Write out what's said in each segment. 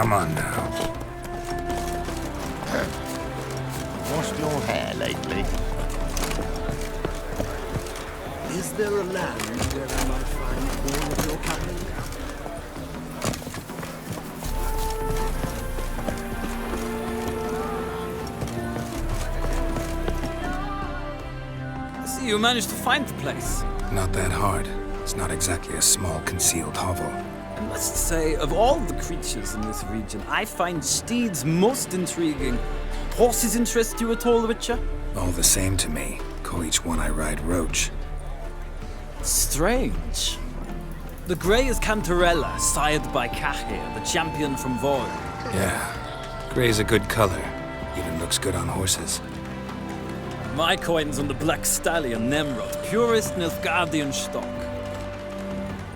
Come on now. Washed your hair lately? Is there a land where I might find more of your kind? I see you managed to find the place. Not that hard. It's not exactly a small concealed hovel. I must say, of all the creatures in this region, I find steeds most intriguing. Horses interest you at all, Witcher? All the same to me. Call each one I ride Roach. Strange. The grey is Cantarella, sired by Cahir, the champion from Vol. Yeah. Gray's a good color. Even looks good on horses. My coin's on the Black Stallion, Nemrod, purest Nilfgaardian stock.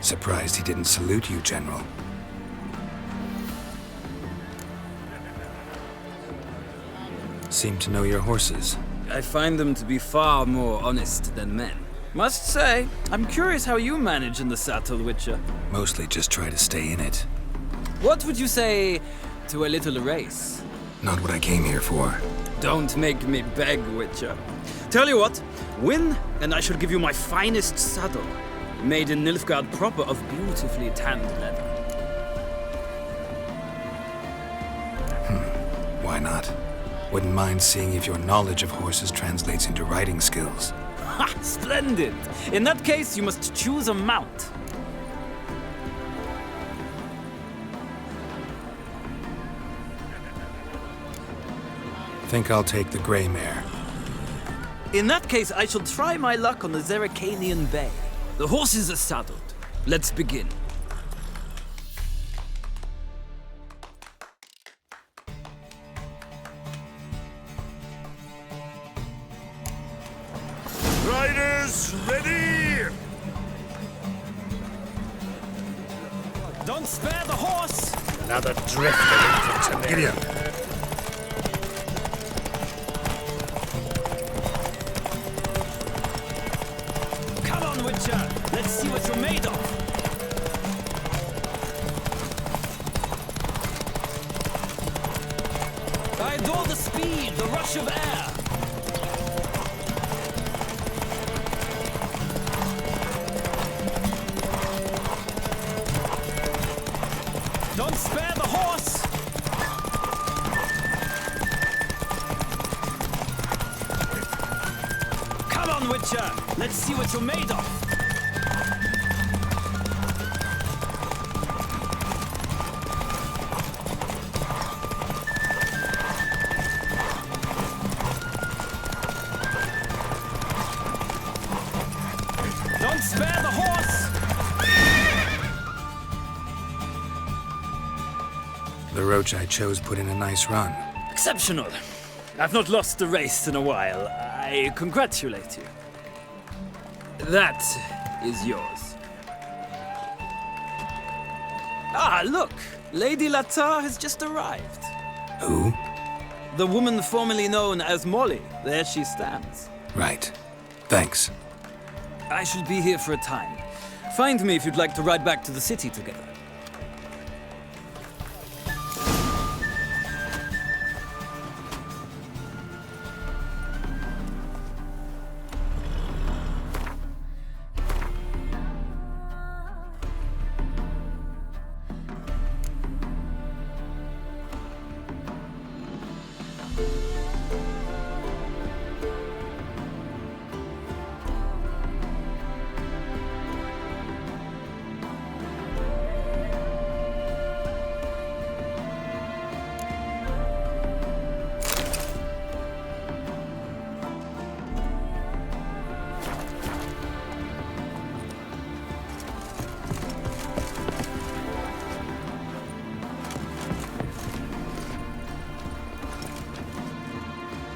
Surprised he didn't salute you, General. Seem to know your horses. I find them to be far more honest than men. Must say, I'm curious how you manage in the saddle, Witcher. Mostly just try to stay in it. What would you say to a little race? Not what I came here for. Don't make me beg, Witcher. Tell you what, win, and I shall give you my finest saddle. Made in Nilfgaard proper of beautifully tanned leather. Why not? Wouldn't mind seeing if your knowledge of horses translates into riding skills. Ha! Splendid! In that case, you must choose a mount. Think I'll take the gray mare. In that case, I shall try my luck on the Zeracanian Bay. The horses are saddled. Let's begin. Riders, ready! Don't spare the horse! Another drift of infantry. Giddy up. Come on, Witcher! Let's see what you're made of! I adore the speed, the rush of air! Don't spare the horse! Come on, Witcher! Let's see what you're made of! Don't spare the horse! The Roach I chose put in a nice run. Exceptional. I've not lost a race in a while. I congratulate you. That is yours. Ah, look! Lady Latar has just arrived. Who? The woman formerly known as Molly. There she stands. Right. Thanks. I shall be here for a time. Find me if you'd like to ride back to the city together.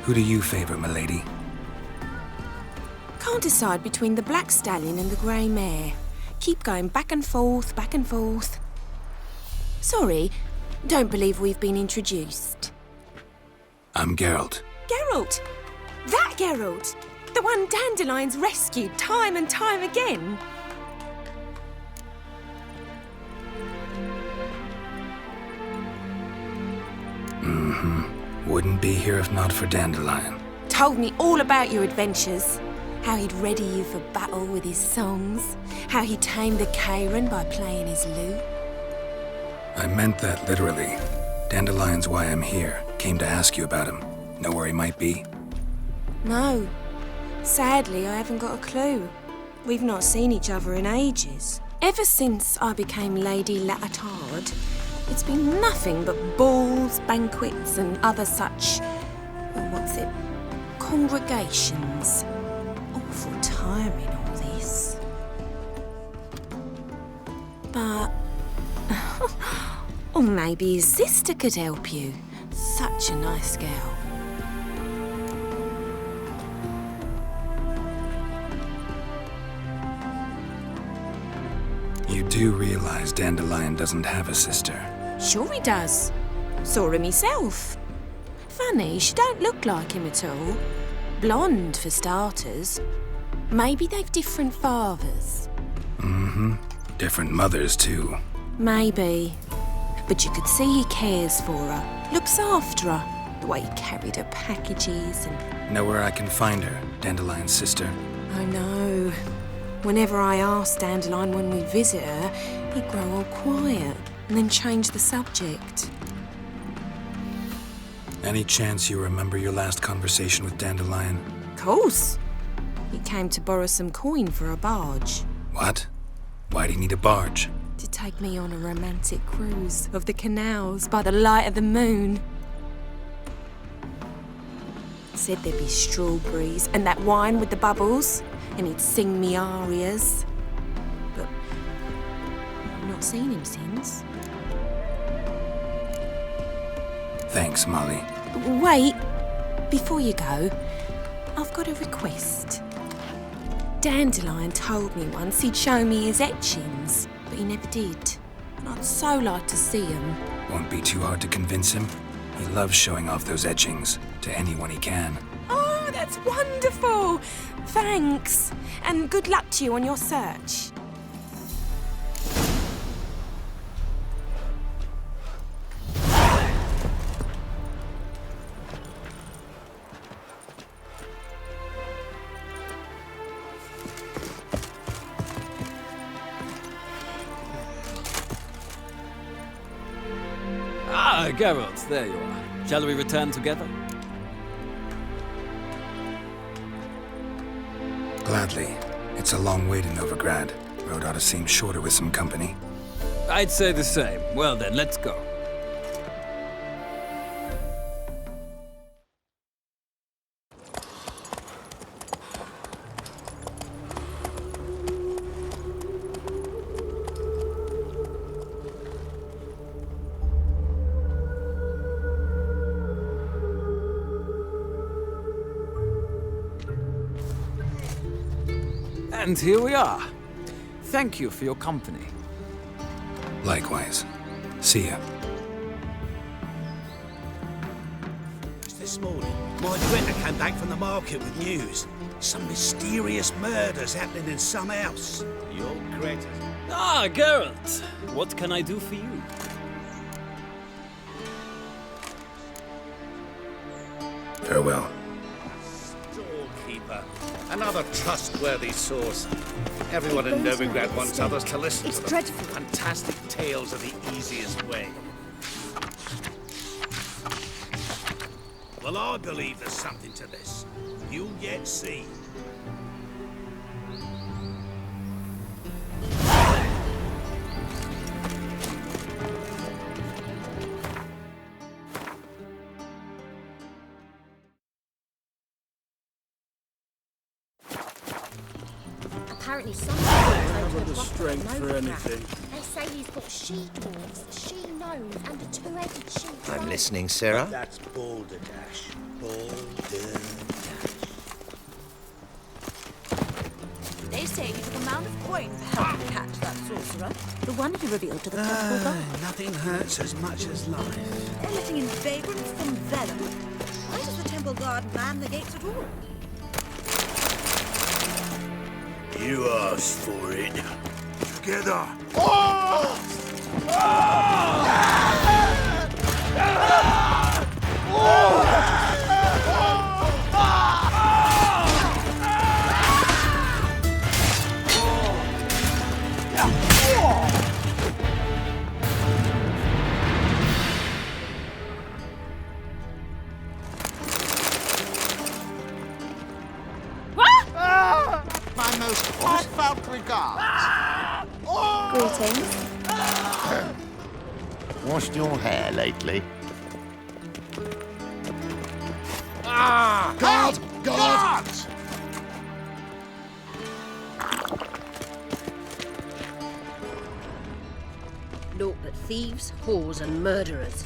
Who do you favor, milady? Can't decide between the Black Stallion and the Grey Mare. Keep going back and forth, back and forth. Sorry, don't believe we've been introduced. I'm Geralt. Geralt! That Geralt! The one Dandelion's rescued time and time again. Wouldn't be here if not for Dandelion. Told me all about your adventures. How he'd ready you for battle with his songs. How he tamed the Karen by playing his lute. I meant that literally. Dandelion's why I'm here. Came to ask you about him. Know where he might be? No. Sadly, I haven't got a clue. We've not seen each other in ages. Ever since I became Lady Latard, it's been nothing but balls, banquets, and other such... congregations. Awful tiring, all this. But... or maybe his sister could help you. Such a nice girl. You do realize Dandelion doesn't have a sister. Sure he does. Saw him myself. Funny, she don't look like him at all. Blonde, for starters. Maybe they've different fathers. Mm-hmm. Different mothers, too. Maybe. But you could see he cares for her. Looks after her. The way he carried her packages and... Know where I can find her, Dandelion's sister? I know. Whenever I asked Dandelion when we visit her, he'd grow all quiet and then change the subject. Any chance you remember your last conversation with Dandelion? Course. He came to borrow some coin for a barge. What? Why'd he need a barge? To take me on a romantic cruise of the canals by the light of the moon. Said there'd be strawberries and that wine with the bubbles, and he'd sing me arias. But I've not seen him since. Thanks, Molly. Wait, before you go, I've got a request. Dandelion told me once he'd show me his etchings, but he never did. And I'd so like to see them. Won't be too hard to convince him. He loves showing off those etchings to anyone he can. Oh, that's wonderful! Thanks, and good luck to you on your search. Ah, Geralt, there you are. Shall we return together? Gladly. It's a long way to Novigrad. Road ought to seem shorter with some company. I'd say the same. Well then, let's go. And here we are. Thank you for your company. Likewise. See ya. This morning, my Greta came back from the market with news. Some mysterious murders happening in some house. Your Greta. Ah, Geralt. What can I do for you? Farewell. Storekeeper. Another trustworthy source. Everyone in Novigrad wants others to listen to them. Dreadful. Fantastic tales are the easiest way. Well, I believe there's something to this. You'll yet see. Apparently some people the strength for anything. They say he's got she-dwarfs, she-gnomes, and a two-headed she I'm listening, Sarah. That's Balderdash. Balderdash. They say he took a mound of coin to help catch that sorcerer. The one he revealed to the temple guard. Nothing hurts as much as life. They're letting in vagrants from Vela. Why does the temple guard man the gates at all? You asked for it. Together. most heartfelt regards. Greetings. Washed your hair lately? Guard! Guards! Naught but thieves, whores, and murderers.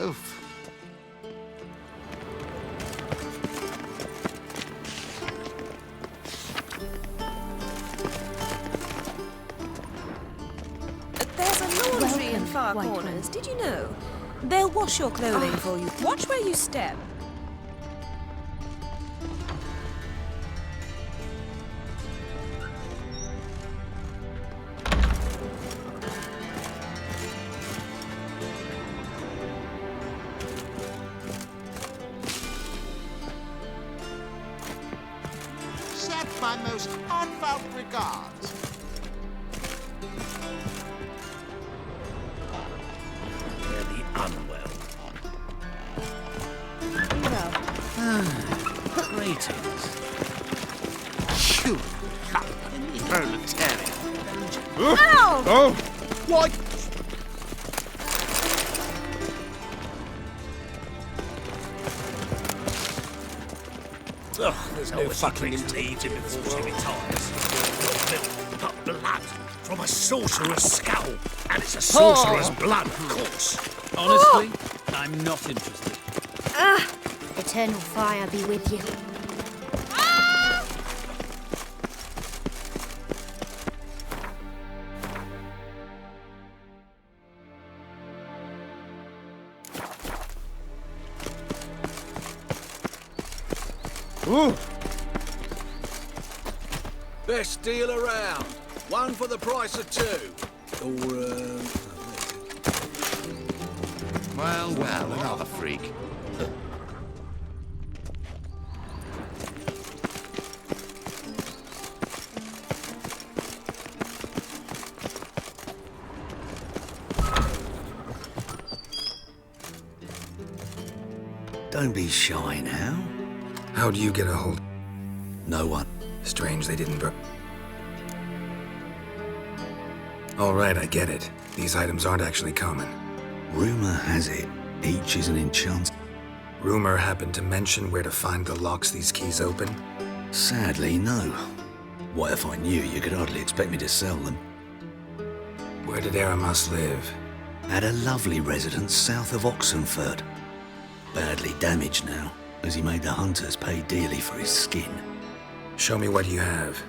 Oof. There's a laundry in Welcome, far White corners, One. did you know? They'll wash your clothing for you. Watch where you step. Accept my most heartfelt regards. They're the unwell. Greetings. Shoot! Any proletariat. Ow! Why? Ugh, there's no fucking leaves in before she retires. But blood from a sorcerer's skull. And it's a sorcerer's blood, of course. Honestly, I'm not interested. Eternal fire be with you. Best deal around. One for the price of two. Or, Well, another freak. Don't be shy now. How'd you get a hold? No one. Strange they didn't All right, I get it. These items aren't actually common. Rumor has it, each is an enchant. Rumor happened to mention where to find the locks these keys open? Sadly, no. What if I knew you could hardly expect me to sell them? Where did Aramas live? At a lovely residence south of Oxenford. Badly damaged now, as he made the hunters pay dearly for his skin. Show me what you have.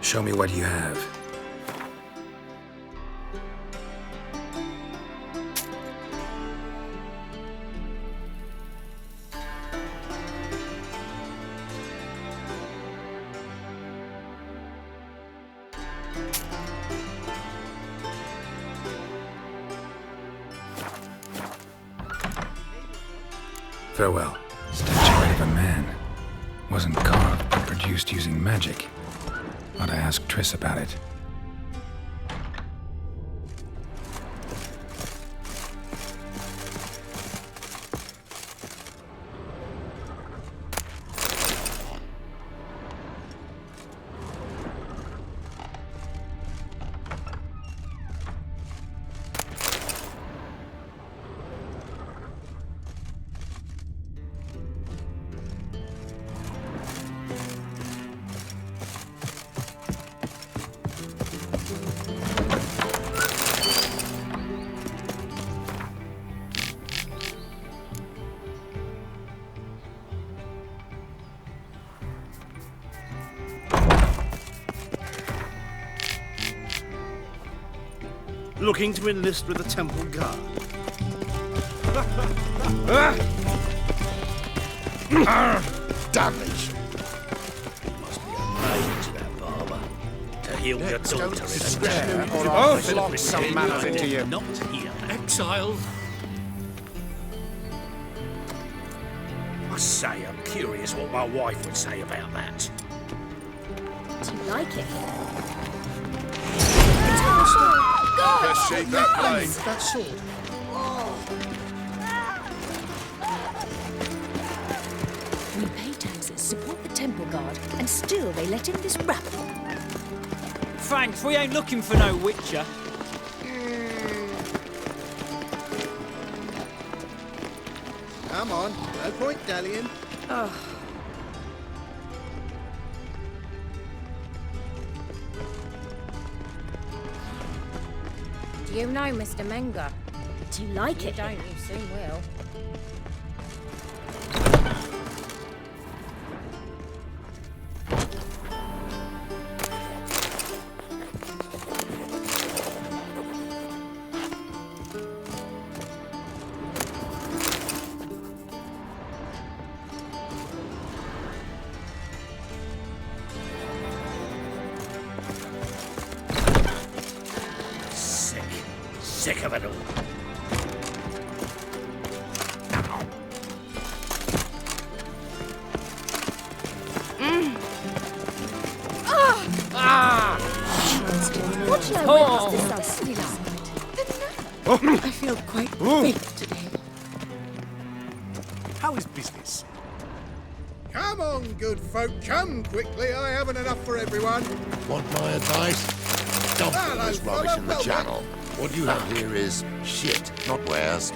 Show me what you have. Farewell. Statuette of a man. Wasn't carved, but produced using magic. Ought to ask Triss about it. Looking to enlist with the Temple Guard. Damnation. Must be amazing, that barber. To heal your daughter Don't in a despair, town. or I'll flog some manners into you. Not here. Exile. I say, I'm curious what my wife would say about that. Do you like it? Best shape that blade. That sword. We pay taxes, support the Temple Guard, and still they let in this rabble. Thanks, we ain't looking for no Witcher. Come on, no point dallying. Do you know Mr. Menger? Do you like You it? don't, you soon will. Sick of it all. What shall I wear this silly night? I feel quite weak today. How is business? Come on, good folk, come quickly. I haven't enough for everyone. Want my advice? Dump all Hello, this rubbish in the fellow. channel. What you have here is shit, not wares.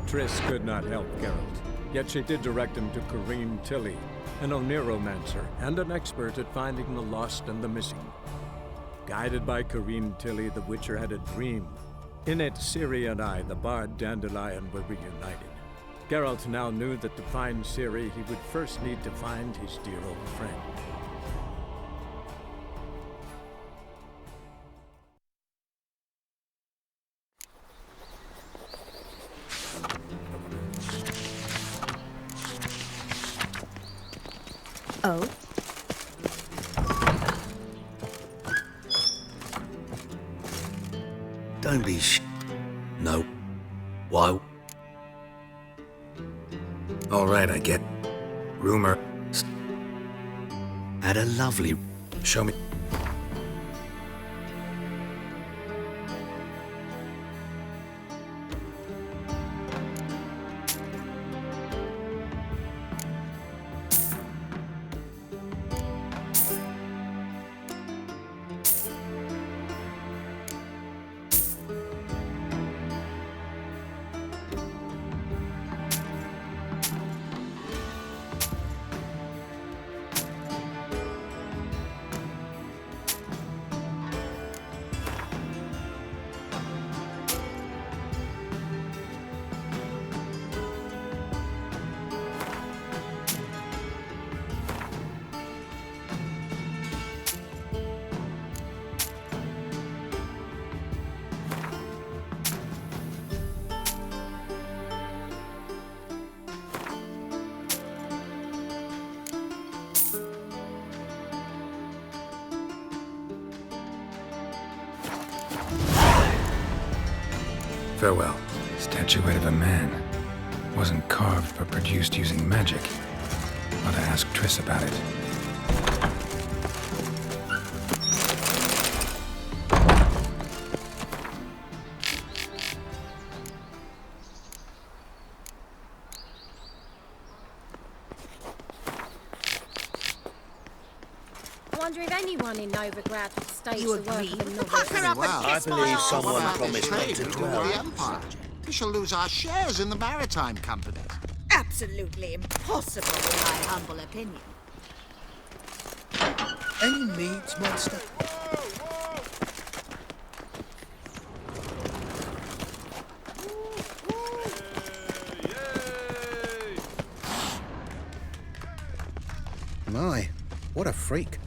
Triss could not help Geralt, yet she did direct him to Ciri Tilly, an Oniromancer and an expert at finding the lost and the missing. Guided by Ciri Tilly, the Witcher had a dream. In it, Ciri and I, the bard Dandelion, were reunited. Geralt now knew that to find Ciri, he would first need to find his dear old friend. Oh? Don't be No. Why? All right, I get. Rumor. Had a lovely... Show me. Farewell, statuette of a man. Wasn't carved but produced using magic. Ought to ask Triss about it. I wonder if anyone in Novigrad would stage You the work agree of a with the novice. Pucker up and I kiss my believe arse. someone What about promised this not trade to to dwell. the Empire? We shall lose our shares in the maritime companies. Absolutely impossible, in my humble opinion. Any needs, monster? My, what a freak.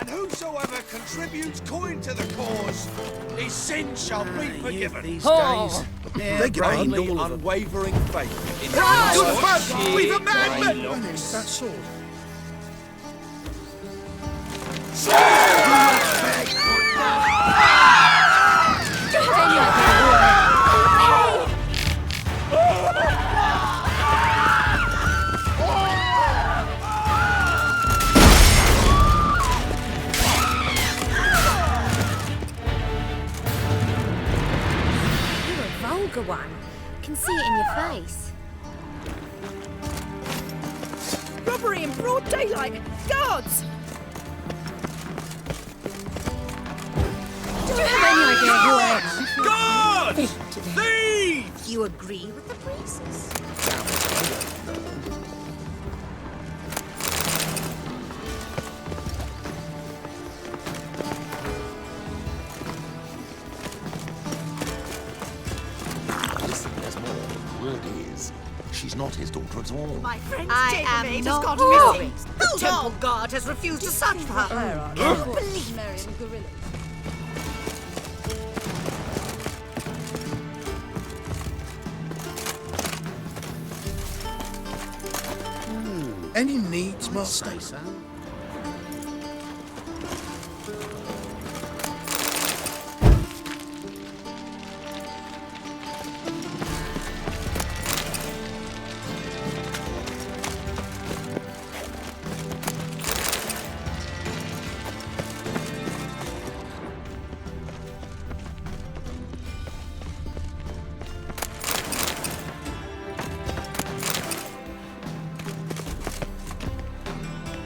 And whosoever contributes coin to the cause, his sins shall be forgiven. These Oh. days. Their Brainly brainly, unwavering faith in the Good master. fun! We've a madman! And it's that sword. You're a vulgar one. Can see it in your face. Robbery in broad daylight! Guards! Do you have any idea who I am? Guards! Thieves! You agree with the priests? Listen, there's more. The word is, she's not his daughter at all. My friend's I am chambermaid has not gone sorry. missing. The temple guard has refused to search for her. Can't believe it. Any needs, master?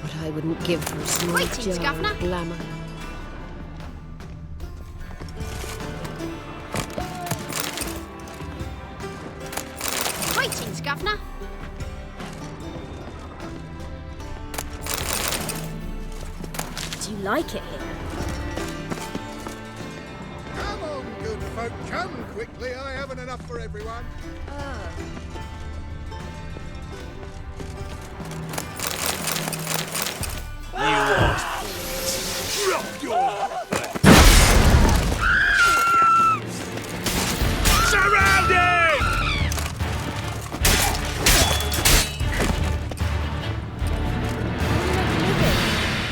What I wouldn't give for a small Greetings, jar Governor. of glamour. Greetings, Governor. Do you like it here? Come on, good folk, come quickly. I haven't enough for everyone. Drop your weapon! Surrounding!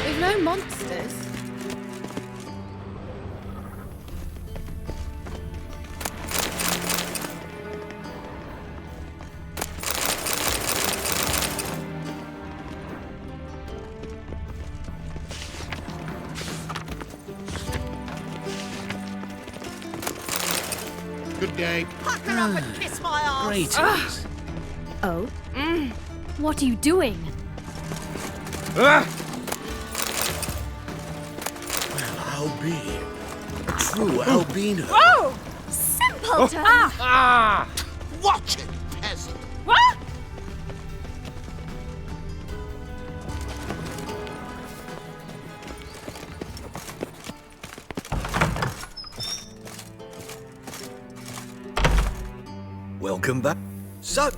We've no monsters. Good day. Pucker up and kiss my arse. Greetings. Oh? What are you doing? Well, I'll be a true albino. Oh! Simpleton! Watch it, peasant. What? Welcome back. So,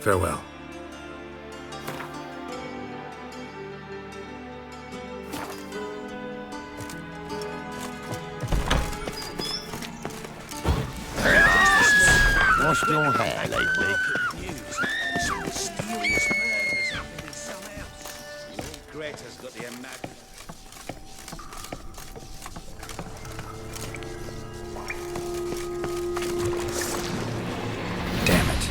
Farewell. Washed your hair lately? Some mysterious murders happened in some house. Greta's got the imagine. Damn it.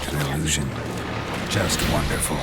An illusion. Just wonderful.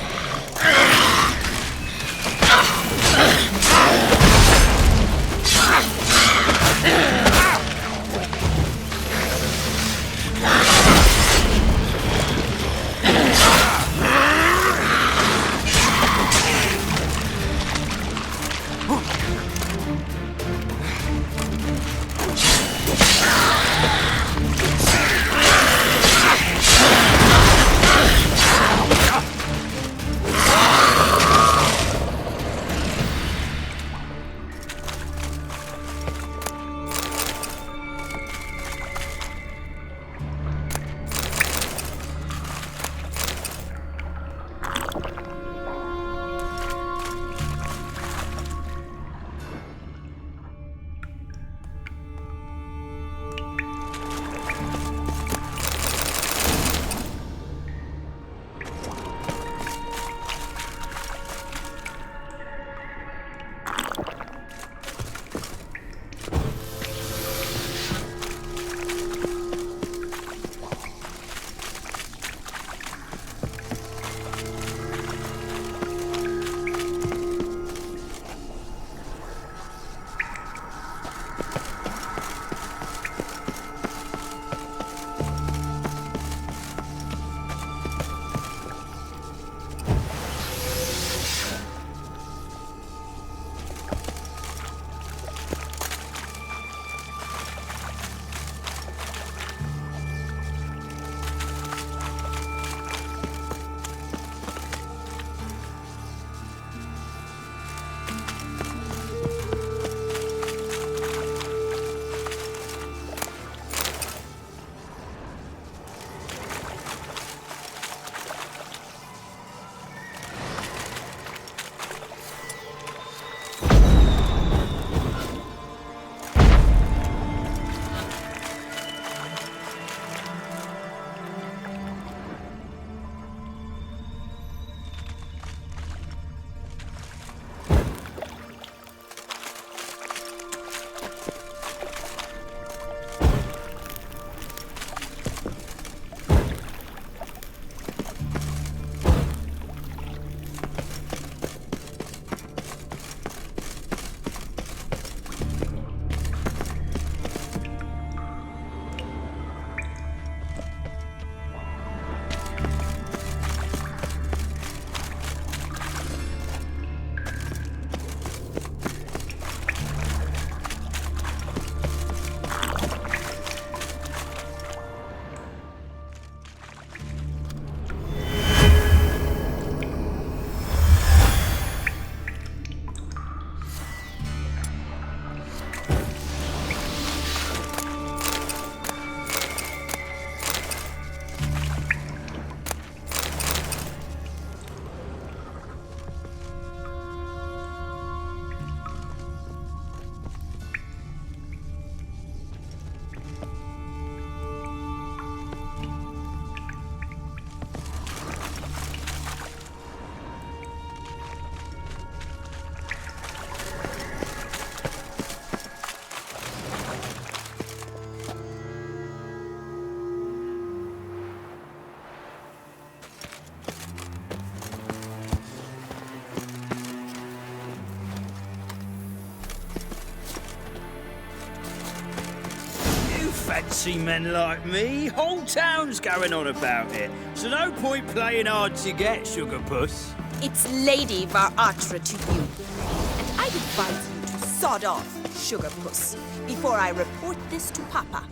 fancy men like me. Whole town's going on about it. So no point playing hard to get, sugar puss. It's Lady Varatra to you. And I advise you to sod off, sugar puss, before I report this to Papa.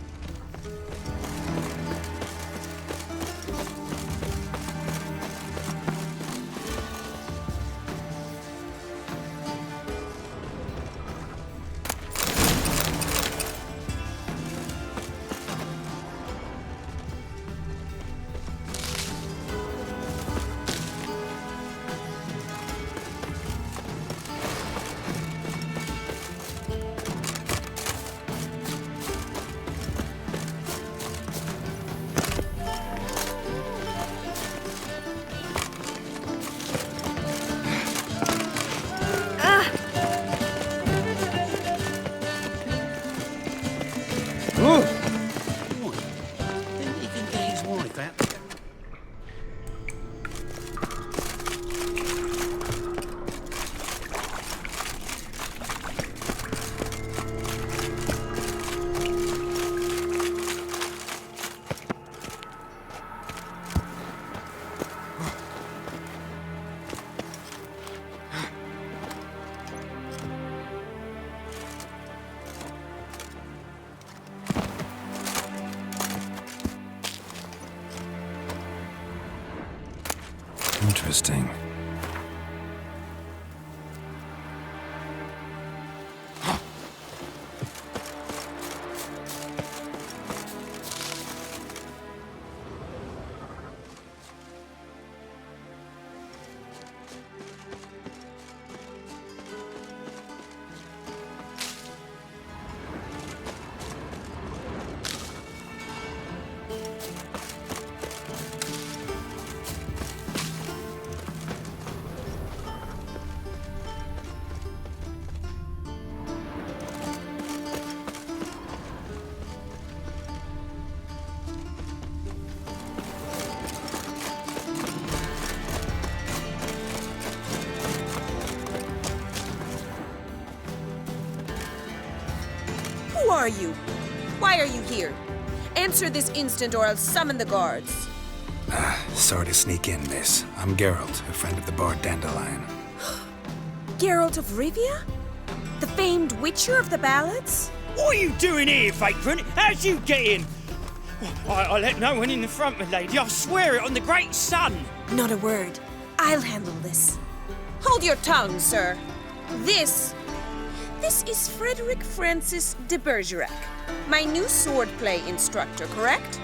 Didn't he can get his wife out there? Interesting. Who are you? Why are you here? Answer this instant or I'll summon the guards. Sorry to sneak in, miss. I'm Geralt, a friend of the bard Dandelion. Geralt of Rivia? The famed witcher of the ballads? What are you doing here, vagrant? How'd you get in? I let no one in the front, my lady. I swear it on the great sun. Not a word. I'll handle this. Hold your tongue, sir. This is Frederick Francis de Bergerac, my new swordplay instructor, correct?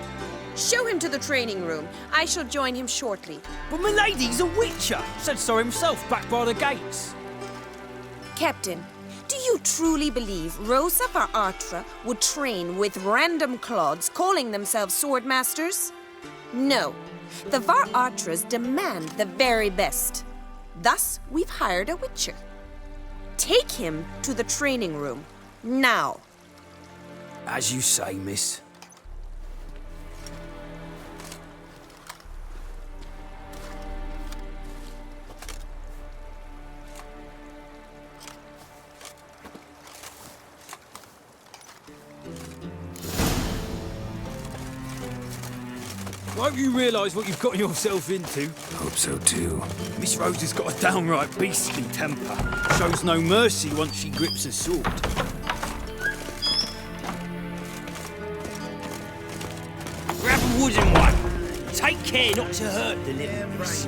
Show him to the training room. I shall join him shortly. But my lady's a witcher. Said so himself back by the gates. Captain, do you truly believe Rosa Varatra would train with random clods calling themselves swordmasters? No. The Varatras demand the very best. Thus, we've hired a witcher. Take him to the training room, now. As you say, miss. Won't you realise what you've got yourself into? Hope so too. Miss Rose has got a downright beastly temper. Shows no mercy once she grips a sword. Grab a wooden one. Take care not to hurt the little miss.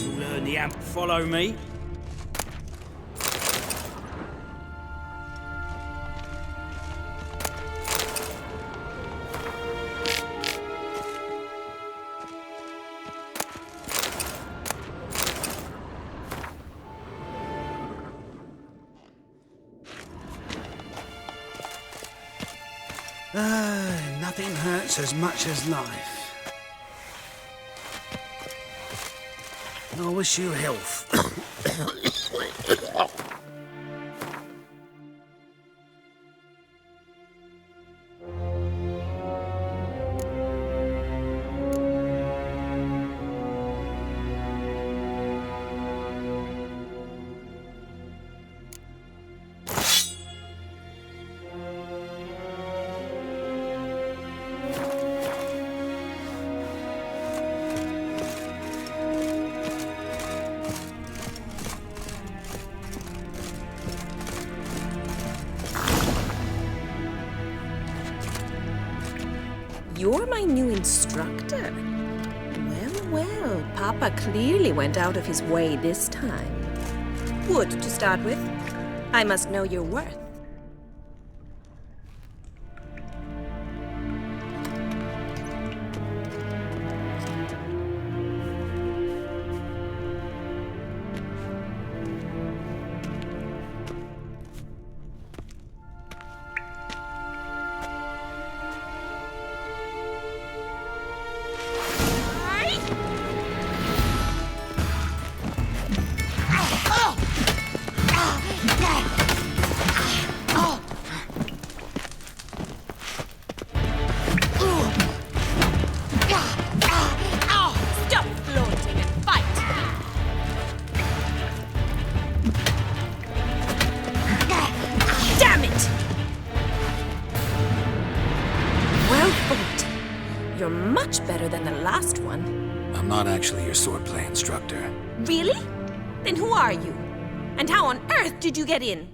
You'll learn the amp. Follow me. Nothing hurts as much as life. I wish you health. You're my new instructor? Well, Papa clearly went out of his way this time. Wood, to start with. I must know your worth. You're much better than the last one. I'm not actually your swordplay instructor. Really? Then who are you? And how on earth did you get in?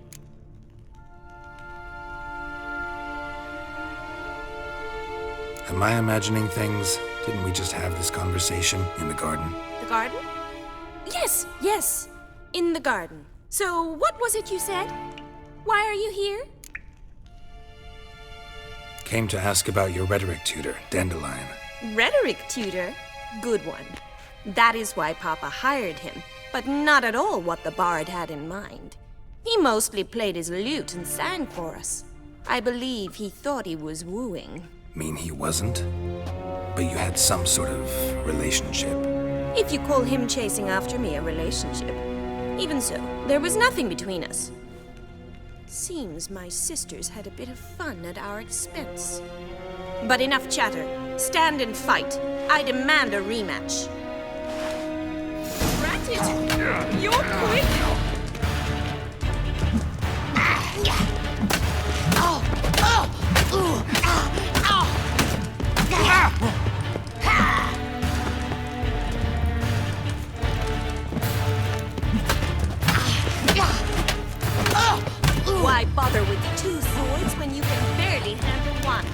Am I imagining things? Didn't we just have this conversation in the garden? The garden? Yes. In the garden. So, what was it you said? Why are you here? Came to ask about your rhetoric tutor, Dandelion. Rhetoric tutor? Good one. That is why Papa hired him, but not at all what the bard had in mind. He mostly played his lute and sang for us. I believe he thought he was wooing. Mean he wasn't? But you had some sort of relationship. If you call him chasing after me a relationship. Even so, there was nothing between us. Seems my sisters had a bit of fun at our expense. But enough chatter. Stand and fight. I demand a rematch. Ratted! You're quick! Why bother with two swords when you can barely handle one?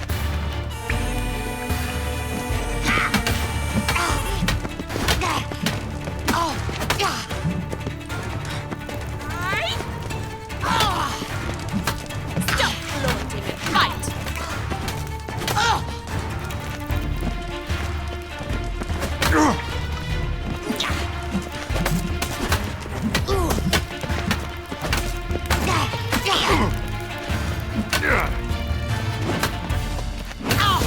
Stop flaunting and fight!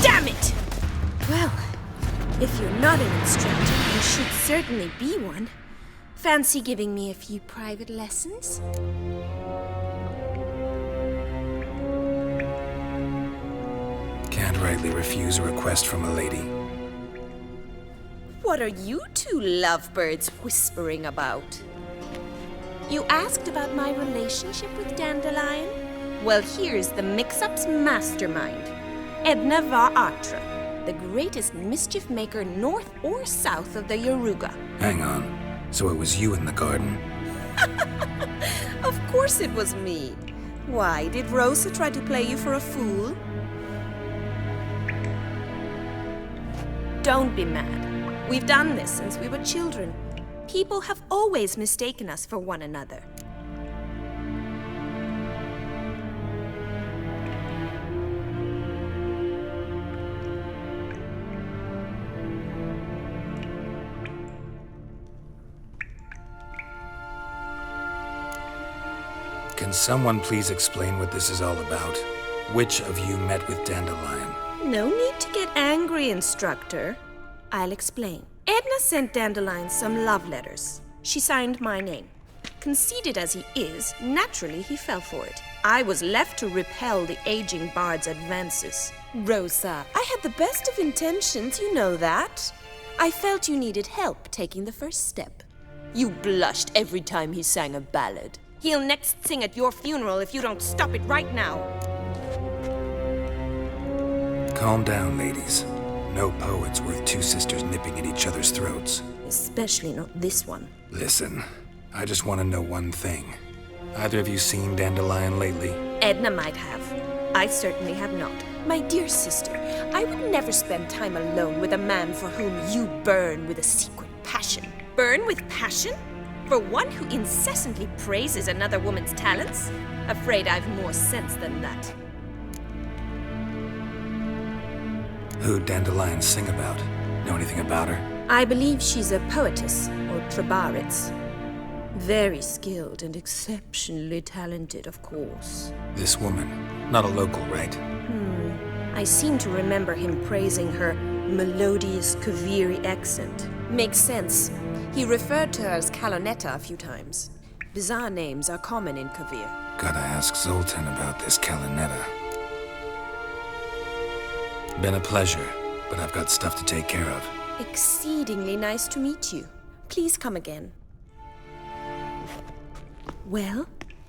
Damn it! Well, if you're not an instructor, you should certainly be one. Fancy giving me a few private lessons? Can't rightly refuse a request from a lady. What are you two lovebirds whispering about? You asked about my relationship with Dandelion? Well, here's the mix-up's mastermind. Edna var Atra, the greatest mischief maker north or south of the Yaruga. Hang on. So it was you in the garden? Of course it was me. Why, did Rosa try to play you for a fool? Don't be mad. We've done this since we were children. People have always mistaken us for one another. Can someone please explain what this is all about? Which of you met with Dandelion? No need to get angry, instructor. I'll explain. Edna sent Dandelion some love letters. She signed my name. Conceited as he is, naturally he fell for it. I was left to repel the aging bard's advances. Rosa, I had the best of intentions, you know that. I felt you needed help taking the first step. You blushed every time he sang a ballad. He'll next sing at your funeral if you don't stop it right now. Calm down, ladies. No poet's worth two sisters nipping at each other's throats. Especially not this one. Listen, I just want to know one thing. Either of you seen Dandelion lately? Edna might have. I certainly have not. My dear sister, I would never spend time alone with a man for whom you burn with a secret passion. Burn with passion? For one who incessantly praises another woman's talents? Afraid I've more sense than that. Who'd dandelions sing about? Know anything about her? I believe she's a poetess, or trabaritz. Very skilled and exceptionally talented, of course. This woman, not a local, right? I seem to remember him praising her melodious Caviri accent. Makes sense. He referred to her as Calonetta a few times. Bizarre names are common in Kavir. Gotta ask Zoltan about this Calonetta. Been a pleasure, but I've got stuff to take care of. Exceedingly nice to meet you. Please come again. Well,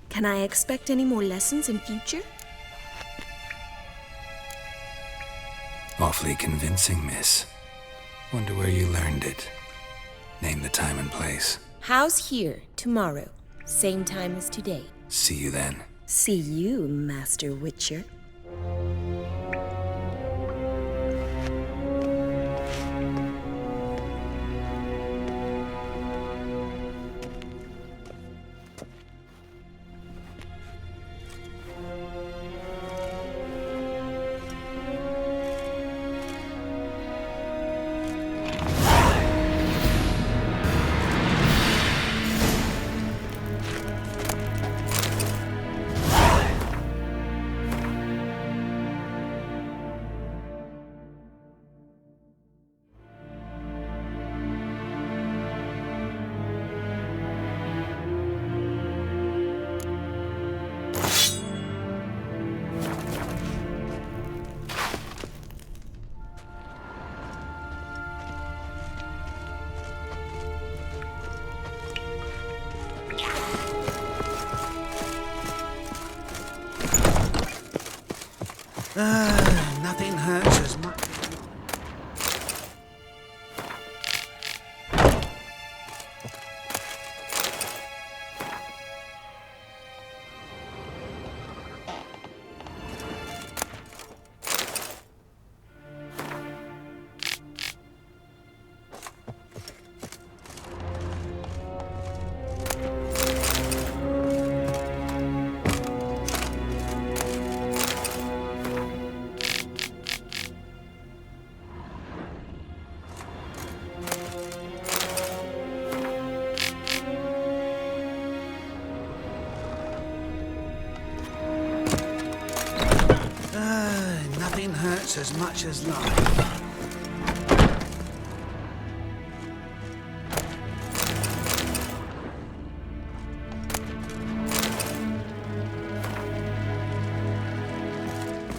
can I expect any more lessons in future? Awfully convincing, miss. Wonder where you learned it. Name the time and place. House here, tomorrow. Same time as today. See you then. See you, Master Witcher. Nothing hurts as much. Nothing hurts as much as life.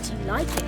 Do you like it?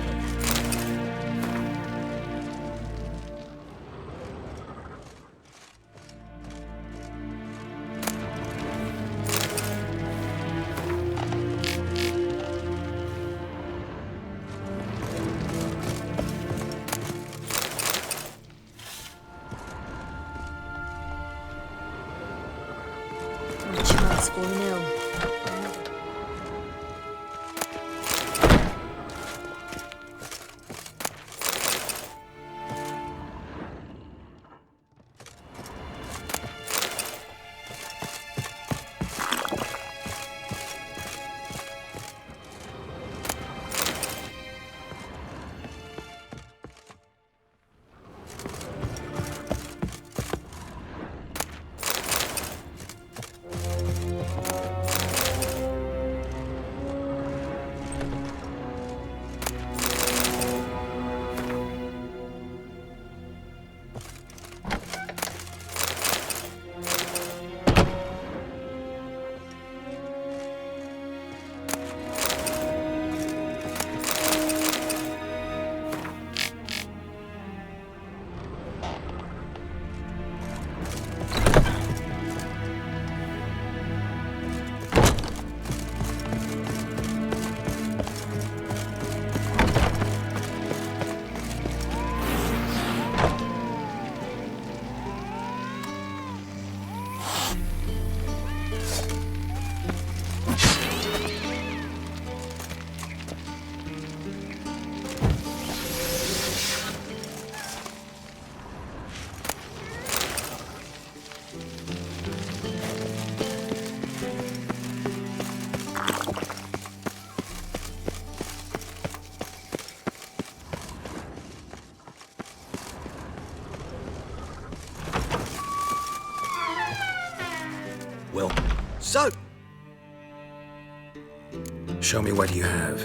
So, Show me what you have.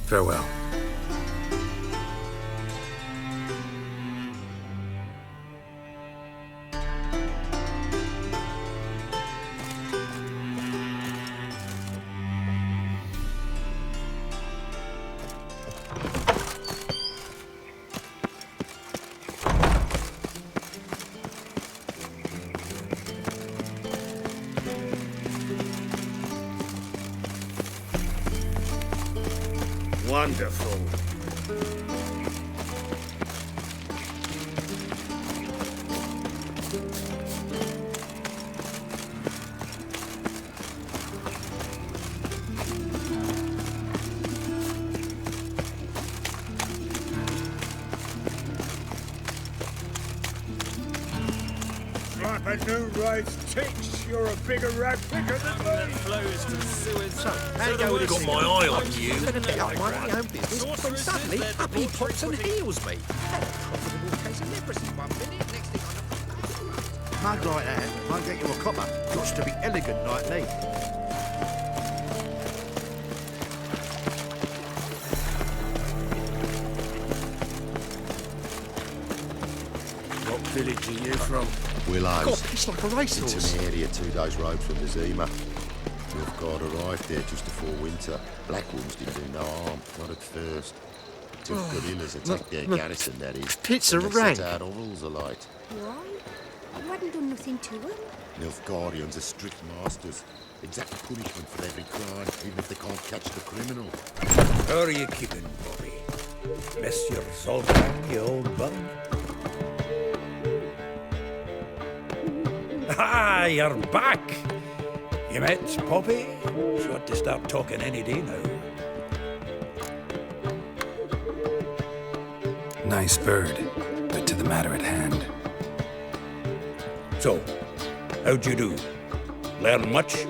Farewell. Wonderful. Like a new race ticks, you're a bigger rat picker than me. Flows to Suez. so how you go with Got this? my eye on you. I'm gonna let up my own business, but suddenly up he pops and heals me. Had a profitable case of leprosy 1 minute, next thing I know. Mug like that won't get you a copper. Got to be elegant like me. What village are you from? Willows. God, it's like a racehorse. It's an area 2 days' road from the Zima. Nilfgaard arrived there just before winter. Black Wolves didn't do no harm, not at first. Two guerrillas attacked their garrison, that is. Tits and are they rank. set out ovals alight. Why? You hadn't done nothing to him. Nilfgaardians are strict masters. Exact punishment for every crime, even if they can't catch the criminal. How are you keeping, Bobby? Miss your Zoltan, you old bug? Ah, you're back! You met Poppy? She ought to start talking any day now. Nice bird, but to the matter at hand. So, how'd you do? Learn much?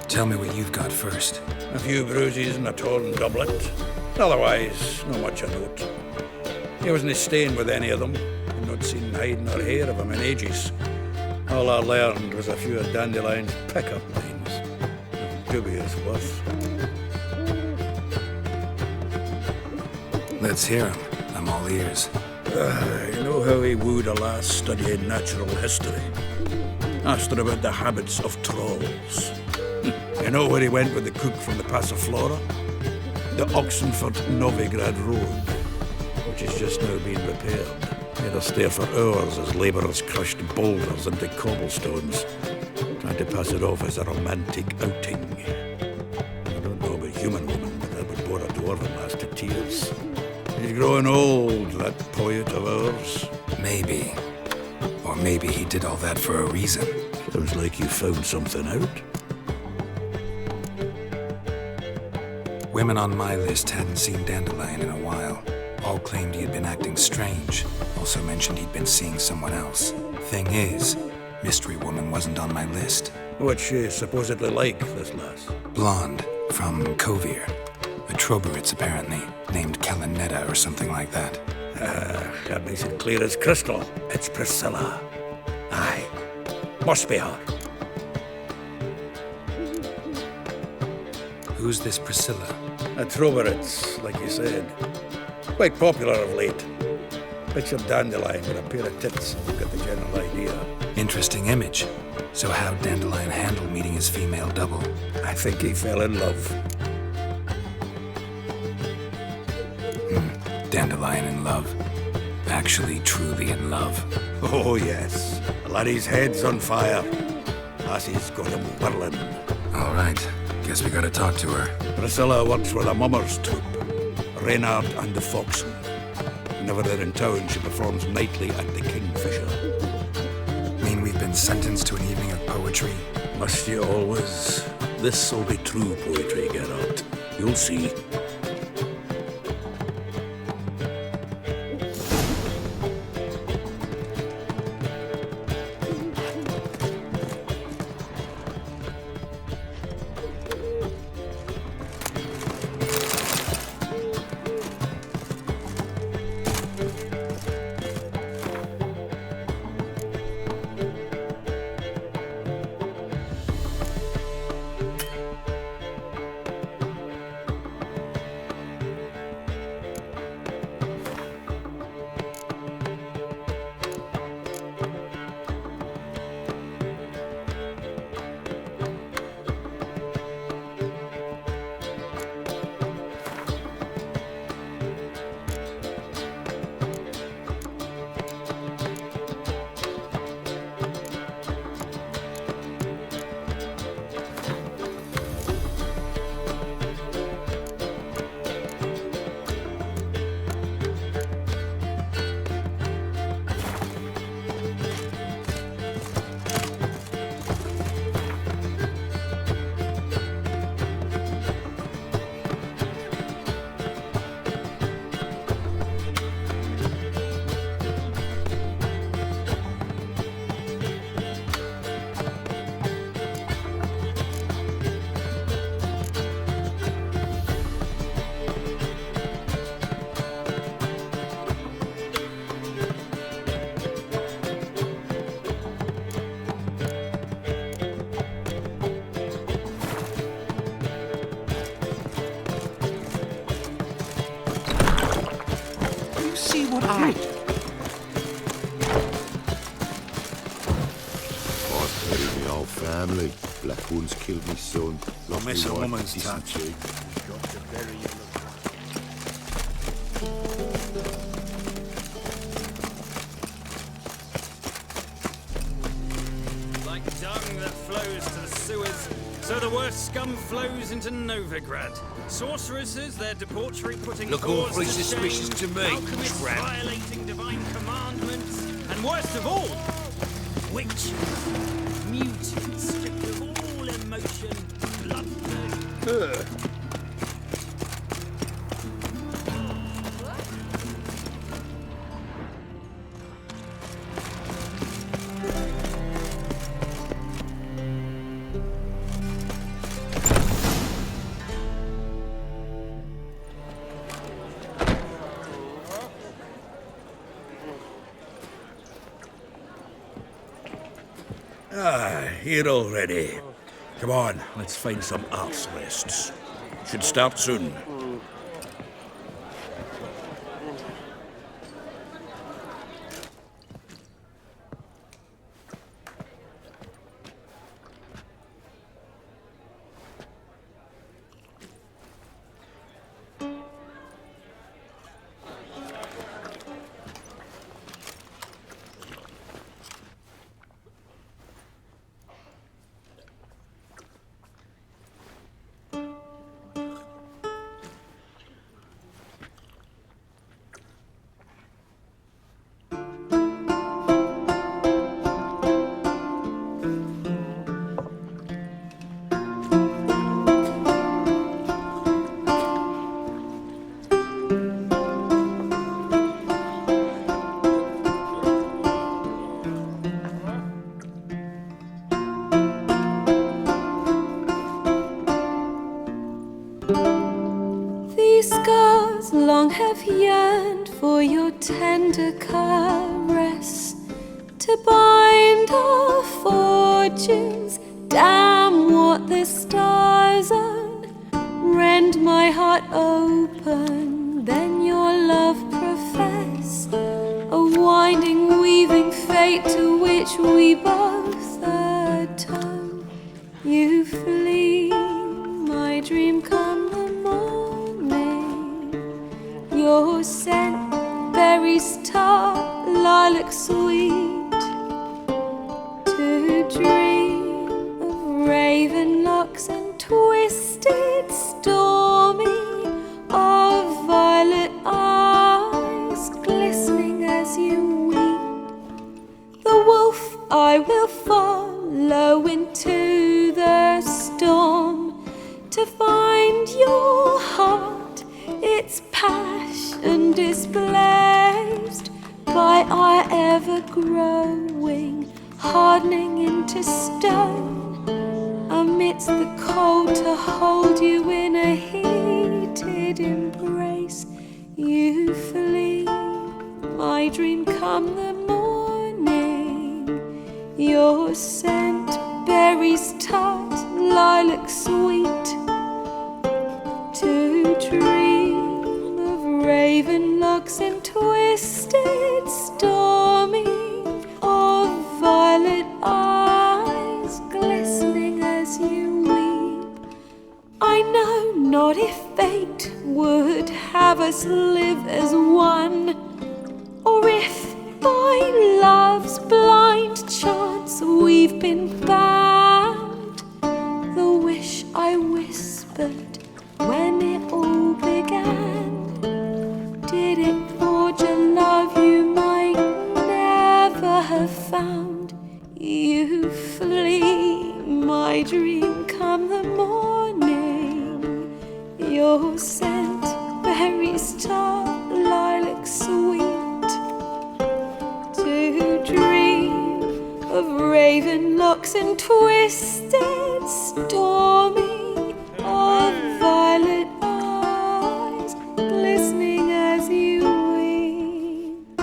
Tell me what you've got first. A few bruises and a torn doublet. Otherwise, not much of note. He wasn't staying with any of them. I'd not seen hide nor hair of him in ages. All I learned was a few of Dandelion's pickup lines. Of dubious worth. Let's hear him. I'm all ears. You know how he wooed a lass studying natural history? Asked her about the habits of trolls. You know where he went with the cook from the Passiflora? The Oxenford-Novigrad Road, which is just now being repaired. He had us there for hours as labourers crushed boulders into cobblestones, trying to pass it off as a romantic outing. I don't know about human women, but that would bore a dwarven lass to tears. He's growing old, that poet of ours. Maybe. Or Or maybe he did all that for a reason. Sounds like you found something out. Women on my list hadn't seen Dandelion in a while. All claimed he had been acting strange. Also mentioned he'd been seeing someone else. Thing is, Mystery Woman wasn't on my list. What's she supposedly like, this lass? Blonde, from Kovir. A Troberitz, apparently, named Kalanetta or something like that. That makes it clear as crystal. It's Priscilla. Aye. Must be her. Who's this Priscilla? A Troberitz, like you said. Quite popular of late. Picture Dandelion with a pair of tits. You've got the general idea. Interesting image. So how'd Dandelion handle meeting his female double? I think he fell in love. Dandelion in love. Actually, truly in love. Oh, yes. The laddie's head's on fire. Lassie's got him whirling. All right. Guess we gotta talk to her. Priscilla works with a mummers troupe. Reynard and the Foxen. Whenever they're in town, she performs nightly at the Kingfisher. Mean we've been sentenced to an evening of poetry? Must you always? This'll be true poetry, Geralt. You'll see. Family. Black ones killed me son. Lost miss me a wife, woman's decent touch. chick. Like dung that flows to the sewers, so the worst scum flows into Novigrad. Sorceresses, their debauchery putting Look cause awfully to suspicious shame, to me, alchemists tramp. violating divine commandments, and worst of all, witches, mutants stripped of all emotion, bloodthirsty. Here already. Come on, let's find some arse rests. Should start soon. scars long have yearned for your tender caress, to bind our fortunes. Damn what the stars own. Rend my heart open, then your love profess, a winding, weaving fate to which we both atone. You flee, my dream come the morning. Your scent, berries tart, lilac sweet, to dream of raven locks and twisted, stormy, of violet eyes glistening as you weep. The wolf I will follow into the storm, to find your heart, its passion displaced by our ever-growing, hardening into stone, amidst the cold to hold you in a heated embrace. You flee, my dream come the morning. Your scent, berries tart, lilac sweet, to dream of raven locks and twisted, stormy, of violet eyes glistening as you weep. I know not if fate would have us live as one, or if by love's blind chance we've been bound. The wish I whispered when it all began, did it forge a love you might never have found? You flee, my dream come the morning. Your scent, berries tart, lilac sweet, to dream of raven locks and twisted, stormy, of violet eyes glistening as you weep.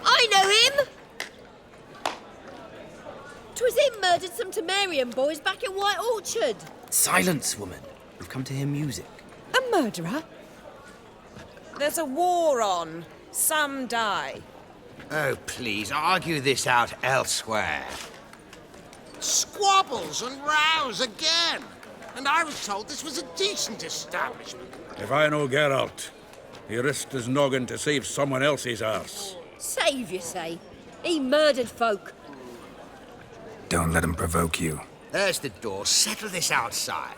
I know him! 'Twas him murdered some Temerian boys back in White Orchard. Silence, woman. We've come to hear music. A murderer? There's a war on. Some die. Oh, please, argue this out elsewhere. Squabbles and rows again. And I was told this was a decent establishment. If I know Geralt, he risked his noggin to save someone else's arse. Save, you say? He murdered folk. Don't let him provoke you. There's the door. Settle this outside.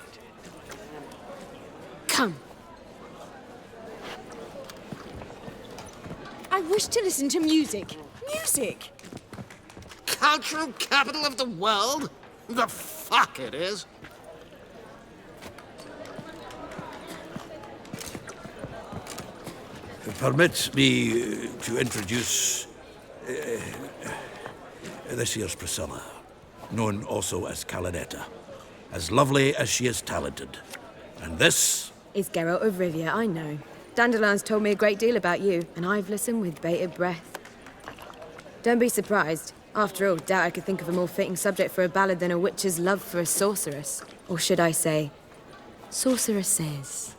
Come. I wish to listen to music. Music! Cultural capital of the world? The fuck it is. Permit me to introduce this here's Priscilla, known also as Calinetta, as lovely as she is talented. And this is Geralt of Rivia, I know. Dandelion's told me a great deal about you, and I've listened with bated breath. Don't be surprised. After all, doubt I could think of a more fitting subject for a ballad than a witch's love for a sorceress. Or should I say, sorceresses.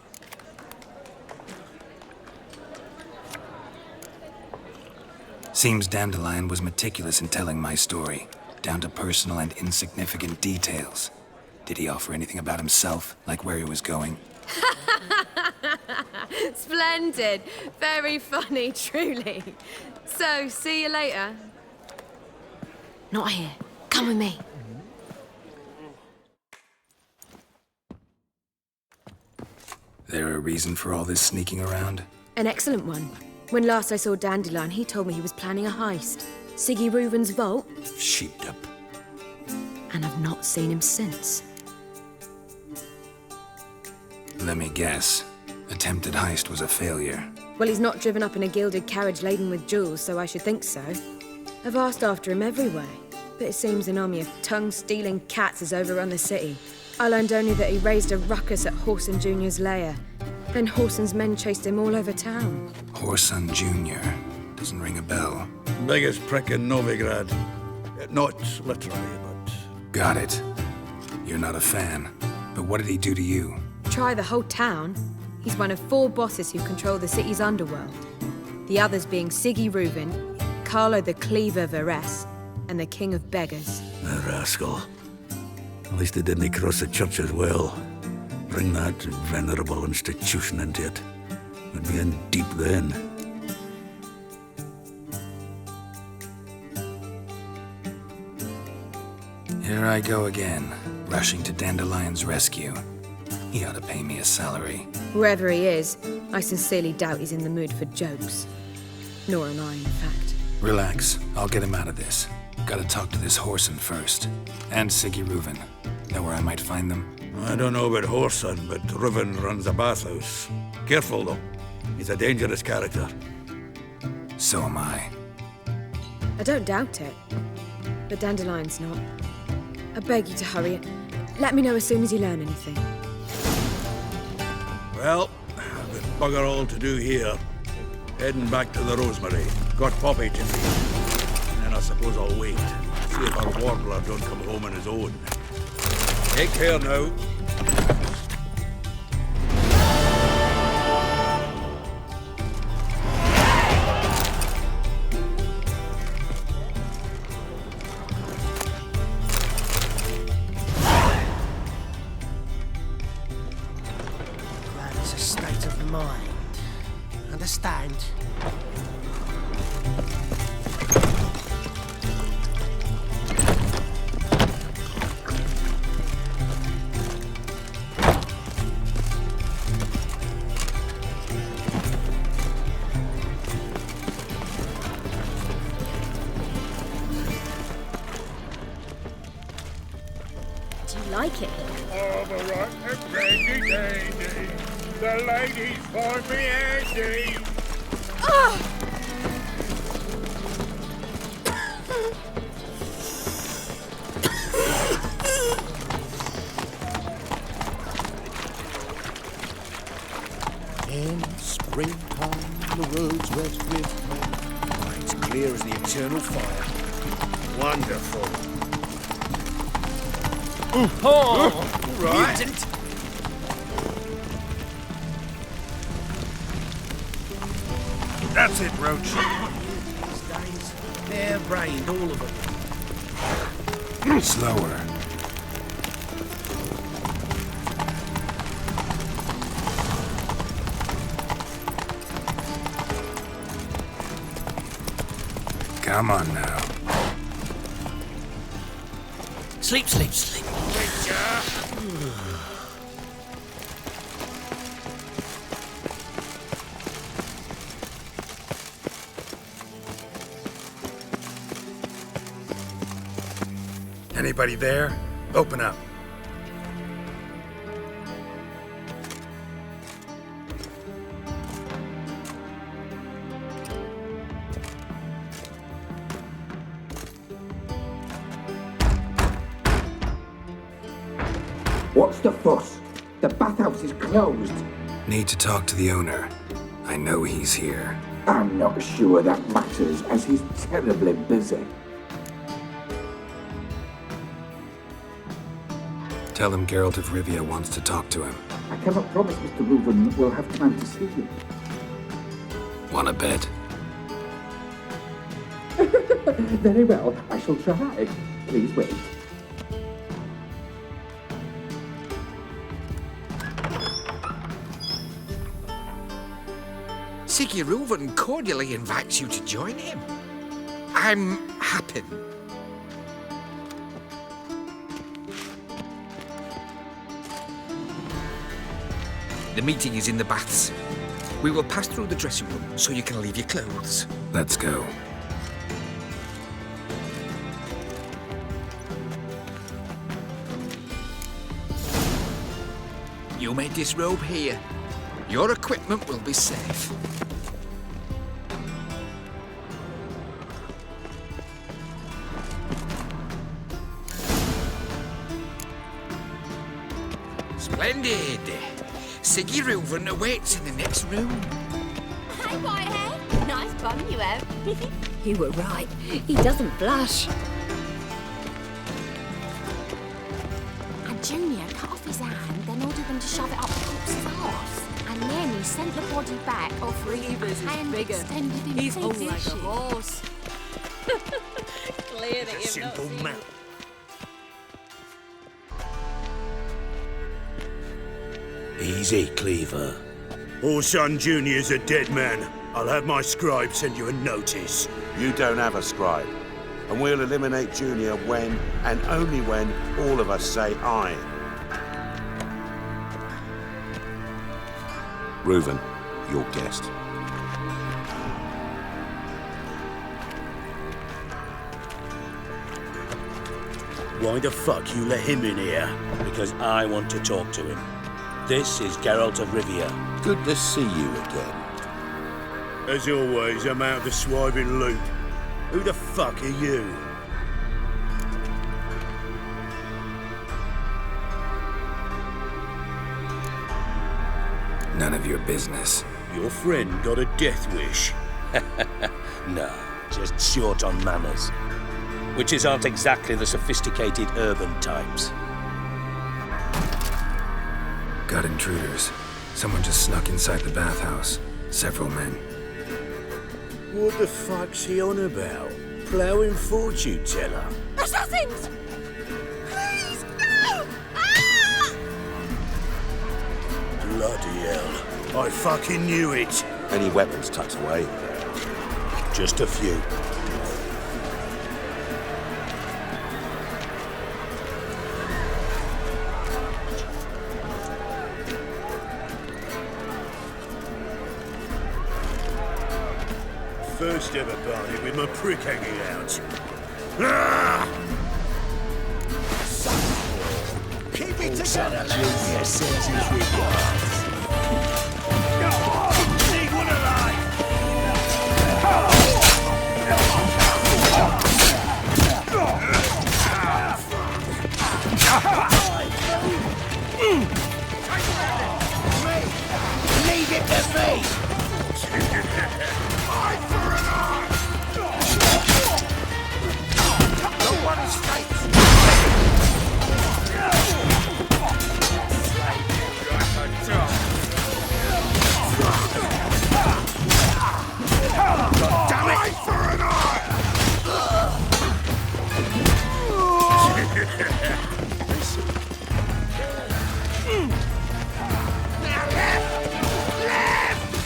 Seems Dandelion was meticulous in telling my story, down to personal and insignificant details. Did he offer anything about himself, like where he was going? Splendid. Very funny, truly. So, see you later. Not here. Come with me. There a reason for all this sneaking around? An excellent one. When last I saw Dandelion, he told me he was planning a heist. Siggy Reuven's vault. Sheeped up. And I've not seen him since. Let me guess. Attempted heist was a failure. Well, he's not driven up in a gilded carriage laden with jewels, so I should think so. I've asked after him everywhere, but it seems an army of tongue-stealing cats has overrun the city. I learned only that he raised a ruckus at Whoreson Jr.'s lair. Then Whoreson's men chased him all over town. Whoreson Jr. Doesn't ring a bell. Biggest prick in Novigrad. Not literally, but... Got it. You're not a fan. But what did he do to you? Try the whole town. He's one of 4 bosses who control the city's underworld. The others being Siggy Reuven, Carlo the Cleaver Varese, and the King of Beggars. A rascal. At least they didn't cross the church as well. Bring that venerable institution into it. We'd be in deep then. Here I go again, rushing to Dandelion's rescue. He ought to pay me a salary. Whoever he is, I sincerely doubt he's in the mood for jokes. Nor am I, in fact. Relax, I'll get him out of this. Gotta talk to this Whoreson first. And Siggy Reuven. Know where I might find them? I don't know about Whoreson, but Reuven runs a bathhouse. Careful, though. He's a dangerous character. So am I. I don't doubt it. But Dandelion's not. I beg you to hurry. Let me know as soon as you learn anything. Well, I've got bugger all to do here. Heading back to the Rosemary. Got Poppy to feed. And then I suppose I'll wait. See if our warbler don't come home on his own. Take care now. That is a state of mind. Understand? Do you like it? All the right and brandy dandy. The ladies find me handy. In springtime, the roads wet with men. It's clear as the eternal fire. Wonderful. Oh, right. Mutant. That's it, Roach. These days, they're brained, all of them. Slower. Come on now. Sleep, sleep, sleep. Anybody there? Open up. What's the fuss? The bathhouse is closed. Need to talk to the owner. I know he's here. I'm not sure that matters, as he's terribly busy. Tell him Geralt of Rivia wants to talk to him. I cannot promise Mr. Reuven will have time to see you. Wanna bet? Very well, I shall try. Please wait. Reuven cordially invites you to join him. I'm happy. The meeting is in the baths. We will pass through the dressing room so you can leave your clothes. Let's go. You may disrobe here. Your equipment will be safe. Splendid! Ciri Reuven awaits in the next room. Hey, Whitehead. Nice bum you have. You were right. He doesn't blush. And Junior cut off his hand, then ordered them to shove it up the corpse's arse. And then he sent the body back, offering him a hand extended in He's all two like a dishes. horse. Clear that It's a you've not simple seen man. Easy, Cleaver. Orson Junior's a dead man. I'll have my scribe send you a notice. You don't have a scribe. And we'll eliminate Junior when, and only when, all of us say aye. Reuven, your guest. Why the fuck you let him in here? Because I want to talk to him. This is Geralt of Rivia. Good to see you again. As always, I'm out of the swiving loop. Who the fuck are you? None of your business. Your friend got a death wish. No, just short on manners. Witches aren't exactly the sophisticated urban types. Got intruders. Someone just snuck inside the bathhouse. Several men. What the fuck's he on about? Ploughing fortune teller? Assassins! Please, no! Ah! Bloody hell. I fucking knew it. Any weapons tucked away? Just a few. First ever party with my prick hanging out. Ah! Keep it together, Junior sends his regards. Leave one alive! Leave it to me! Eye for an eye! The one escapes! God damn it! Eye for an eye!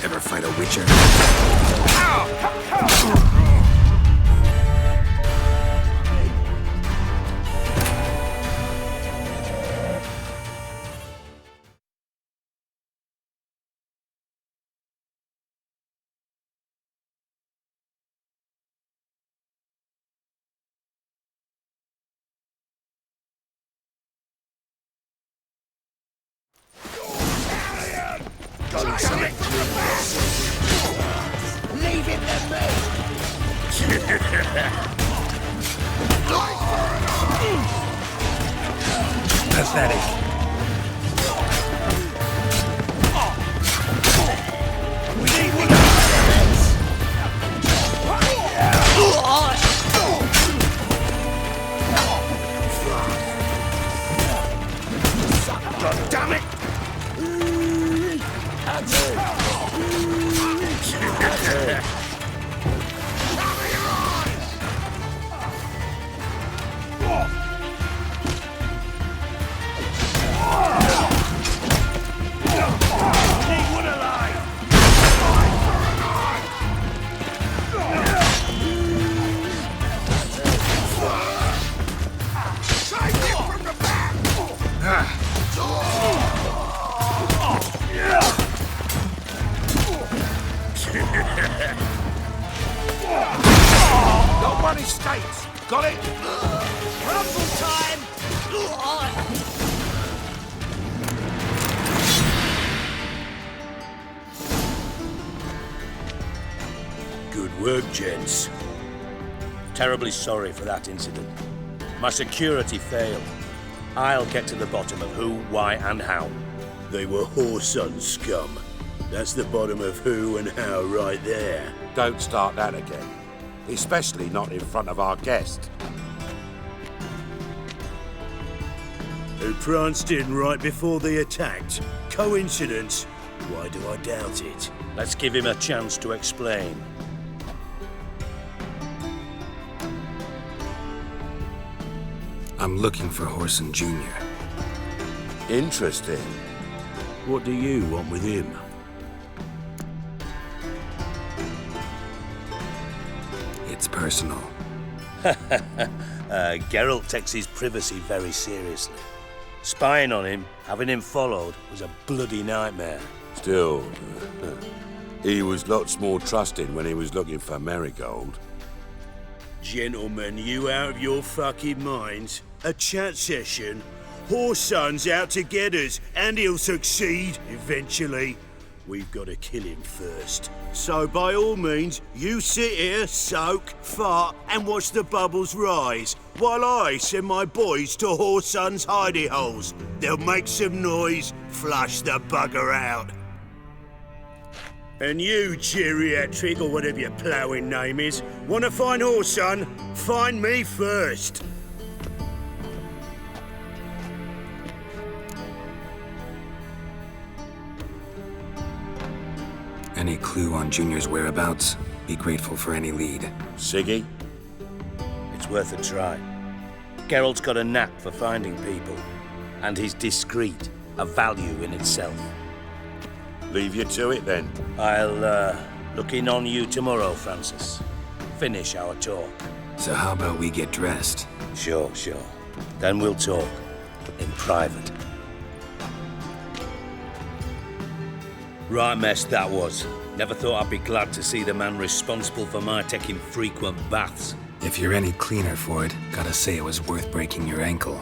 Ever fight a witcher? Leave it to me! Pathetic. We need one God damn it! on his skates. Got it? Rumble time! Good work, gents. Terribly sorry for that incident. My security failed. I'll get to the bottom of who, why, and how. They were whoreson scum. That's the bottom of who and how right there. Don't start that again. Especially not in front of our guest. Who pranced in right before they attacked. Coincidence? Why do I doubt it? Let's give him a chance to explain. I'm looking for Whoreson Jr. Interesting. What do you want with him? It's personal. Geralt takes his privacy very seriously. Spying on him, having him followed, was a bloody nightmare. Still, he was lots more trusting when he was looking for Marigold. Gentlemen, you out of your fucking minds? A chat session? Whoreson's out to get us, and he'll succeed eventually. We've got to kill him first. So by all means, you sit here, soak, fart, and watch the bubbles rise, while I send my boys to Whoreson's hidey holes. They'll make some noise, flush the bugger out. And you, geriatric, or whatever your ploughing name is, want to find Whoreson? Find me first. Any clue on Junior's whereabouts? Be grateful for any lead. Siggy? It's worth a try. Geralt's got a knack for finding people, and he's discreet, a value in itself. Leave you to it, then. I'll, look in on you tomorrow, Francis. Finish our talk. So how about we get dressed? Sure. Then we'll talk. In private. Right mess that was. Never thought I'd be glad to see the man responsible for my taking frequent baths. If you're any cleaner for it, gotta say it was worth breaking your ankle.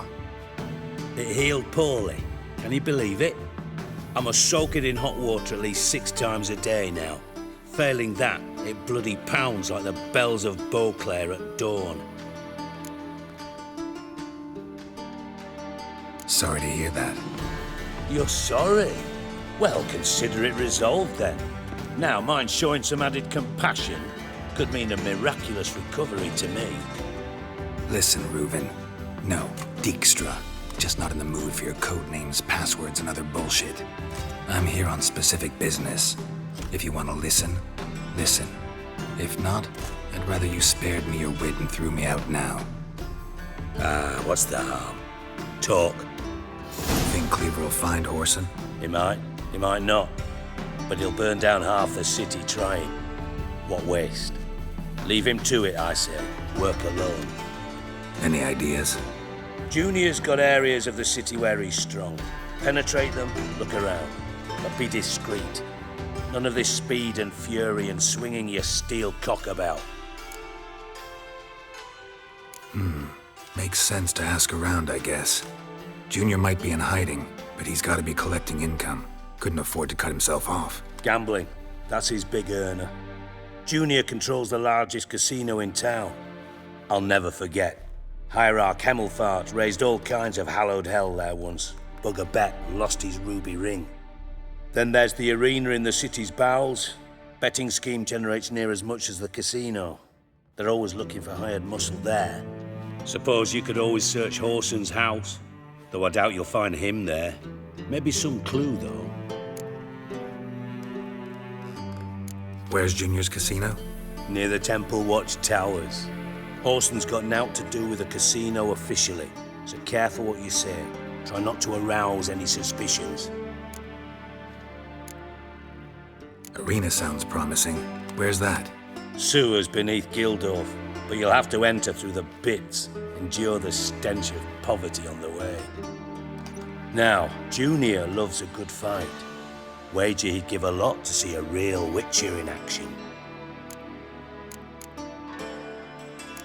It healed poorly. Can you believe it? I must soak it in hot water at least 6 times a day now. Failing that, it bloody pounds like the bells of Beauclair at dawn. Sorry to hear that. You're sorry? Well, consider it resolved then. Now, mind showing some added compassion could mean a miraculous recovery to me. Listen, Reuven. No, Dijkstra. Just not in the mood for your code names, passwords, and other bullshit. I'm here on specific business. If you want to listen, listen. If not, I'd rather you spared me your wit and threw me out now. What's the harm? Talk. Think Cleaver will find Whoreson? He might not. But he'll burn down half the city trying. What waste? Leave him to it, I say. Work alone. Any ideas? Junior's got areas of the city where he's strong. Penetrate them, look around. But be discreet. None of this speed and fury and swinging your steel cock about. Makes sense to ask around, I guess. Junior might be in hiding, but he's gotta be collecting income. Couldn't afford to cut himself off. Gambling. That's his big earner. Junior controls the largest casino in town. I'll never forget. Hierarch Hemmelfart raised all kinds of hallowed hell there once. Bugger bet lost his ruby ring. Then there's the arena in the city's bowels. Betting scheme generates near as much as the casino. They're always looking for hired muscle there. Suppose you could always search Whoreson's house. Though I doubt you'll find him there. Maybe some clue, though. Where's Junior's casino? Near the Temple Watch Towers. Whoreson's got naught to do with the casino officially, so careful what you say. Try not to arouse any suspicions. Arena sounds promising. Where's that? Sewers beneath Gildorf, but you'll have to enter through the pits, endure the stench of poverty on the way. Now, Junior loves a good fight. Wager he'd give a lot to see a real Witcher in action.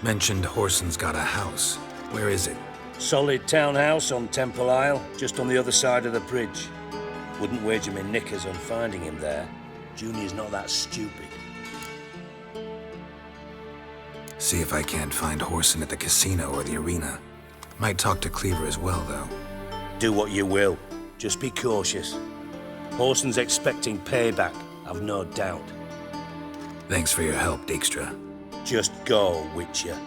Mentioned Horson's got a house. Where is it? Solid townhouse on Temple Isle, just on the other side of the bridge. Wouldn't wager me knickers on finding him there. Junior's not that stupid. See if I can't find Horson at the casino or the arena. Might talk to Cleaver as well, though. Do what you will. Just be cautious. Horson's expecting payback, I've no doubt. Thanks for your help, Dijkstra. Just go, Witcher.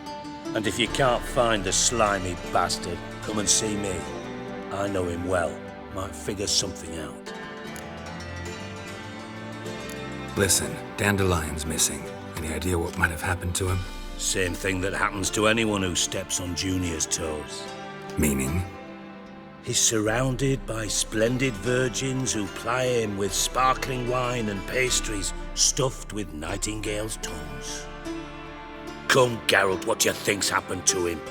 And if you can't find the slimy bastard, come and see me. I know him well. Might figure something out. Listen, Dandelion's missing. Any idea what might have happened to him? Same thing that happens to anyone who steps on Junior's toes. Meaning? He's surrounded by splendid virgins who ply him with sparkling wine and pastries stuffed with nightingales' tongues. Come, Geralt, what do you think's happened to him?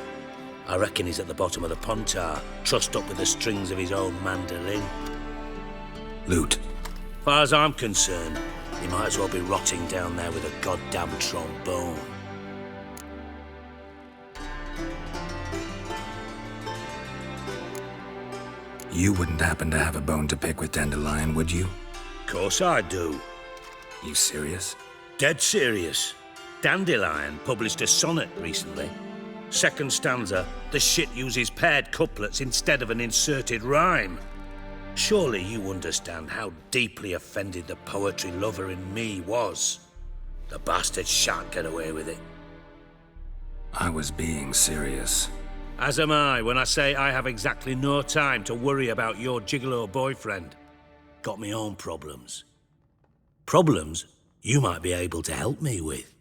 I reckon he's at the bottom of the pontar, trussed up with the strings of his own mandolin. Loot. Far as I'm concerned, he might as well be rotting down there with a goddamn trombone. You wouldn't happen to have a bone to pick with Dandelion, would you? Course I do. You serious? Dead serious. Dandelion published a sonnet recently. Second stanza, the shit uses paired couplets instead of an inserted rhyme. Surely you understand how deeply offended the poetry lover in me was. The bastard shan't get away with it. I was being serious. As am I when I say I have exactly no time to worry about your gigolo boyfriend. Got me own problems. Problems you might be able to help me with.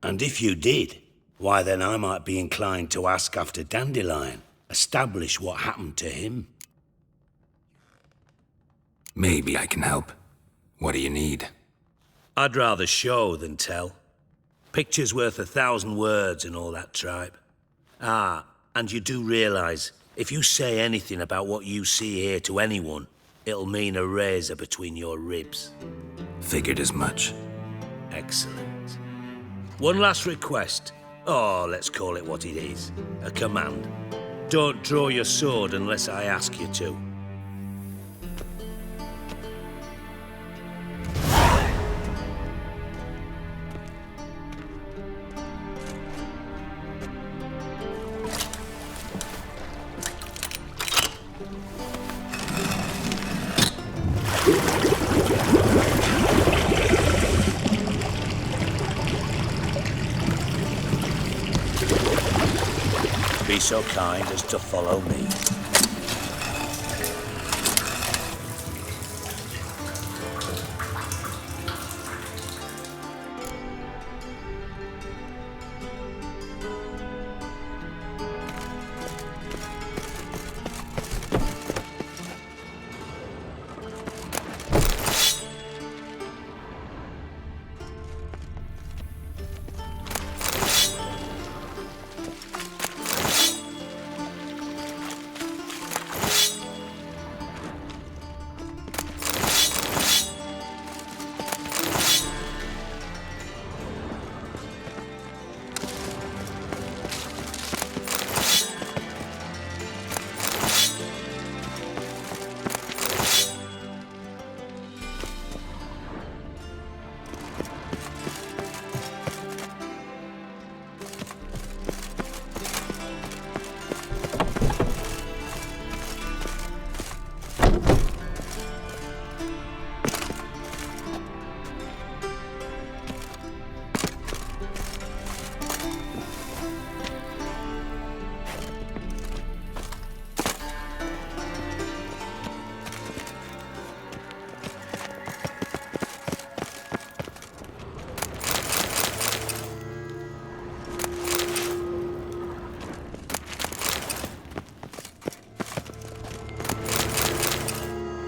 And if you did, why then I might be inclined to ask after Dandelion, establish what happened to him. Maybe I can help. What do you need? I'd rather show than tell. Picture's worth 1,000 words and all that tripe. Ah, and you do realise, if you say anything about what you see here to anyone, it'll mean a razor between your ribs. Figured as much. Excellent. One last request. Oh, let's call it what it is. A command. Don't draw your sword unless I ask you to. Be so kind as to follow me.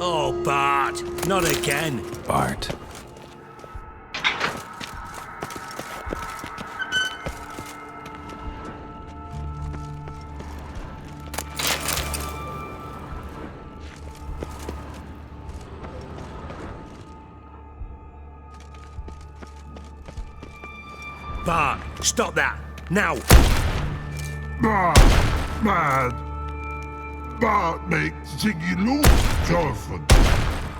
Oh, Bart, not again. Bart. Bart, stop that. Now! Mad! But make Ziggy loose, Jorfan.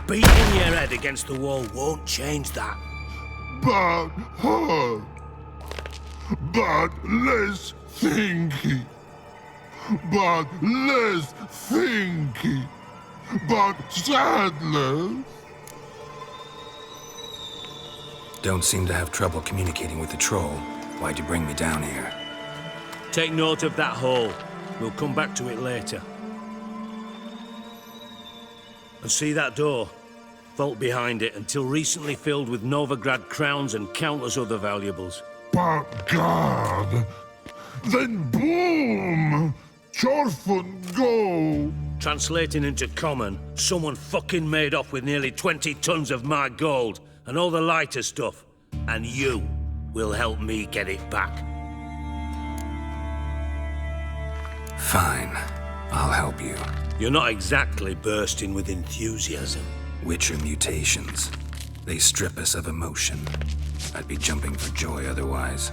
Beating your head against the wall won't change that. But hard. But less thinky. But less thinky. But sadless. Don't seem to have trouble communicating with the troll. Why'd you bring me down here? Take note of that hole. We'll come back to it later. And see that door? Vault behind it, until recently filled with Novigrad crowns and countless other valuables. But God! Then boom! Jorfan go! Translating into common, someone fucking made off with nearly 20 tons of my gold, and all the lighter stuff. And you will help me get it back. Fine. I'll help you. You're not exactly bursting with enthusiasm. Witcher mutations. They strip us of emotion. I'd be jumping for joy otherwise.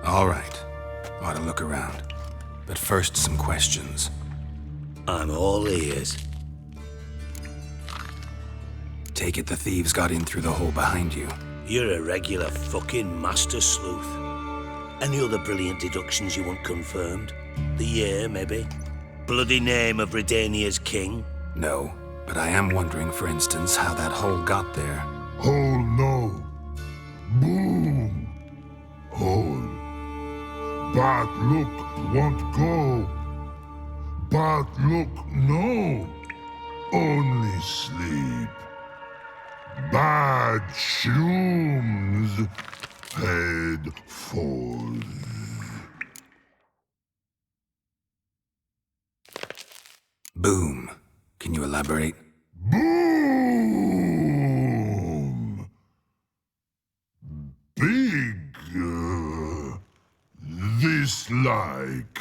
All right. Ought to look around. But first, some questions. I'm all ears. Take it the thieves got in through the hole behind you. You're a regular fucking master sleuth. Any other brilliant deductions you want confirmed? The year, maybe? Bloody name of Redania's king? No, but I am wondering, for instance, how that hole got there. Hole no. Boom. Hole. But look won't go. But look no. Only sleep. Bad shrooms. Head falls. Boom. Can you elaborate? Boom! Big. This like.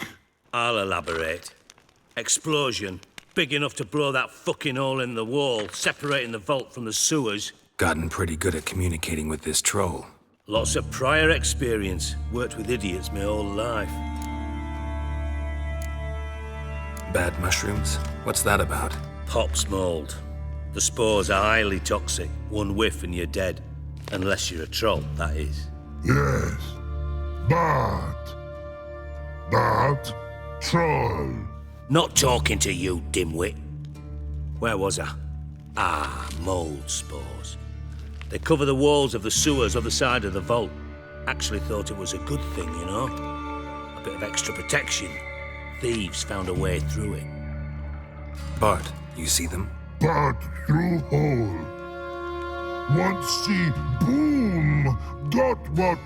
I'll elaborate. Explosion. Big enough to blow that fucking hole in the wall, separating the vault from the sewers. Gotten pretty good at communicating with this troll. Lots of prior experience. Worked with idiots my whole life. Bad mushrooms? What's that about? Pop's mold. The spores are highly toxic. One whiff and you're dead. Unless you're a troll, that is. Yes. But troll. Not talking to you, dimwit. Where was I? Ah, mold spores. They cover the walls of the sewers other side of the vault. Actually thought it was a good thing, you know? A bit of extra protection. Thieves found a way through it. Bart, you see them? But through hole. Once see boom. Got what?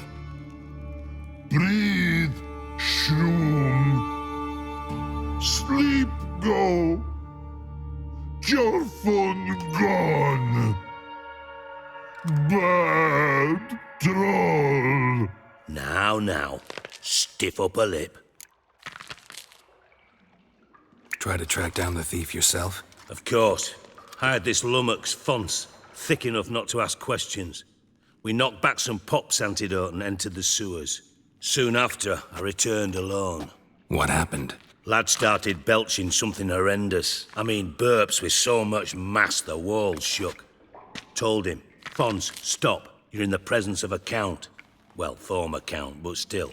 Breathe. Shroom. Sleep go. Jorfan gone. Bad troll. Now. Stiff upper lip. Try to track down the thief yourself? Of course. Hired this lummox, Fons, thick enough not to ask questions. We knocked back some Pop's antidote and entered the sewers. Soon after, I returned alone. What happened? Lad started belching something horrendous. I mean, burps with so much mass the walls shook. Told him, Fons, stop. You're in the presence of a count. Well, former count, but still.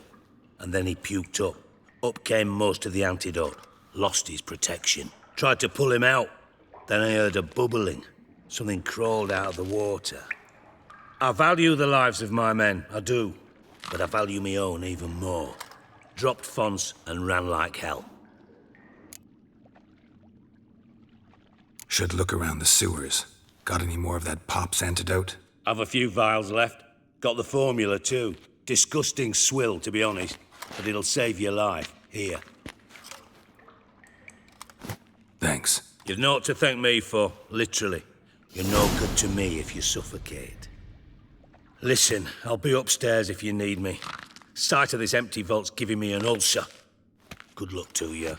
And then he puked up. Up came most of the antidote. Lost his protection. Tried to pull him out. Then I heard a bubbling. Something crawled out of the water. I value the lives of my men, I do. But I value my own even more. Dropped Fons and ran like hell. Should look around the sewers. Got any more of that Pop's antidote? I've a few vials left. Got the formula too. Disgusting swill, to be honest. But it'll save your life. Here. Thanks. You've naught to thank me for, literally. You're no good to me if you suffocate. Listen, I'll be upstairs if you need me. Sight of this empty vault's giving me an ulcer. Good luck to you.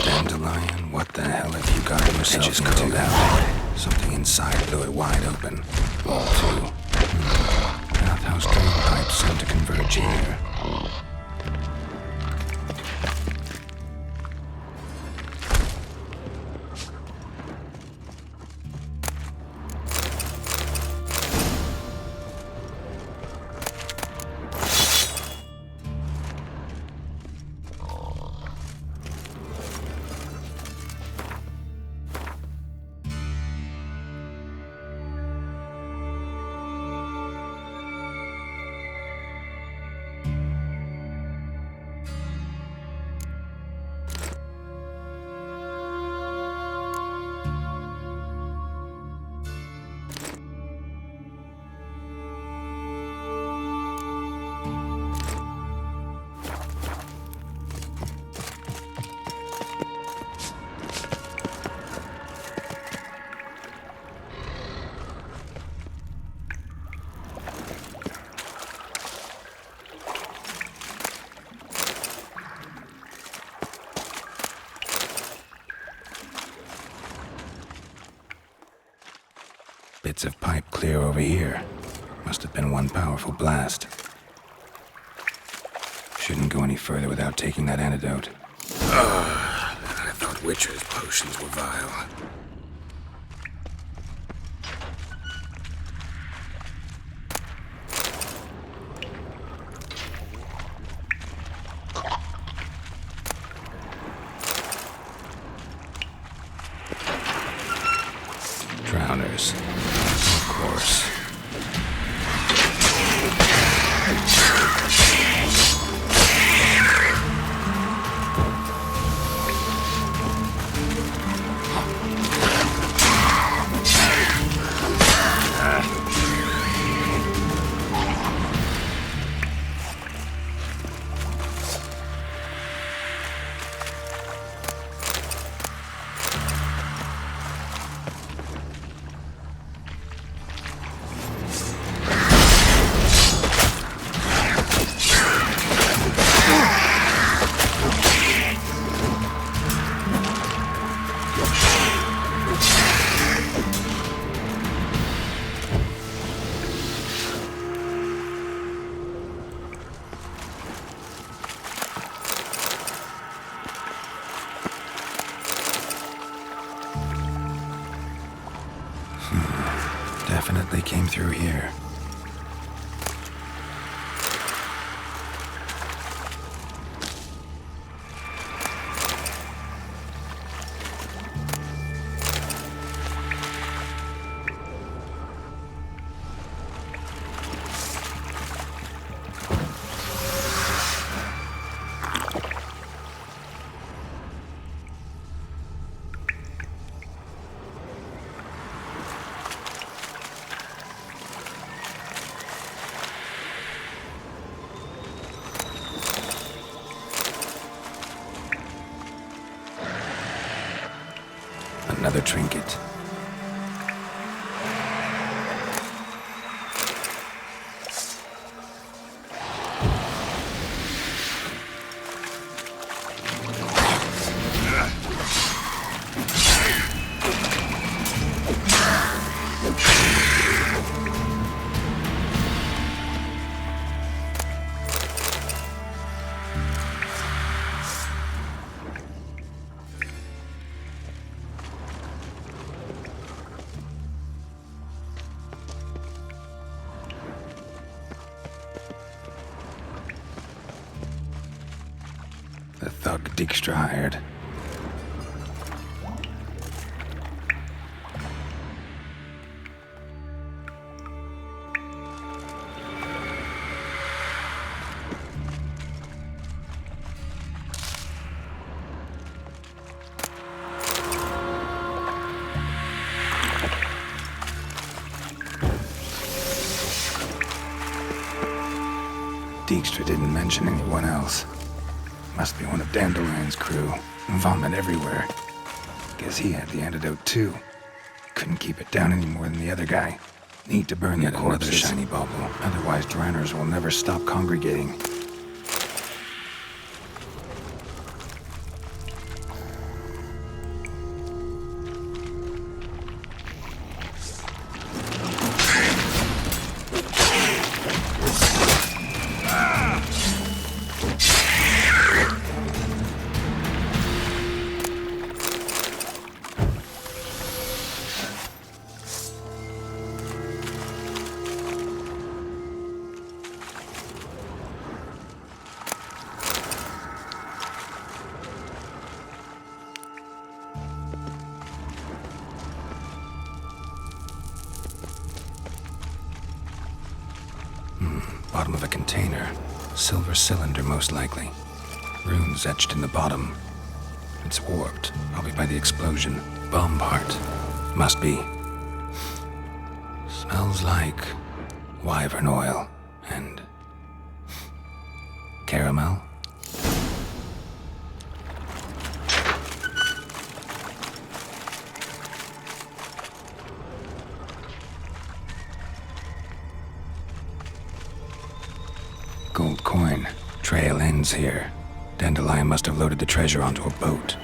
Dandelion, what the hell have you got yourself into? Something inside blew it wide open. Wall 2. Bathhouse drain pipes seem to converge here. Bits of pipe clear over here. Must have been one powerful blast. Shouldn't go any further without taking that antidote. I thought Witcher's potions were vile. Drowners. Of course. Definitely came through here. Another trinket. The thug Dijkstra hired. Dijkstra didn't mention anyone else. Must be one of Dandelion's crew. Vomit everywhere. Guess he had the antidote too. Couldn't keep it down any more than the other guy. Need to burn the corpses. Shiny bauble. Otherwise, drowners will never stop congregating. bottom of a container. Silver cylinder, most likely. Runes etched in the bottom. It's warped, probably by the explosion. Bomb part. Must be. Smells like wyvern oil and caramel. Gold coin. Trail ends here. Dandelion must have loaded the treasure onto a boat.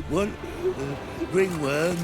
One ringworm.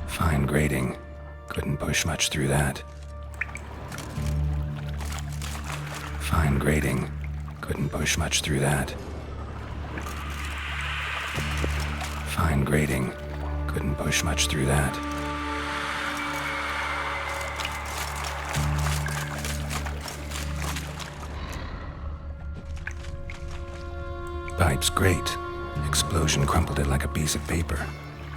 Fine grading. Couldn't push much through that. Fine grading. Couldn't push much through that. Fine grating. Couldn't push much through that. Pipe's great. Explosion crumpled it like a piece of paper.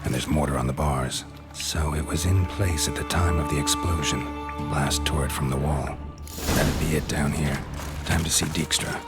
And there's mortar on the bars. So it was in place at the time of the explosion. Blast tore it from the wall. That'd be it down here. Time to see Dijkstra.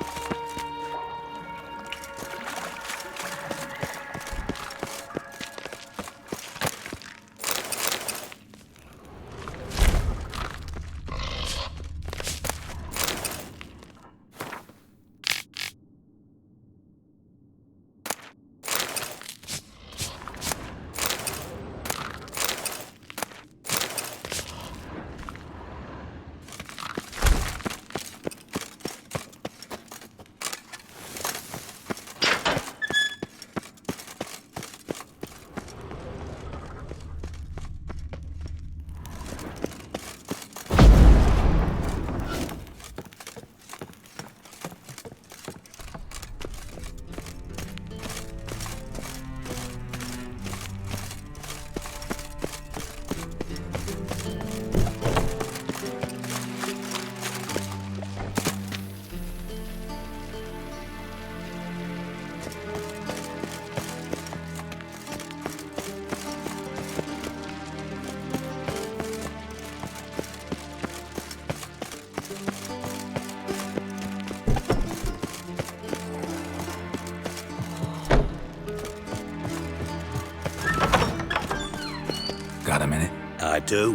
Got a minute? I do.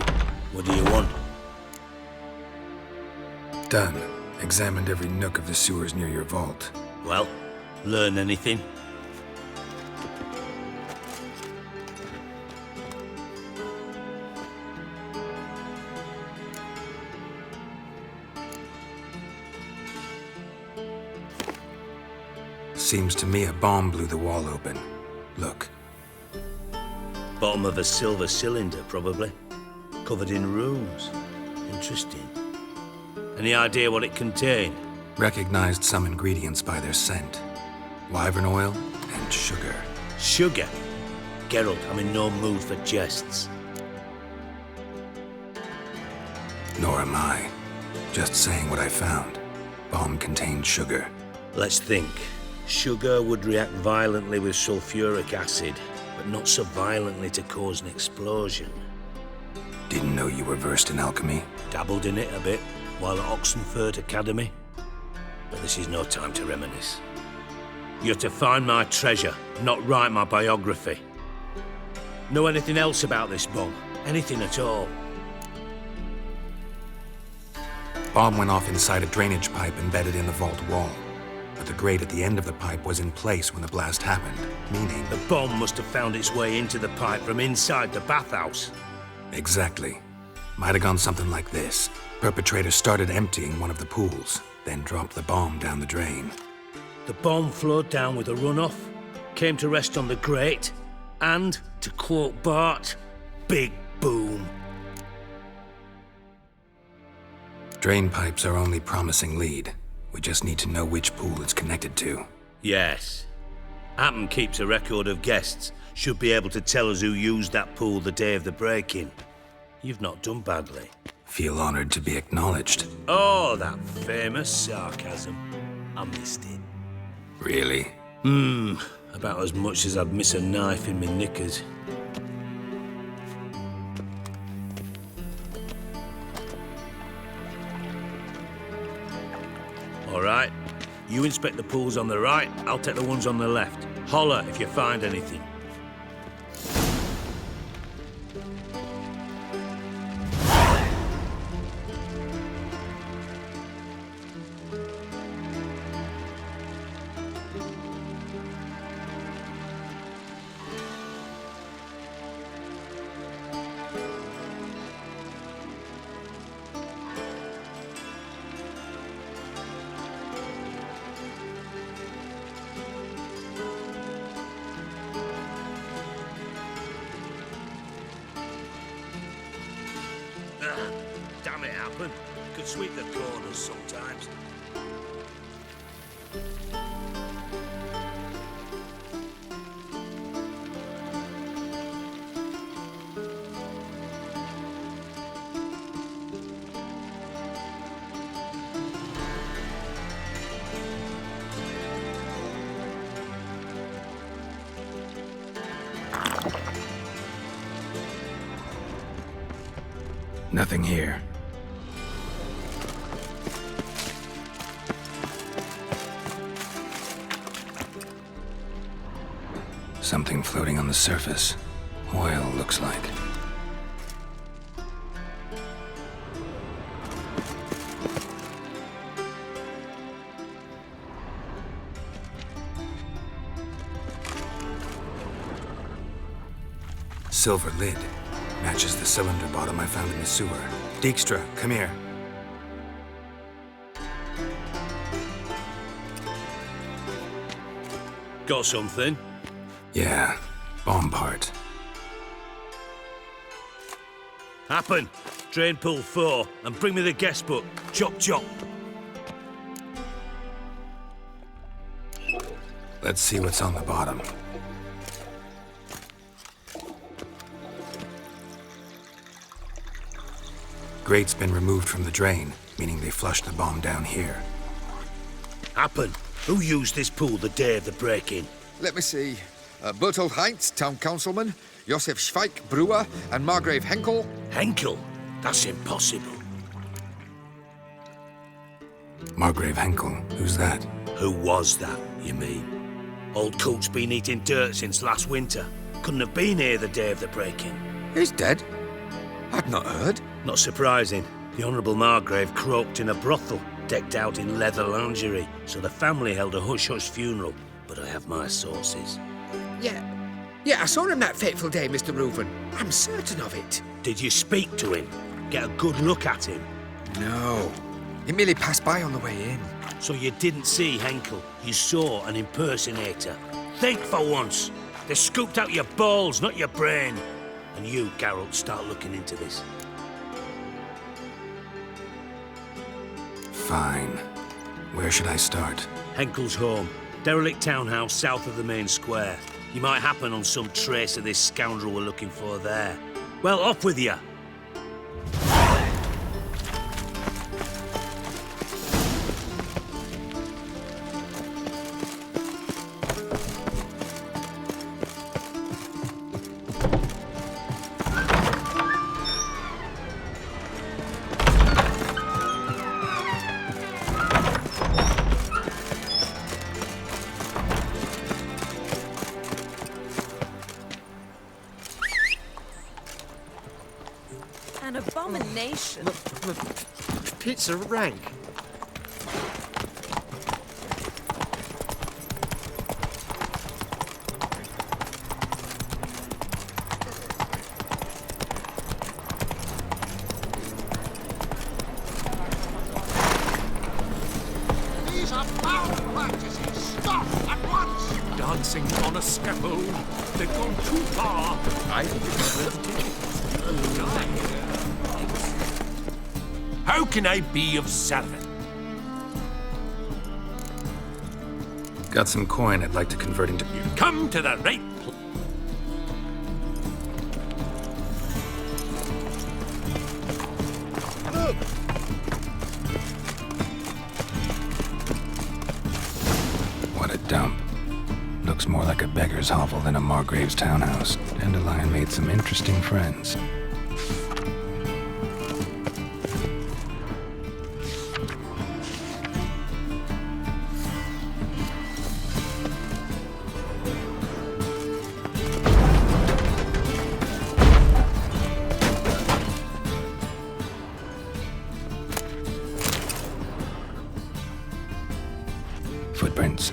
What do you want? Done. Examined every nook of the sewers near your vault. Well, learn anything? Seems to me a bomb blew the wall open. Look. Bottom of a silver cylinder, probably. Covered in runes. Interesting. Any idea what it contained? Recognized some ingredients by their scent. Wyvern oil and sugar. Sugar? Geralt, I'm in no mood for jests. Nor am I. Just saying what I found. Bomb contained sugar. Let's think. Sugar would react violently with sulfuric acid, but not so violently to cause an explosion. Didn't know you were versed in alchemy. Dabbled in it a bit while at Oxenford Academy. But this is no time to reminisce. You're to find my treasure, not write my biography. Know anything else about this bomb? Anything at all? Bomb went off inside a drainage pipe embedded in the vault wall. But the grate at the end of the pipe was in place when the blast happened, meaning... The bomb must have found its way into the pipe from inside the bathhouse. Exactly. Might have gone something like this. Perpetrator started emptying one of the pools, then dropped the bomb down the drain. The bomb flowed down with a runoff, came to rest on the grate, and, to quote Bart, big boom. Drain pipes are only promising lead. We just need to know which pool it's connected to. Yes. Appen keeps a record of guests. Should be able to tell us who used that pool the day of the break-in. You've not done badly. Feel honored to be acknowledged. Oh, that famous sarcasm. I missed it. Really? About as much as I'd miss a knife in my knickers. All right. You inspect the pools on the right, I'll take the ones on the left. Holler if you find anything. Damn it, Appen. Could sweep the corners sometimes. Nothing here. Something floating on the surface. Oil, looks like. Silver lid. Matches the cylinder bottom I found in the sewer. Dijkstra, come here. Got something? Yeah, bomb part. Happen. Drain pool 4 and bring me the guest book. Chop chop. Let's see what's on the bottom. Grate's been removed from the drain, meaning they flushed the bomb down here. Happen. Who used this pool the day of the break-in? Let me see. Bertold Heinz, town councilman, Josef Schweik, brewer, and Margrave Henkel. Henkel? That's impossible. Margrave Henkel? Who's that? Who was that, you mean? Old coot's been eating dirt since last winter. Couldn't have been here the day of the break-in. He's dead? I'd not heard. Not surprising. The Honourable Margrave croaked in a brothel, decked out in leather lingerie, so the family held a hush-hush funeral. But I have my sources. Yeah, I saw him that fateful day, Mr. Reuven. I'm certain of it. Did you speak to him? Get a good look at him? No. He merely passed by on the way in. So you didn't see Henkel? You saw an impersonator? Think for once! They scooped out your balls, not your brain. And you, Geralt, start looking into this. Fine. Where should I start? Henkel's home. Derelict townhouse south of the main square. You might happen on some trace of this scoundrel we're looking for there. Well, off with you! An abomination. Pizza rank. These are foul practices. Stop at once. Dancing on a scaffold. They've gone too far. I think How can I be of service? Got some coin I'd like to convert into... Come to the right place. What a dump. Looks more like a beggar's hovel than a Margrave's townhouse. Dandelion made some interesting friends. Footprints.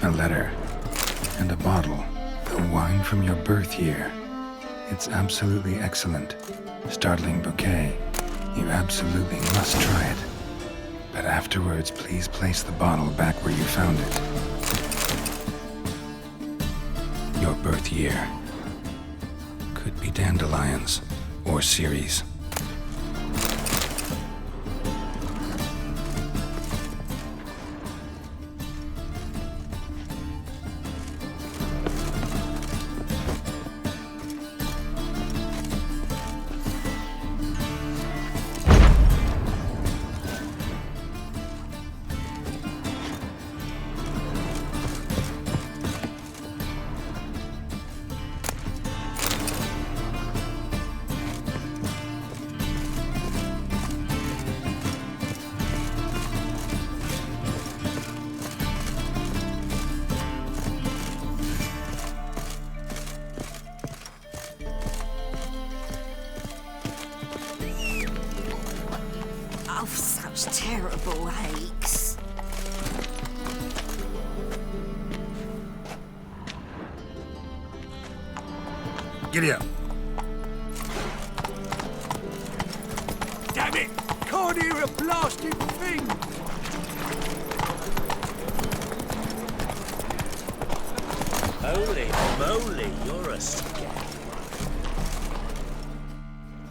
A letter. And a bottle. The wine from your birth year. It's absolutely excellent. Startling bouquet. You absolutely must try it. But afterwards, please place the bottle back where you found it. Your birth year. Could be Dandelion's or Ciri's. those terrible aches. Giddy up. Damn it! Can't hear a blasted thing! Holy moly, you're a scab.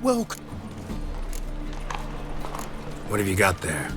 Welcome. What have you got there?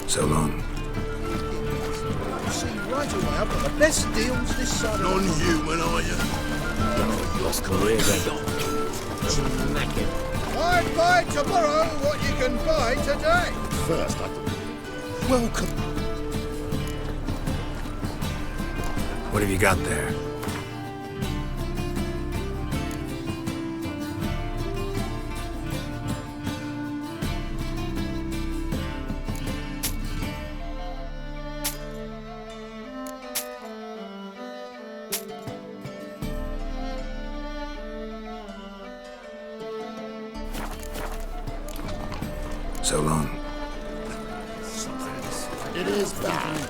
So long. See, right away, I've got the best deals this side of Non-human, are you? Lost career, I'd buy tomorrow what you can buy today. First, I thought, Welcome. What have you got there? So long. it is bad.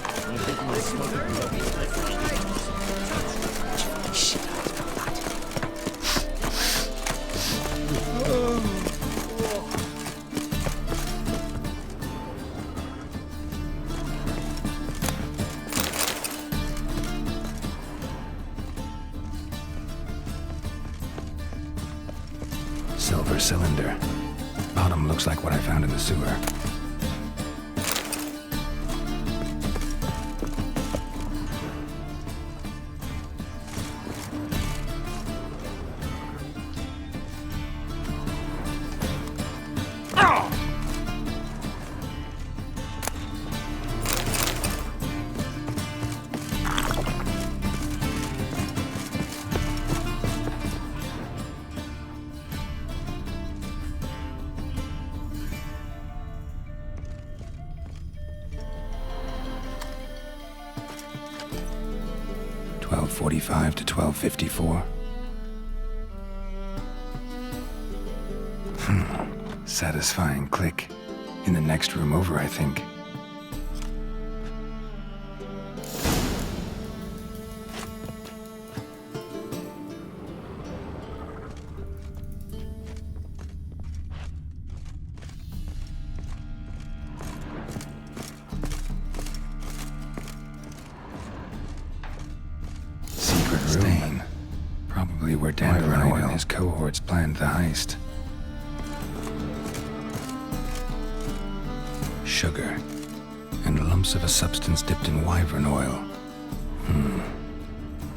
Silver cylinder. Bottom looks like what I found in the sewer. .45 to 12:54. Satisfying click. In the next room over, I think. Stain. Probably where Dandelion and his cohorts planned the heist. Sugar. And lumps of a substance dipped in wyvern oil.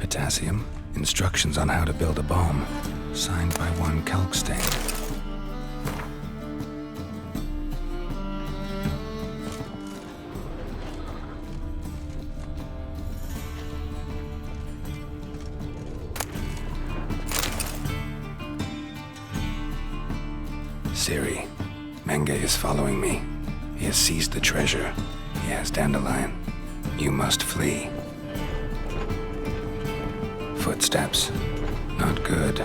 Potassium. Instructions on how to build a bomb. Signed by one Kalkstain. Ciri. Menge is following me. He has seized the treasure. He has Dandelion. You must flee. Footsteps. Not good.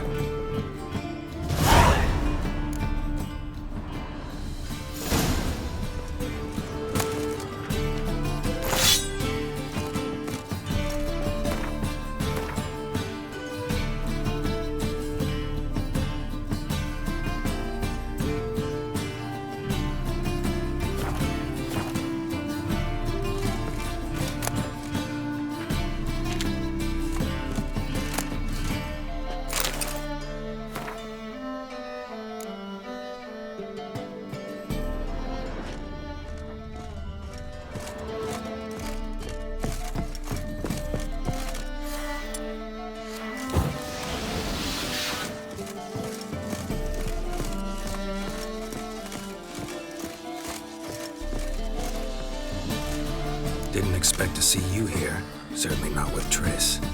Didn't expect to see you here. Certainly not with Triss.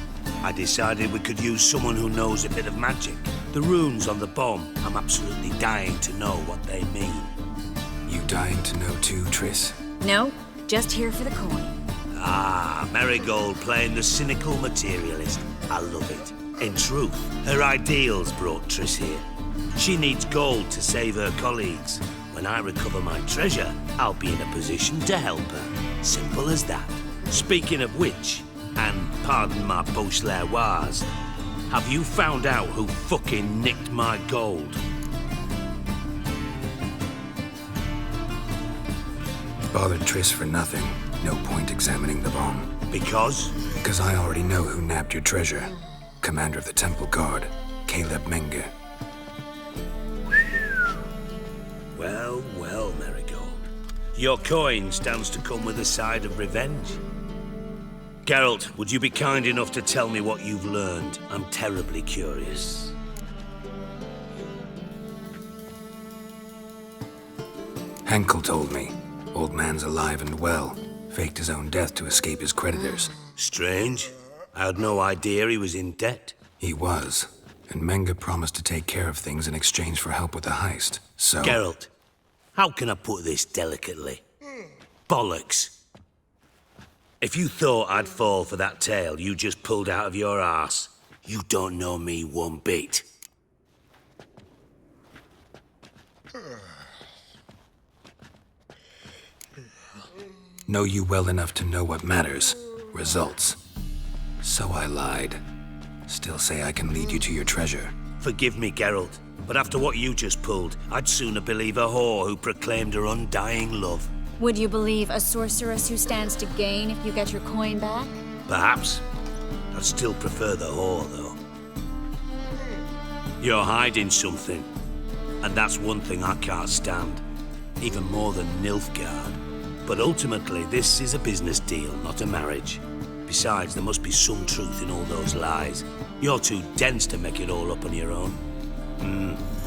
I decided we could use someone who knows a bit of magic. The runes on the bomb, I'm absolutely dying to know what they mean. You dying to know too, Triss? No, just here for the coin. Ah, Marigold playing the cynical materialist. I love it. In truth, her ideals brought Triss here. She needs gold to save her colleagues. When I recover my treasure, I'll be in a position to help her. Simple as that. Speaking of which, and pardon my post-laroise, have you found out who fucking nicked my gold? Bothered Triss for nothing. No point examining the bomb. Because? Because I already know who nabbed your treasure. Commander of the Temple Guard, Caleb Menge. Well, well, Marigold. Your coin stands to come with a side of revenge. Geralt, would you be kind enough to tell me what you've learned? I'm terribly curious. Henkel told me. Old man's alive and well. Faked his own death to escape his creditors. Strange. I had no idea he was in debt. He was. And Menge promised to take care of things in exchange for help with the heist. So... Geralt, how can I put this delicately? Bollocks. If you thought I'd fall for that tale you just pulled out of your arse, you don't know me one bit. Know you well enough to know what matters. Results. So I lied. Still say I can lead you to your treasure. Forgive me, Geralt, but after what you just pulled, I'd sooner believe a whore who proclaimed her undying love. Would you believe a sorceress who stands to gain if you get your coin back? Perhaps. I'd still prefer the whore, though. You're hiding something, and that's one thing I can't stand. Even more than Nilfgaard. But ultimately, this is a business deal, not a marriage. Besides, there must be some truth in all those lies. You're too dense to make it all up on your own.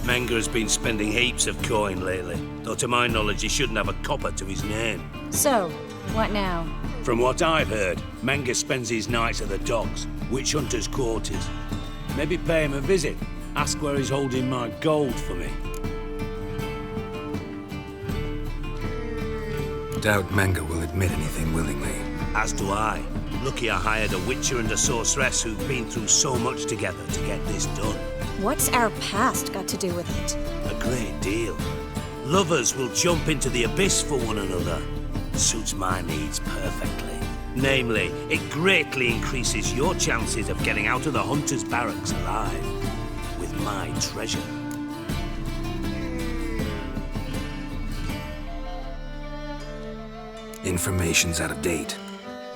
Menge has been spending heaps of coin lately, though to my knowledge he shouldn't have a copper to his name. So, what now? From what I've heard, Menge spends his nights at the docks, witch hunters' quarters. Maybe pay him a visit, ask where he's holding my gold for me. Doubt Menge will admit anything willingly. As do I. Lucky I hired a witcher and a sorceress who've been through so much together to get this done. What's our past got to do with it? A great deal. Lovers will jump into the abyss for one another. Suits my needs perfectly. Namely, it greatly increases your chances of getting out of the hunter's barracks alive. With my treasure. Information's out of date.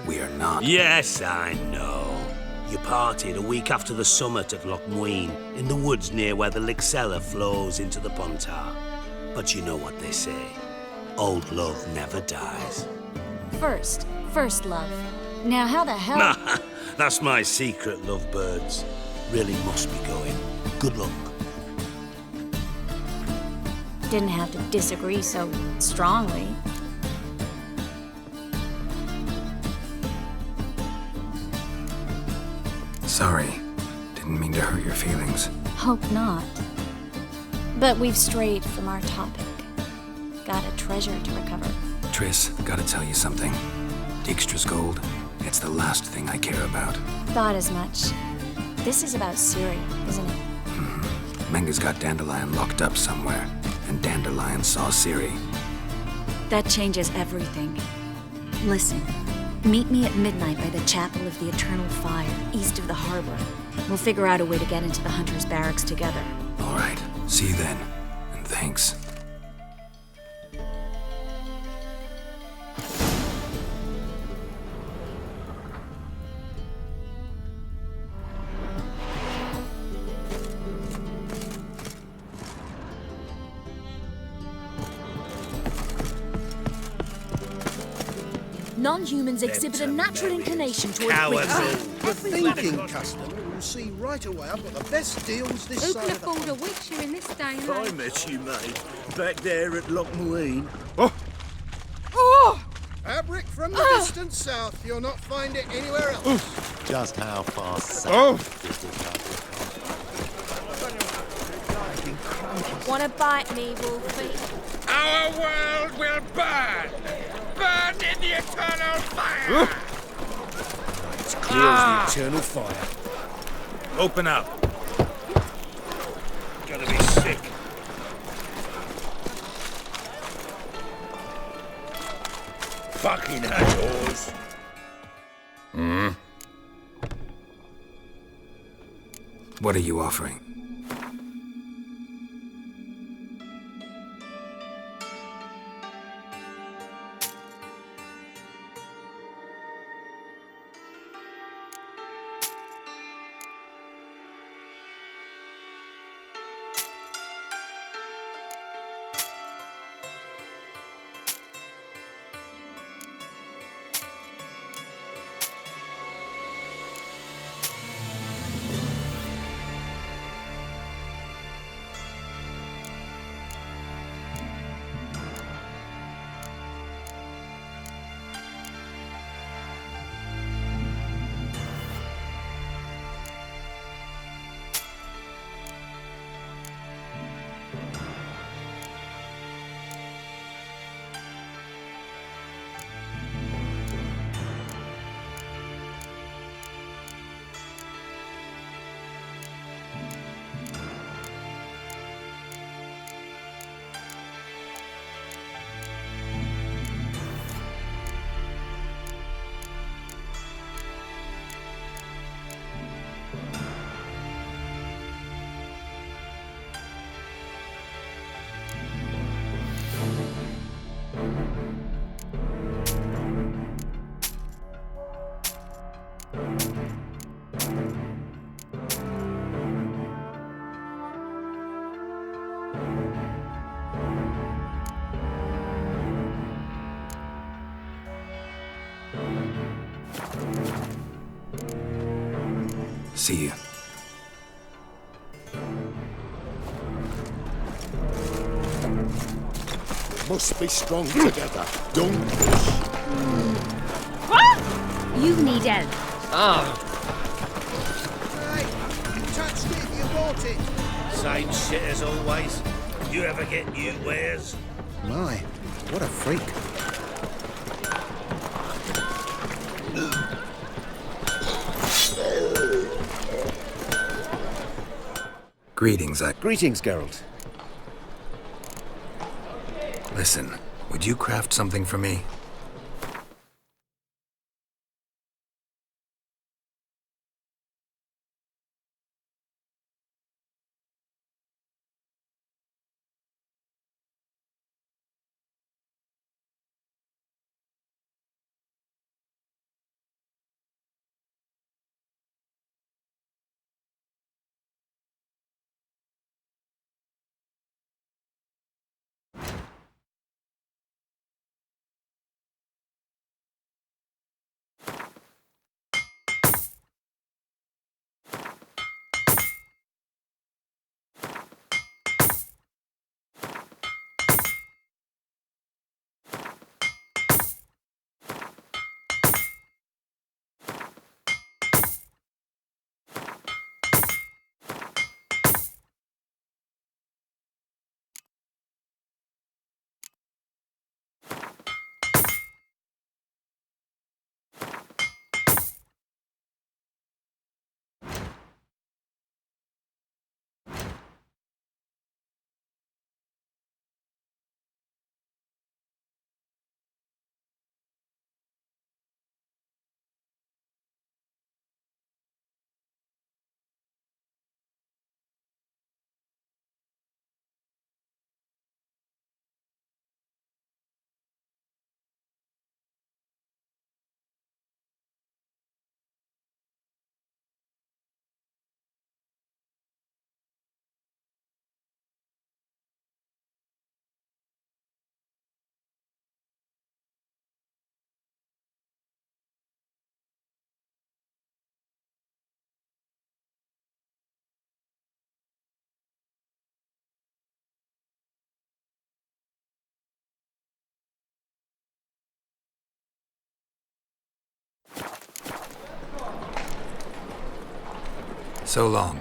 We are not. Yes, I know. You parted a week after the summit at Loch Muin, in the woods near where the Lixella flows into the Pontar. But you know what they say. Old love never dies. First love. Now how the hell... That's my secret, lovebirds. Really must be going. Good luck. Didn't have to disagree so strongly. Sorry. Didn't mean to hurt your feelings. Hope not. But we've strayed from our topic. Got a treasure to recover. Triss, gotta tell you something. Dijkstra's gold, it's the last thing I care about. Thought as much. This is about Ciri, isn't it? Menge's got Dandelion locked up somewhere, and Dandelion saw Ciri. That changes everything. Listen. Meet me at midnight by the Chapel of the Eternal Fire, east of the harbor. We'll figure out a way to get into the Hunter's Barracks together. All right. See you then. And thanks. Non-humans exhibit a natural inclination toward The thieving customer will see right away I've got the best deals this Who side can of the... afford a witcher in this day and I age? met you, mate, back there at Loch Muin. Oh! Fabric From the distant south, you'll not find it anywhere else. Just how far Oh. south does this happen? Wanna bite me, Wolfie? Our world will burn! Burn in the eternal fire! It's clear as the eternal fire. Open up. Gonna be sick. Fucking assholes. What are you offering? See you. Must be strong together. Don't push. You need help. Hey, you touched it, you bought it. Same shit as always. You ever get new wares? My, what a freak. Greetings, Greetings, Geralt. Listen, would you craft something for me? So long.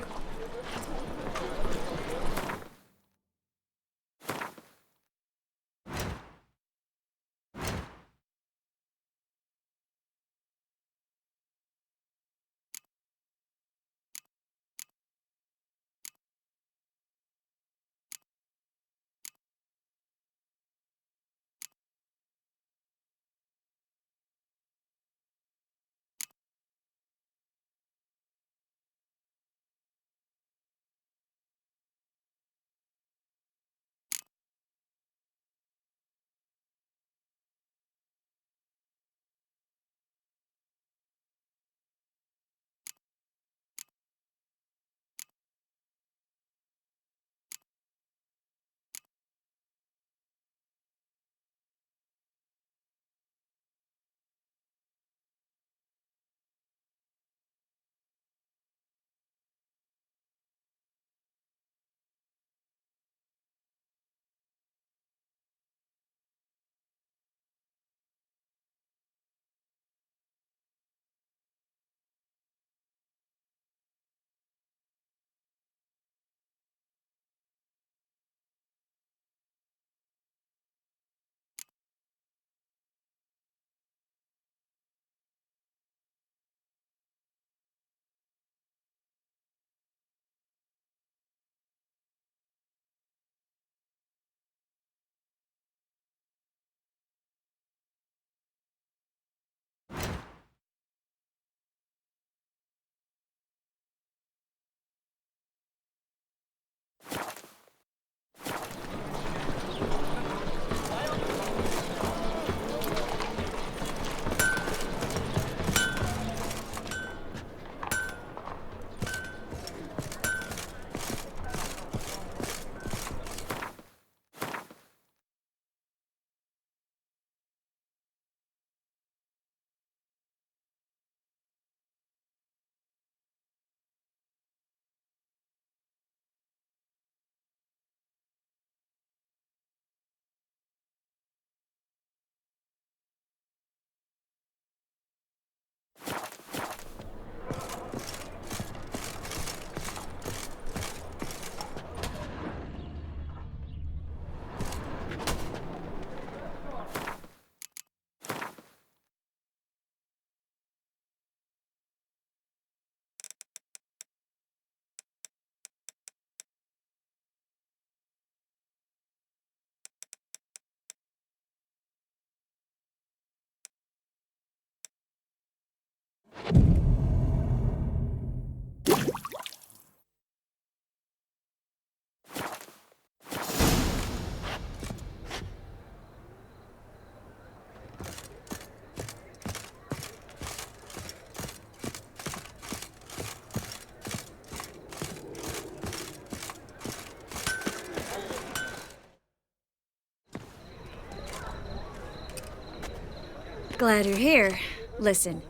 Glad you're here. Listen,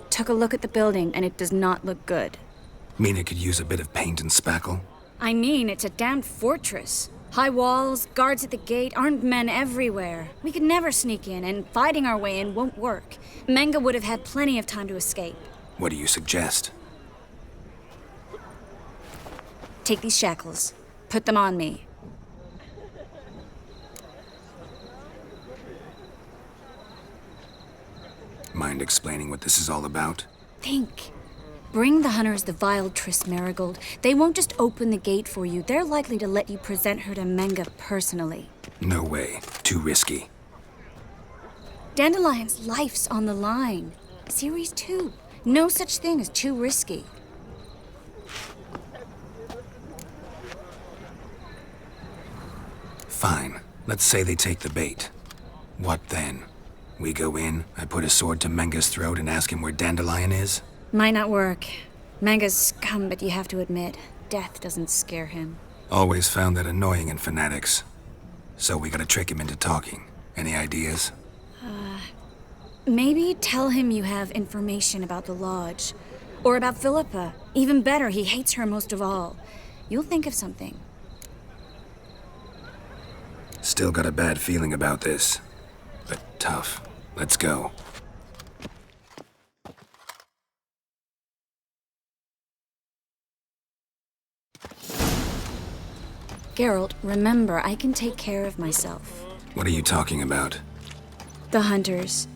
took a look at the building and it does not look good. Mean it could use a bit of paint and spackle? I mean, it's a damned fortress. High walls, guards at the gate, armed men everywhere. We could never sneak in, and fighting our way in won't work. Menga would have had plenty of time to escape. What do you suggest? Take these shackles. Put them on me. Mind explaining what this is all about? Think. Bring the hunters the vile Triss Marigold. They won't just open the gate for you. They're likely to let you present her to Menga personally. No way. Too risky. Dandelion's life's on the line. Ciri's too. No such thing as too risky. Fine. Let's say they take the bait. What then? We go in, I put a sword to Menga's throat and ask him where Dandelion is? Might not work. Menga's scum, but you have to admit, death doesn't scare him. Always found that annoying in fanatics. So we gotta trick him into talking. Any ideas? Maybe tell him you have information about the lodge. Or about Philippa. Even better, he hates her most of all. You'll think of something. Still got a bad feeling about this. But tough. Let's go. Geralt, remember, I can take care of myself. What are you talking about? The hunters.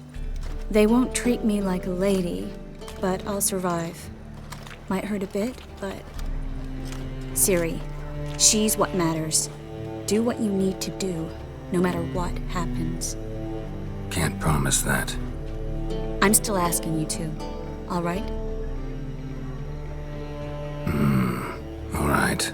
They won't treat me like a lady, but I'll survive. Might hurt a bit, but... Ciri, she's what matters. Do what you need to do, no matter what happens. Can't promise that. I'm still asking you to, all right? All right.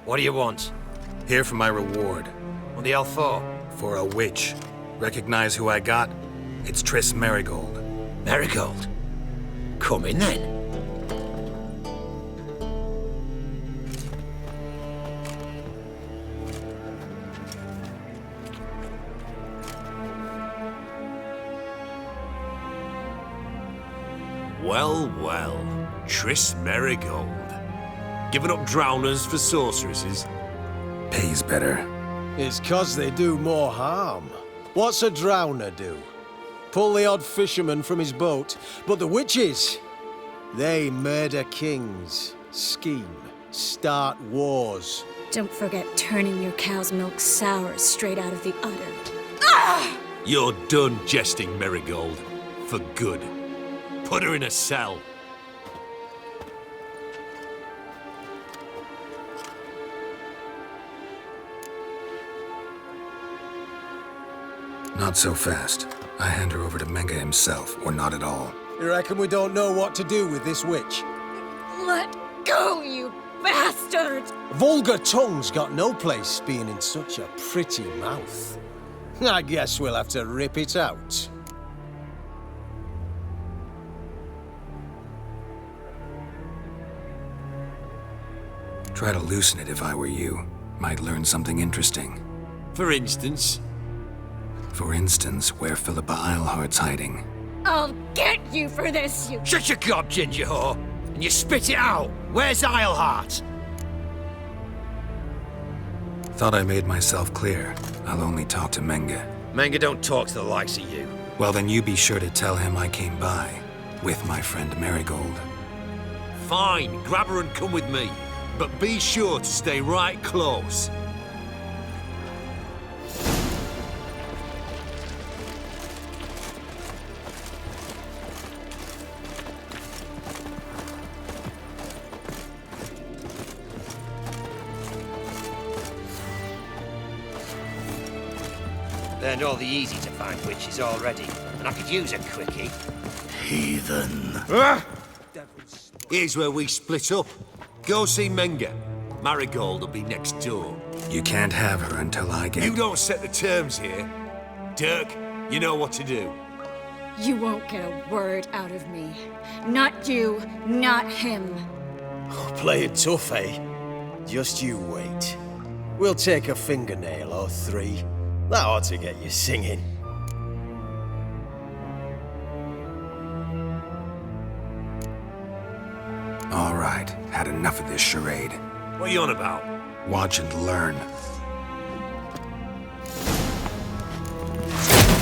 What do you want? Here for my reward. What the hell for? For a witch. Recognize who I got? It's Triss Merigold. Merigold? Come in then. Well, well. Triss Merigold. Giving up drowners for sorceresses? Pays better. It's 'cause they do more harm. What's a drowner do? Pull the odd fisherman from his boat. But the witches, they murder kings, scheme, start wars. Don't forget turning your cow's milk sour straight out of the udder. You're done jesting, Merigold. For good. Put her in a cell. Not so fast. I hand her over to Menga himself, or not at all. You reckon we don't know what to do with this witch? Let go, you bastard! Vulgar tongue's got no place being in such a pretty mouth. I guess we'll have to rip it out. Try to loosen it if I were you. Might learn something interesting. For instance? For instance, where Philippa Eilhart's hiding. I'll get you for this, you... Shut your gob, ginger whore, and you spit it out. Where's Eilhart? Thought I made myself clear. I'll only talk to Menga. Menga don't talk to the likes of you. Well, then you be sure to tell him I came by. With my friend Merigold. Fine, grab her and come with me. But be sure to stay right close. Learned all the easy-to-find witches already, and I could use a quickie. Heathen. Here's where we split up. Go see Menga. Marigold will be next door. You can't have her until I get... You don't set the terms here. Dirk, you know what to do. You won't get a word out of me. Not you, not him. Play it tough, eh? Just you wait. We'll take a fingernail or three. That ought to get you singing. All right, had enough of this charade. What are you on about? Watch and learn.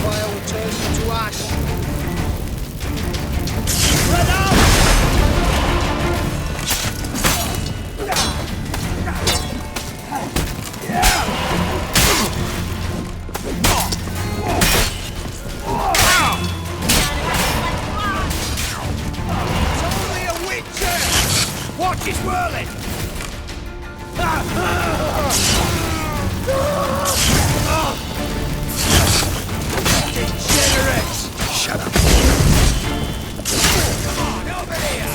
Fire will turn you to ash. Watch it whirling! Degenerate! Shut up. Come on, over here!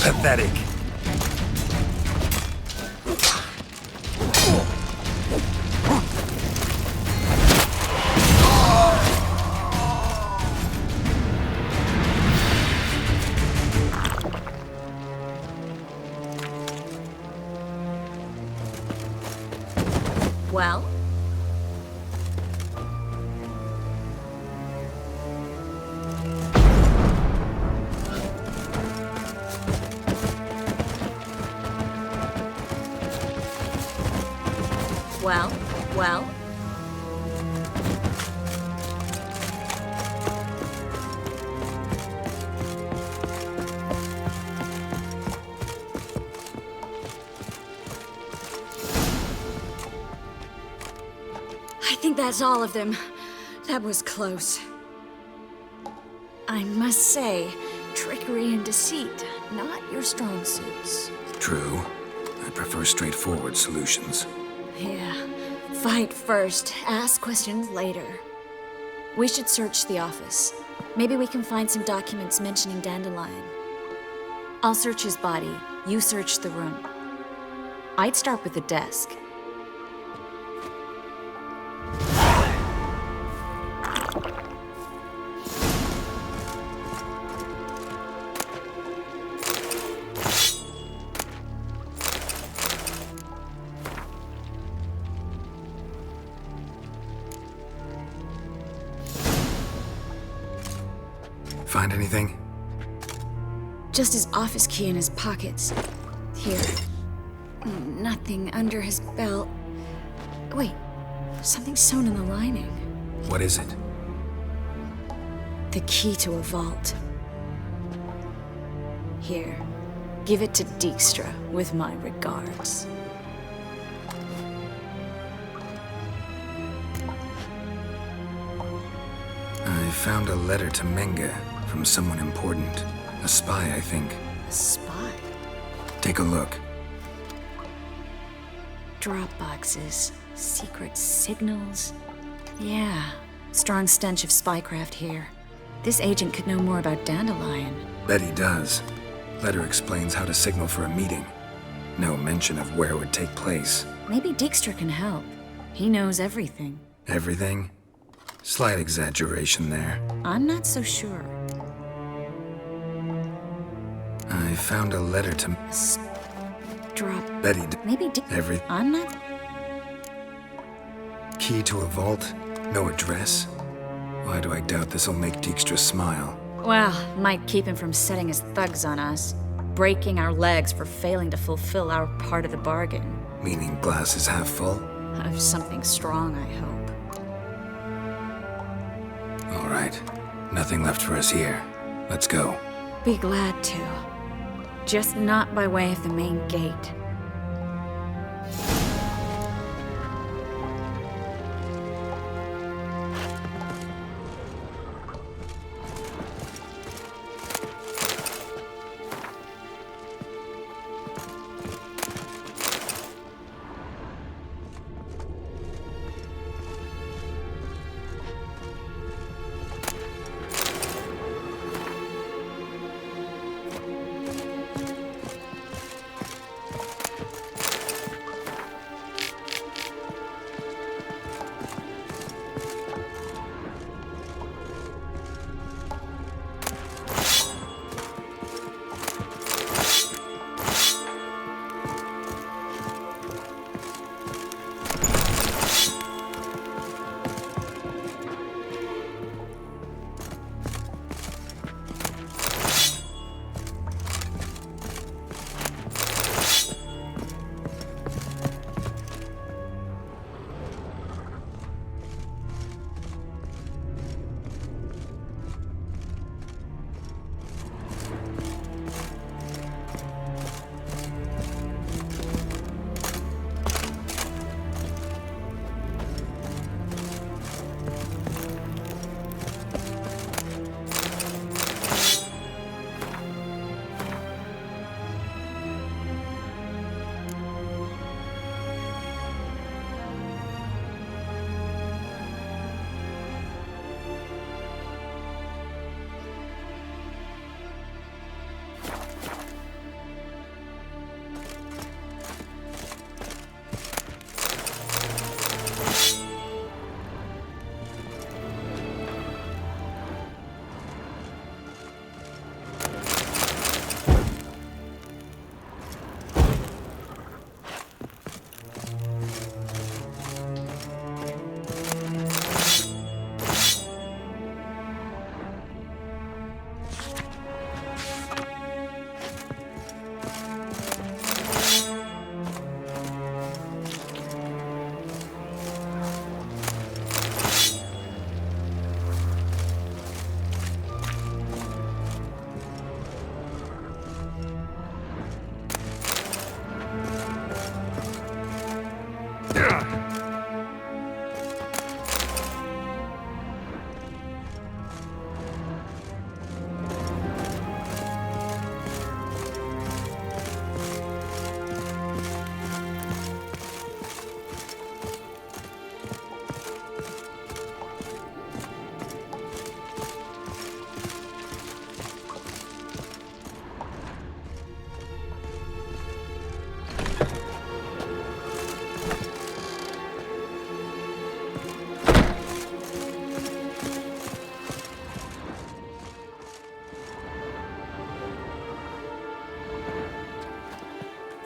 Pathetic. Well? Well? I think that's all of them. That was close. I must say, trickery and deceit, not your strong suits. True. I prefer straightforward solutions. Yeah. Fight first, ask questions later. We should search the office. Maybe we can find some documents mentioning Dandelion. I'll search his body. You search the room. I'd start with the desk. Find anything? Just his office key in his pockets. Here. Nothing under his belt. Wait, something sewn in the lining. What is it? The key to a vault. Here, give it to Dijkstra with my regards. I found a letter to Menga from someone important. A spy, I think. A spy? Take a look. Drop boxes, secret signals. Yeah, strong stench of spycraft here. This agent could know more about Dandelion. Bet he does. Letter explains how to signal for a meeting. No mention of where it would take place. Maybe Dijkstra can help. He knows everything. Everything? Slight exaggeration there. I'm not so sure. I found a letter to... Drop... Betty... Maybe I'm not... Key to a vault? No address? Why do I doubt this'll make Dijkstra smile? Well, might keep him from setting his thugs on us. Breaking our legs for failing to fulfill our part of the bargain. Meaning glass is half full? Of something strong, I hope. All right. Nothing left for us here. Let's go. Be glad to. Just not by way of the main gate.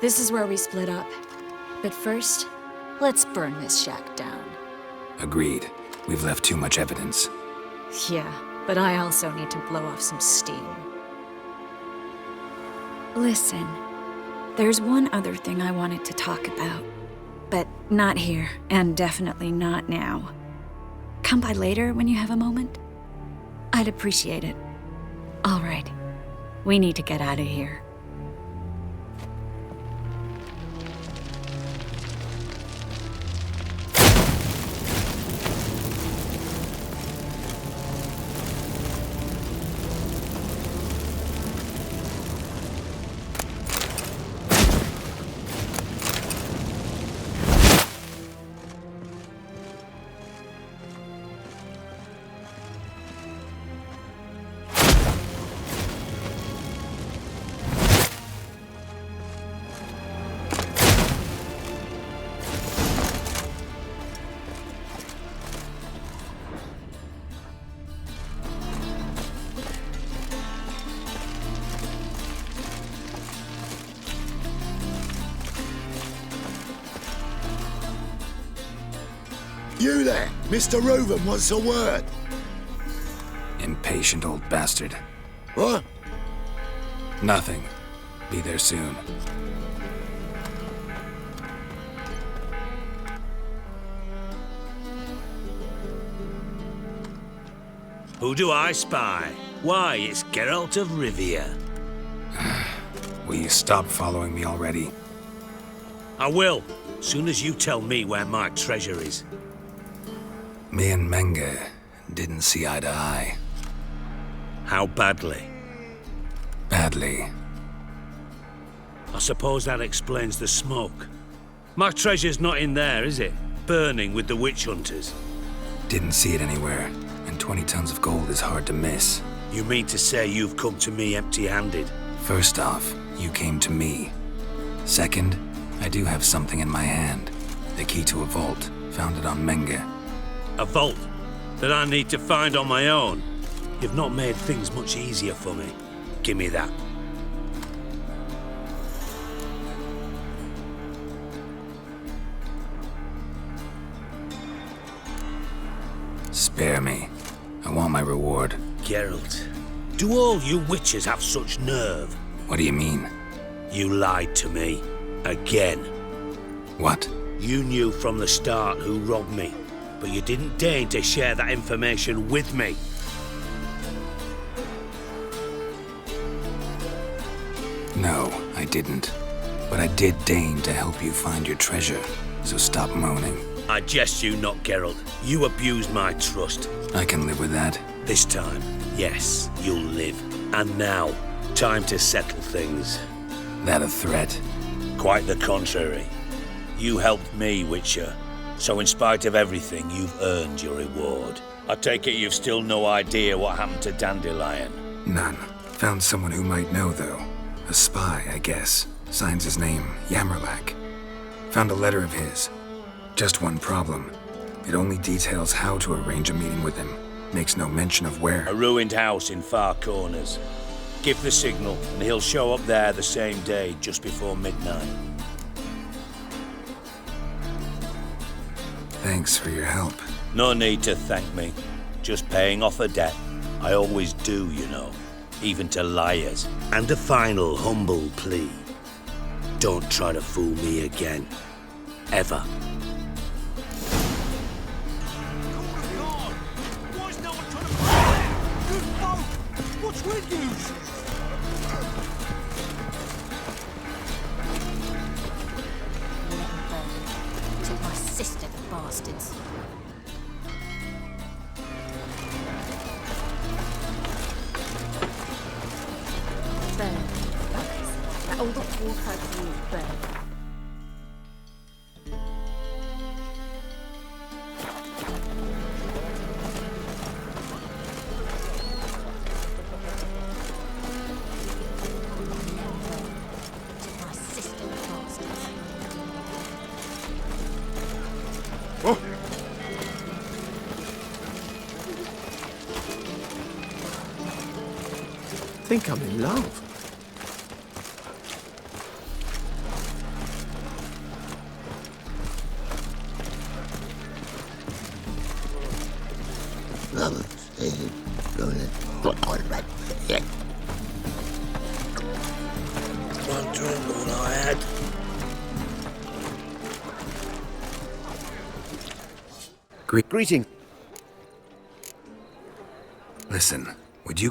This is where we split up. But first, let's burn this shack down. Agreed. We've left too much evidence. Yeah, but I also need to blow off some steam. Listen, there's one other thing I wanted to talk about. But not here, and definitely not now. Come by later when you have a moment? I'd appreciate it. All right. We need to get out of here. You there, Mr. Reuven wants a word. Impatient old bastard. What? Nothing. Be there soon. Who do I spy? Why, it's Geralt of Rivia. Will you stop following me already? I will, soon as you tell me where my treasure is. Me and Menge didn't see eye to eye. How badly? Badly. I suppose that explains the smoke. My treasure's not in there, is it? Burning with the witch hunters. Didn't see it anywhere, and 20 tons of gold is hard to miss. You mean to say you've come to me empty-handed? First off, you came to me. Second, I do have something in my hand. The key to a vault, found it on Menge. A vault that I need to find on my own? You've not made things much easier for me. Give me that. Spare me. I want my reward. Geralt, do all you witches have such nerve? What do you mean? You lied to me. Again. What? You knew from the start who robbed me, but you didn't deign to share that information with me. No, I didn't. But I did deign to help you find your treasure, so stop moaning. I jest you not, Geralt. You abused my trust. I can live with that. This time, yes, you'll live. And now, time to settle things. That a threat? Quite the contrary. You helped me, Witcher. So in spite of everything, you've earned your reward. I take it you've still no idea what happened to Dandelion? None. Found someone who might know, though. A spy, I guess. Signs his name, Yamerlak. Found a letter of his. Just one problem. It only details how to arrange a meeting with him. Makes no mention of where. A ruined house in Far Corners. Give the signal, and he'll show up there the same day, just before midnight. Thanks for your help. No need to thank me. Just paying off a debt. I always do, you know. Even to liars. And a final humble plea. Don't try to fool me again. Ever. What's with you? Take my sister, the bastards. Burn. That all the water you burn. I think I'm in love. One drink all I had. Greeting. Listen, would you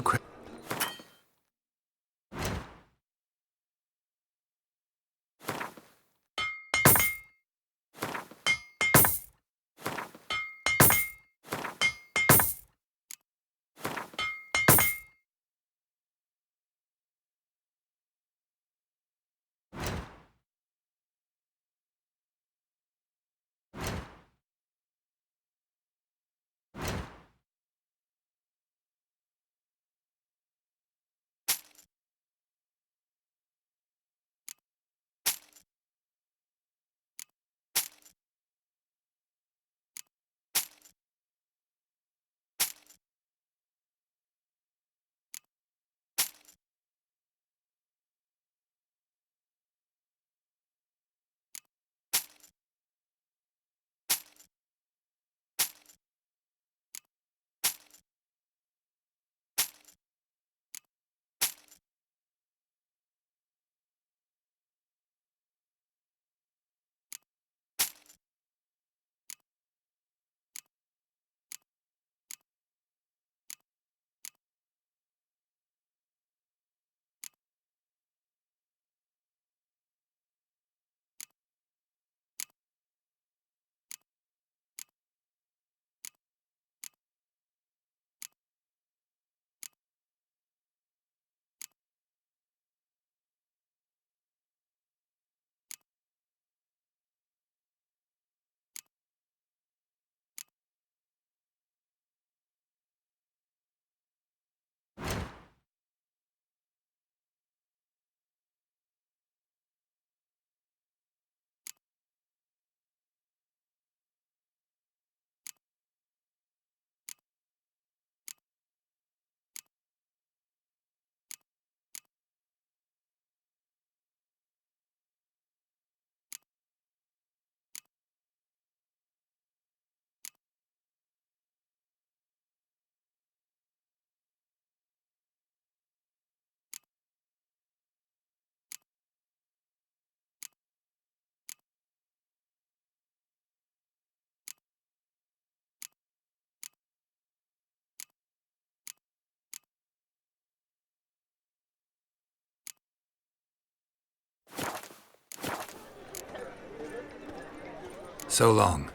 So long.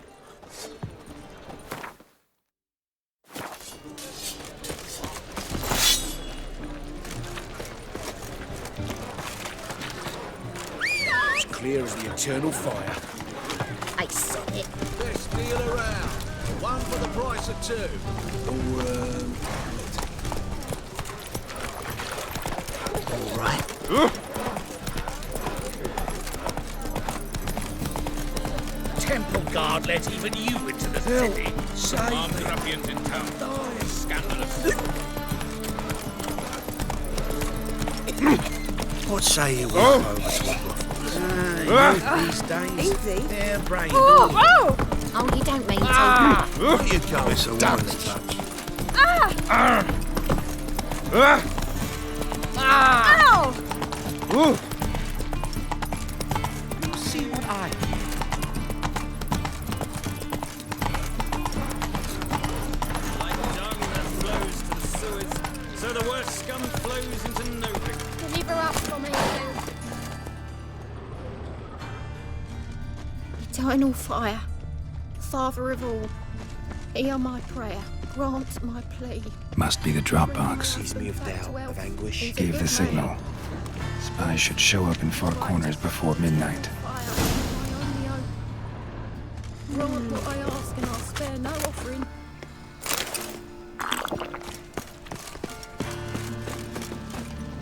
It's clear as the eternal fire. I saw it. Best deal around. One for the price of two. All right. Temple guard let even you into the city. Armed ruffians in town. Scandalous. What say you walk over to a these days? Easy. They're brain. Oh, you don't mean to. What you going so damn touch? Ow! See what I So the worst scum flows into nowhere. Deliver us from here. Eternal fire, Father of all, hear my prayer, grant my plea. Must be the Dropbox. Sees me of doubt, of anguish. Gave the signal. Spies should show up in Far Corners before midnight. Grant what I ask and I'll spare no offering.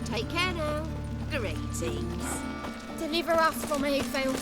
Take care now. Greetings. Deliver us from here, Phil.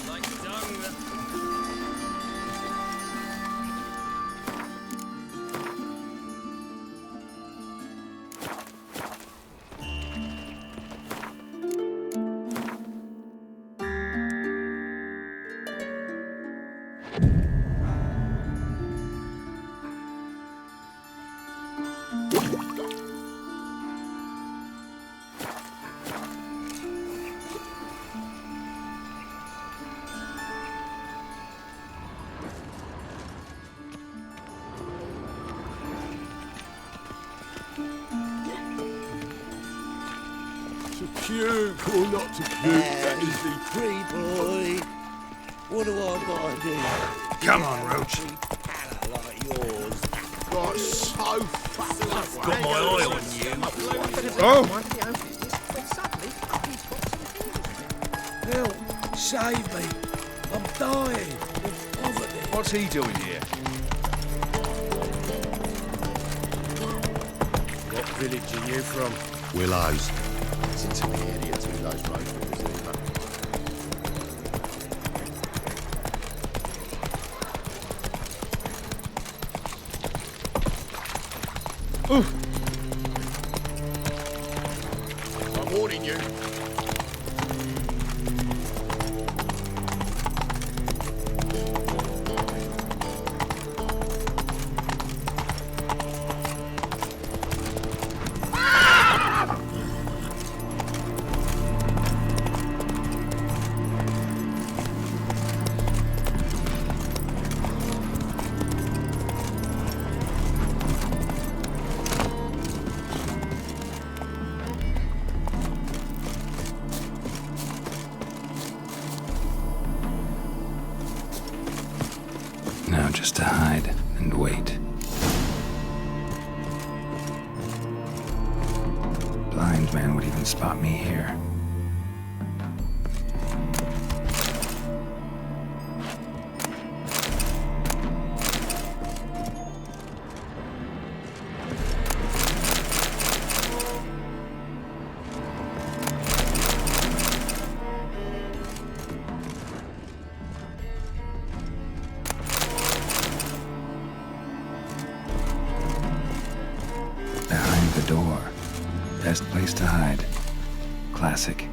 cute or not too cute. That is the Pretty boy. What do I gotta do? Come on, Roach. Like yours. Got so fucking Got my eye on you. Oh! Help! Save me! I'm dying of poverty. What's he doing here? What village are you from? Willows. It's into the area to Willows Road from the Zima. I'm warning you. Now just to hide and wait. Blind man would even spot me here. Behind the door. Best place to hide. Classic.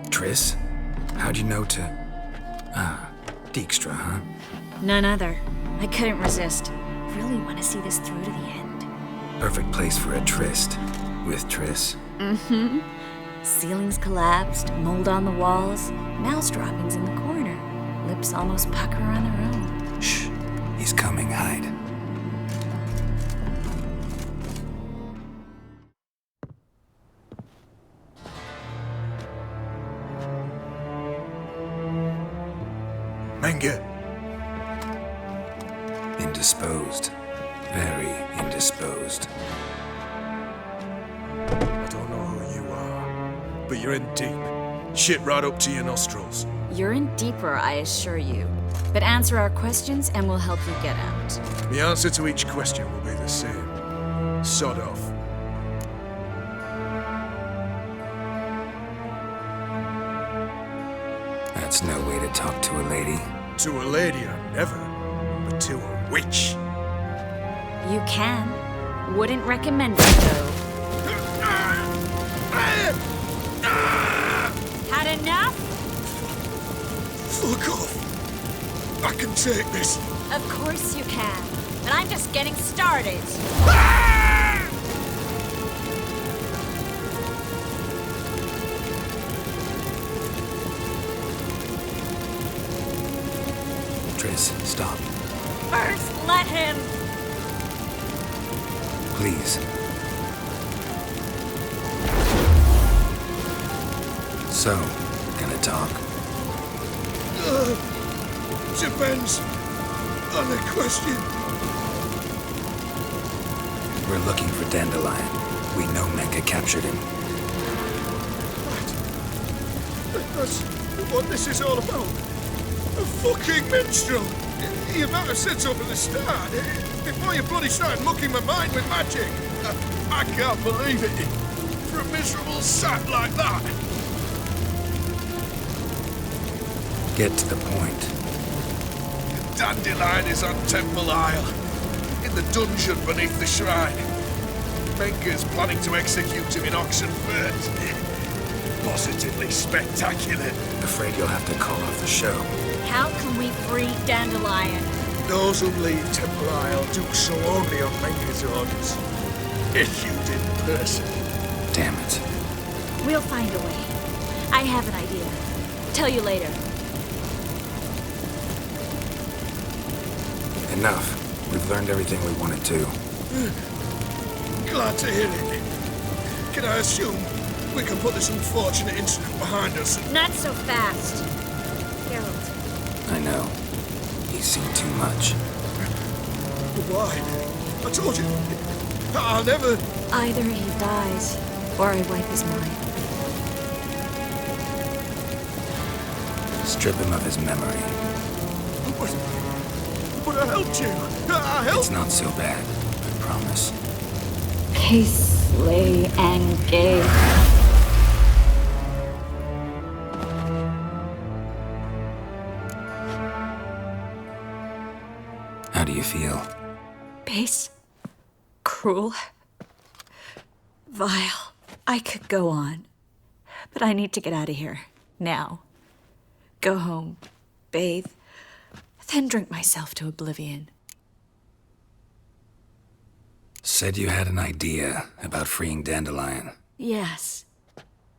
Triss? How'd you know to... Ah, Dijkstra, huh? None other. I couldn't resist. Really want to see this through to the end. Perfect place for a tryst. With Triss. Mm-hmm. Ceilings collapsed, mold on the walls, mouse droppings in the corner. Lips almost pucker on their own. Shh. He's coming. Hide. Menge. Indisposed. Very indisposed. I don't know who you are, but you're in deep. Shit right up to your nostrils. You're in deeper, I assure you. But answer our questions and we'll help you get out. The answer to each question will be the same. Sod off. That's no way to talk to a lady. To a lady, I never. But to a witch. You can. Wouldn't recommend it, though. Had enough? Fuck off. I can take this. Of course you can. And I'm just getting started. Triss, stop. First, let him. Please. So, gonna talk? Depends on the question. We're looking for Dandelion. We know Menka captured him. That's what this is all about. A fucking minstrel. You might have said so from the start. Before you bloody started mucking my mind with magic. I can't believe it. For a miserable sap like that. Get to the point. The Dandelion is on Temple Isle. In the dungeon beneath the shrine. Menka's planning to execute him in Oxenfurt. Positively spectacular. Afraid you'll have to call off the show. How can we free Dandelion? Those who leave Temple Isle do so only on Menka's orders. Issued in person. Damn it. We'll find a way. I have an idea. Tell you later. Enough. We've learned everything we wanted to. Glad to hear it. Can I assume we can put this unfortunate incident behind us? Not so fast. Geralt. I know. He's seen too much. Why? I told you. I'll never... Either he dies, or I wipe his mind. Strip him of his memory. But I helped you. I helped... It's not so bad, I promise. Kiss, slay, and gay. How do you feel? Base. Cruel. Vile. I could go on. But I need to get out of here. Now. Go home. Bathe. Then drink myself to oblivion. Said you had an idea about freeing Dandelion. Yes.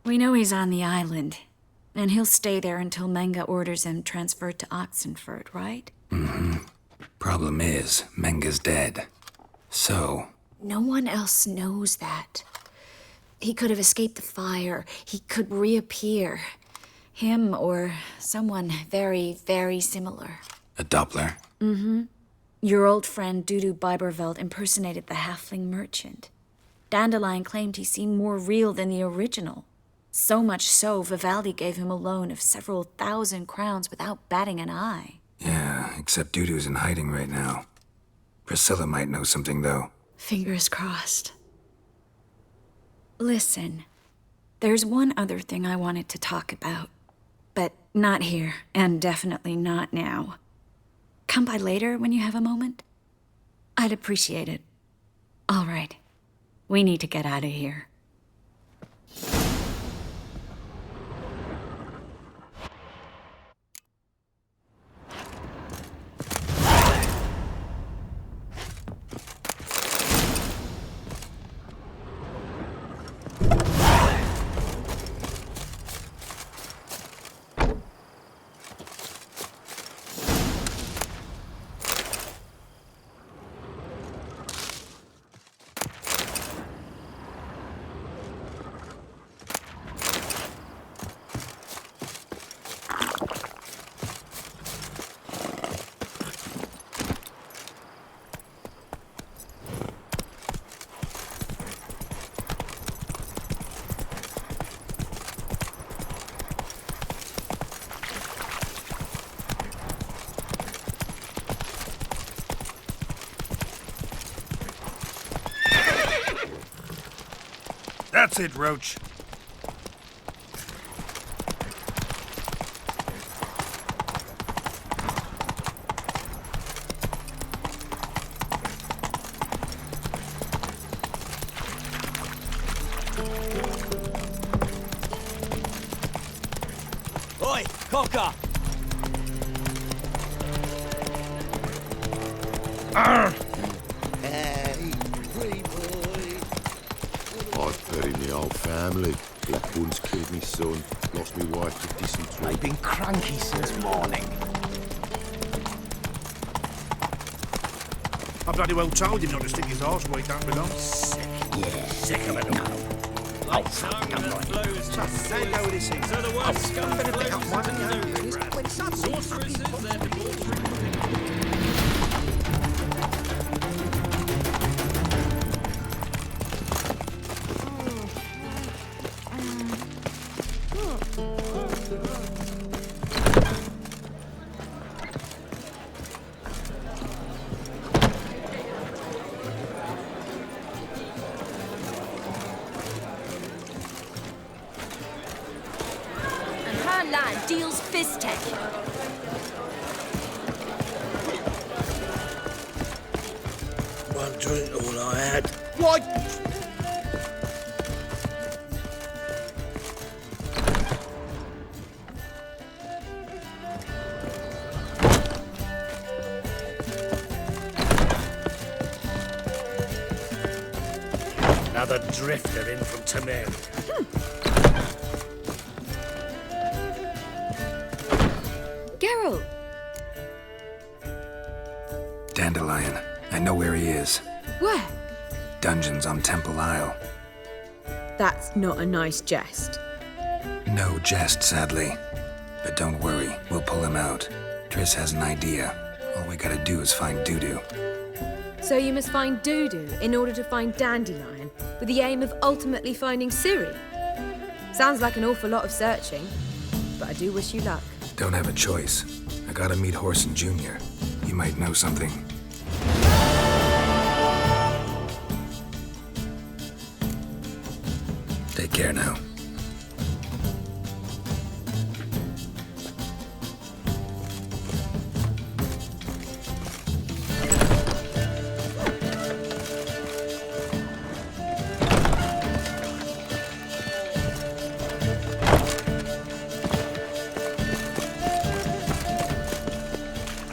We know he's on the island. And he'll stay there until Menga orders him transferred to Oxenford, right? Mm-hmm. Problem is, Menga's dead. So... No one else knows that. He could have escaped the fire. He could reappear. Him or someone very, very similar. A Doppler? Mm-hmm. Your old friend Dudu Biberveld impersonated the halfling merchant. Dandelion claimed he seemed more real than the original. So much so, Vivaldi gave him a loan of several thousand crowns without batting an eye. Yeah, except Dudu's in hiding right now. Priscilla might know something, though. Fingers crossed. Listen, there's one other thing I wanted to talk about. But not here, and definitely not now. Come by later when you have a moment? I'd appreciate it. All right. We need to get out of here. That's it, Roach. Oi, Cocker! Hey, free boy. I've buried me old family. Blackbone's killed me son. Lost me wife to dysentery. I've been cranky since morning. I bloody well told him not to stick his arse where he don't belong. Sick. Yeah. Sick of it all. Like tongue that flows to There go with this thing. So the word scum flows into no sorceresses, their debauchery. Land deals fist-tech. One drink, all I had. What? Another drifter in from Tamir. Dandelion. I know where he is. Where? Dungeons on Temple Isle. That's not a nice jest. No jest, sadly. But don't worry, we'll pull him out. Triss has an idea. All we gotta do is find Dudu. So you must find Dudu in order to find Dandelion, with the aim of ultimately finding Ciri. Sounds like an awful lot of searching, but I do wish you luck. Don't have a choice. I gotta meet Horson Jr. He might know something. Take care now.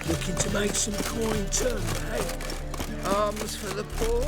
Looking to make some coin too, eh? Alms for the poor.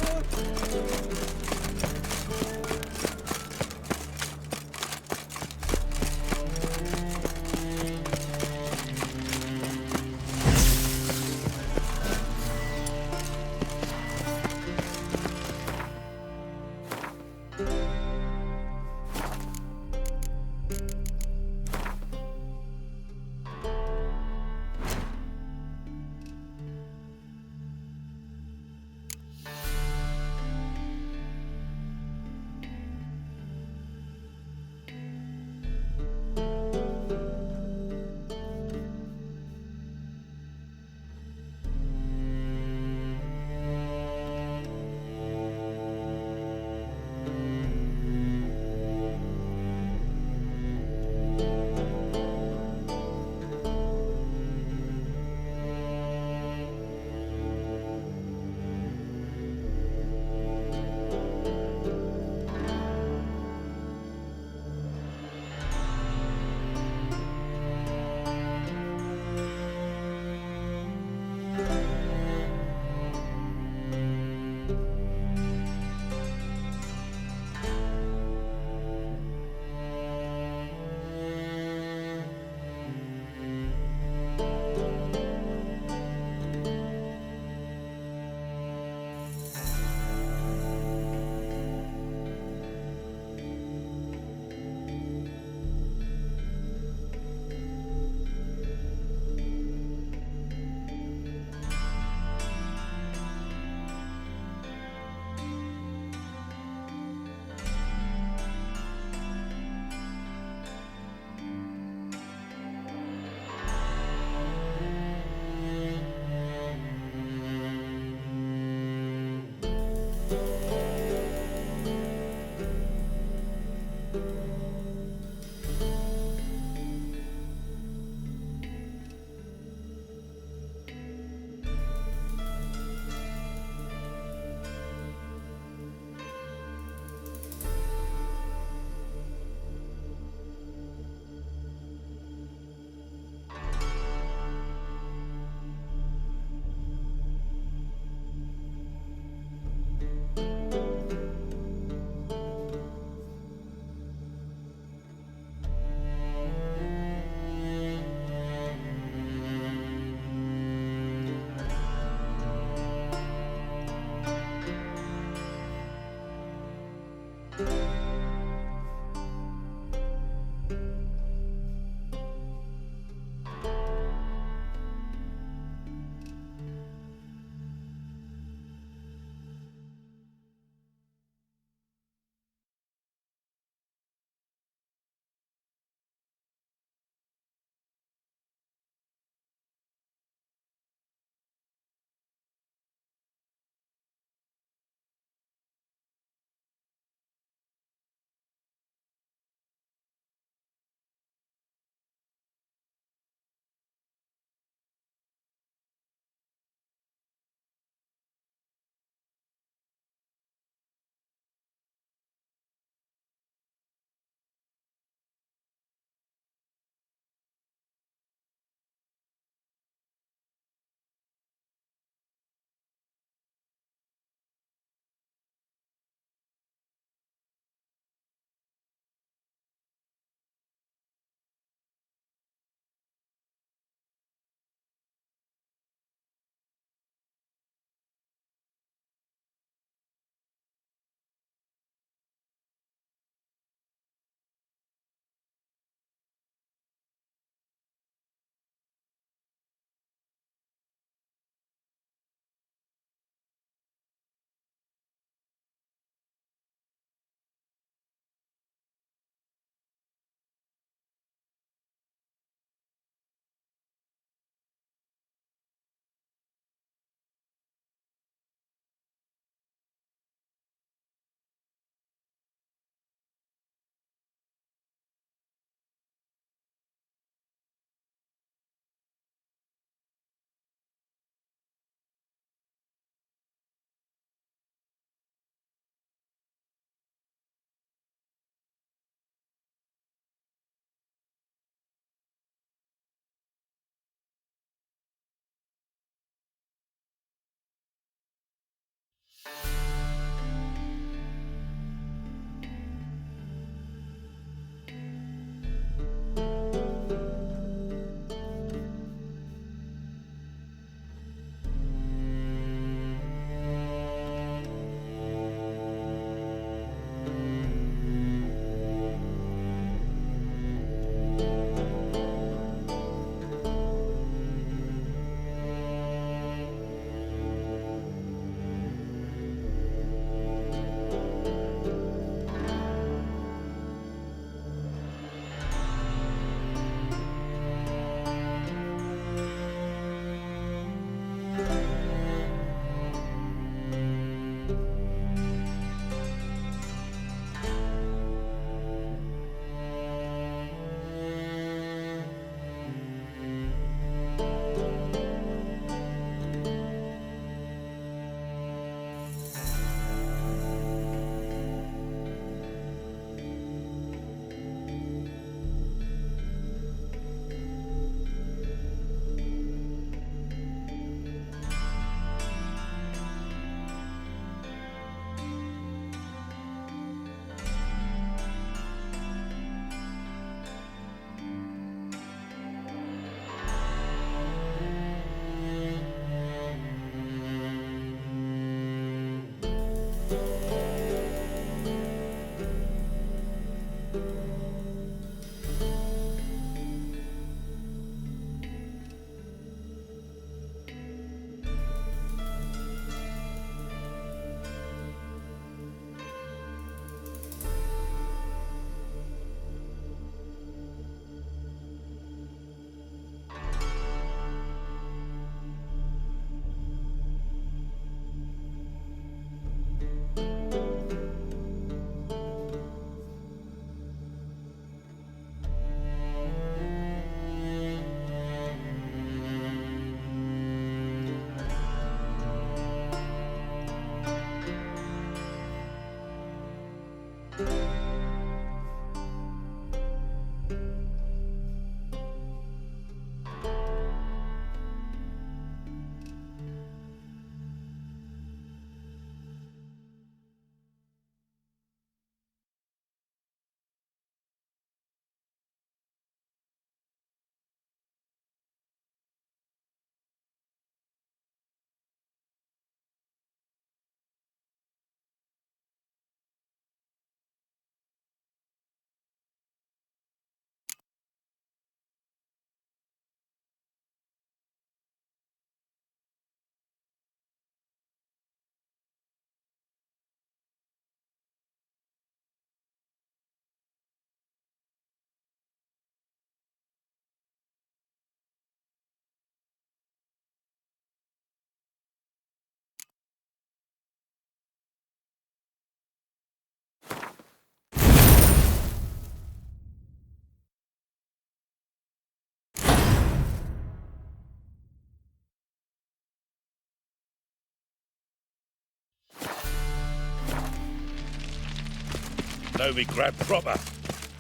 Now we grab proper.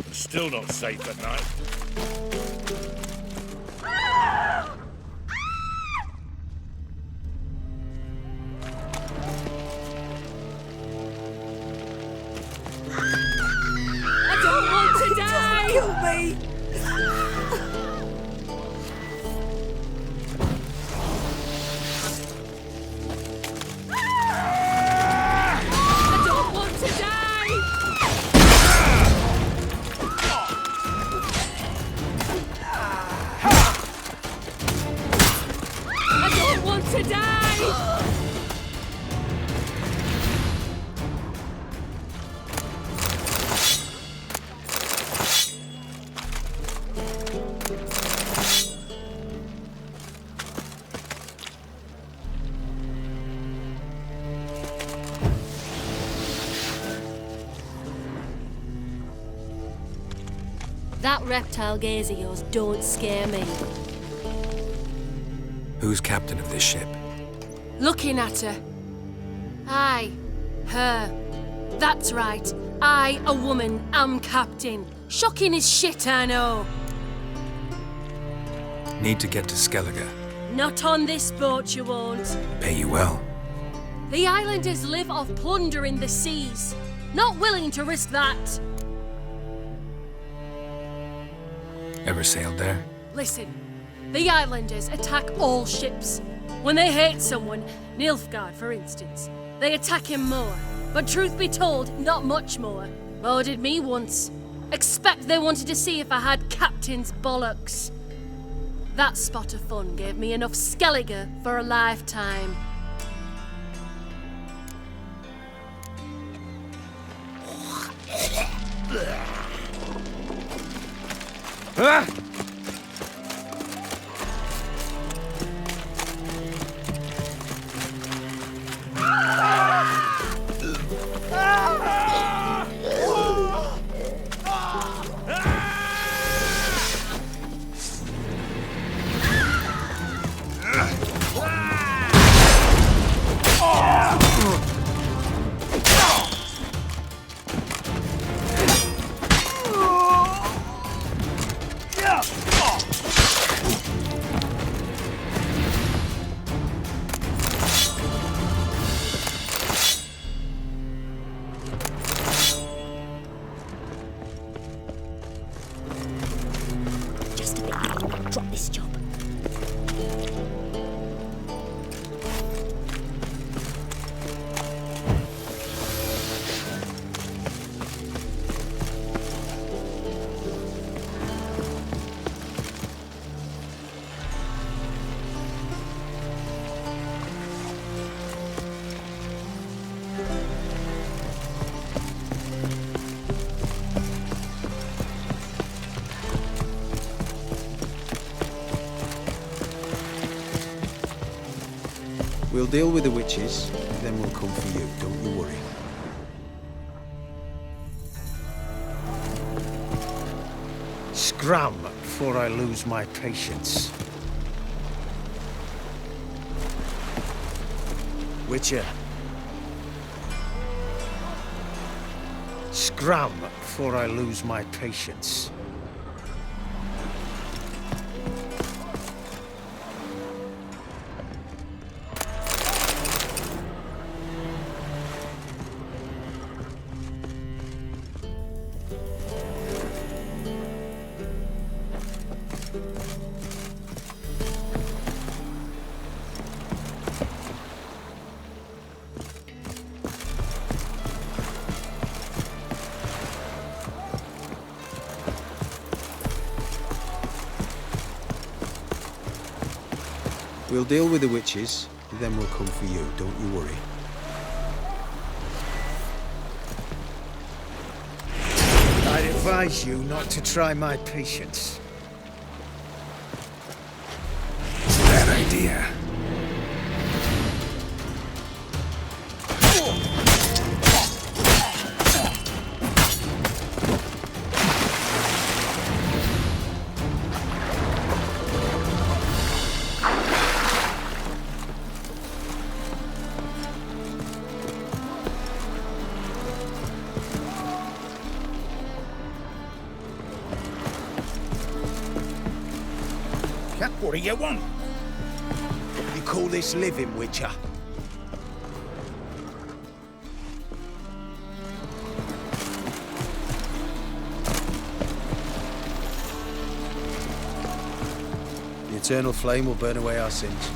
And still not safe at night. I don't want to die! Kill me! I don't want to die! I don't want to die! That reptile gaze of yours don't scare me. Who's captain of this ship? Looking at her. Aye, her. That's right. I, a woman, am captain. Shocking as shit, I know. Need to get to Skellige. Not on this boat, you won't. Pay you well. The islanders live off plunder in the seas. Not willing to risk that. Ever sailed there? Listen, the islanders attack all ships. When they hate someone, Nilfgaard for instance, they attack him more. But truth be told, not much more. Boarded me once. Expect they wanted to see if I had captain's bollocks. That spot of fun gave me enough Skellige for a lifetime. Ah! Just a bit more. Drop this job. We'll deal with the witches, then we'll come for you, don't you worry. Scram before I lose my patience. Witcher. Scram before I lose my patience. We'll deal with the witches, then we'll come for you, don't you worry. I'd advise you not to try my patience. Bad idea. What do you want? You call this living, Witcher? The eternal flame will burn away our sins.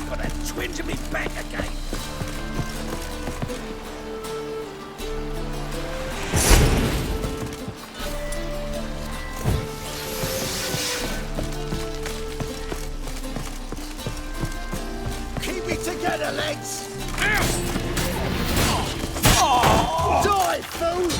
Got that twinge of me back again. Keep it together, lads! Oh. Die, fool!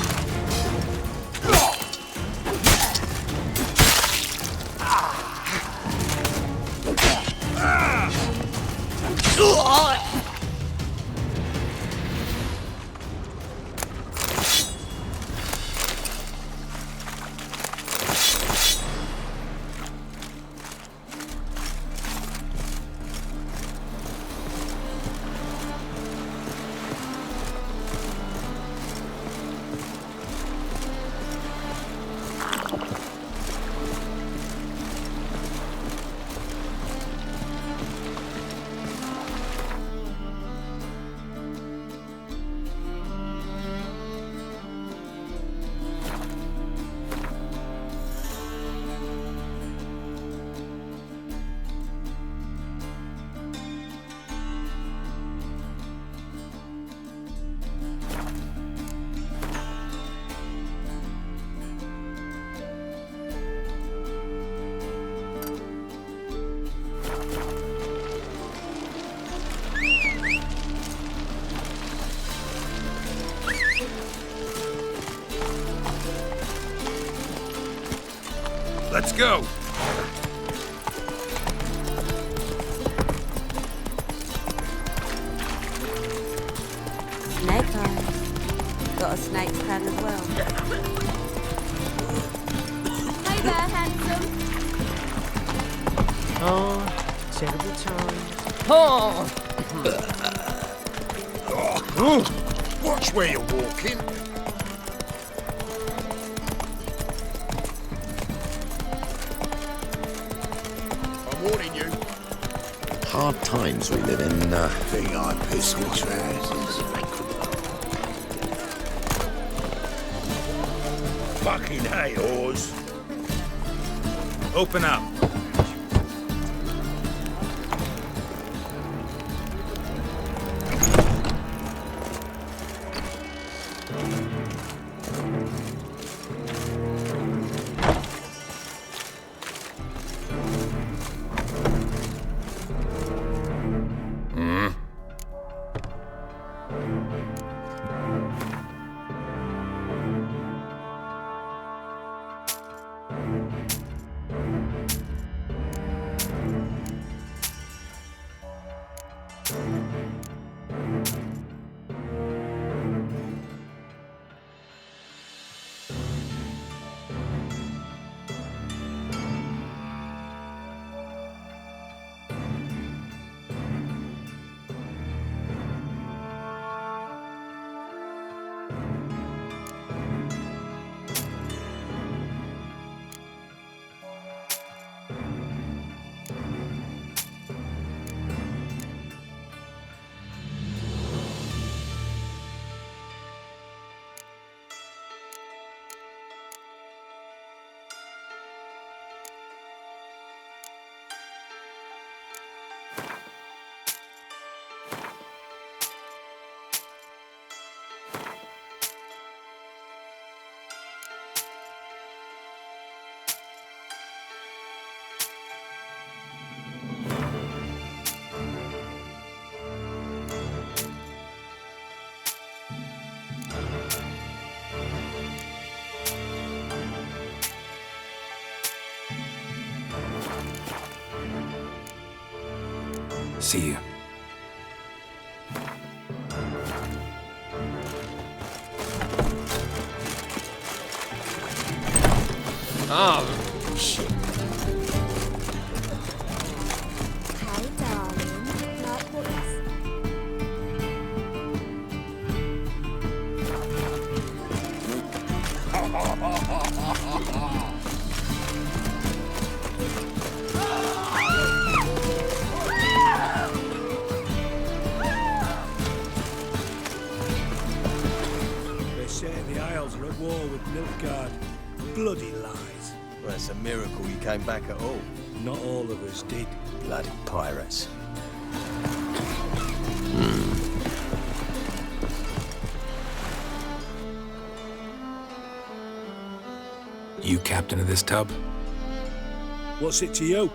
Let's go. Snake eye. Got a snake's head as well. Hey there, handsome. Oh, terrible times. Oh. Watch where you're walking. I'm warning you. Hard times we live in. Think I piss with trousers. Fucking hey, whores. Open up. See you. Oh, shit. bloody lies. Well, it's a miracle you came back at all. Not all of us did. Bloody pirates. You captain of this tub? What's it to you?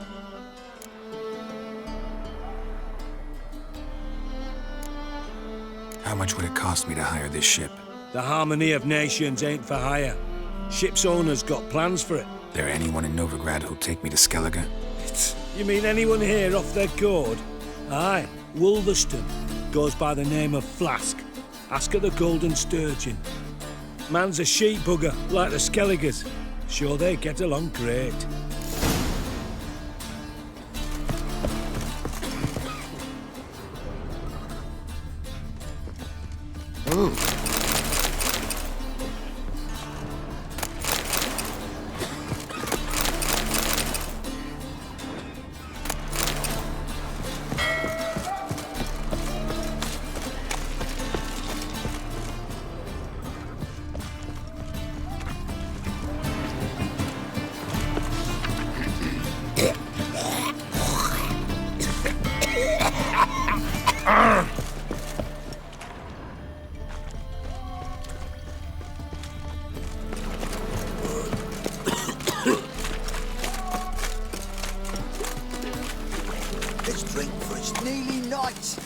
How much would it cost me to hire this ship? The harmony of nations ain't for hire. Ship's owner's got plans for it. There anyone in Novigrad who'll take me to Skellige? You mean anyone here off their cord? Aye, Wolverston goes by the name of Flask. Ask at the Golden Sturgeon. Man's a sheep bugger, like the Skelligers. Sure, they get along great. Let's drink for it's nearly night.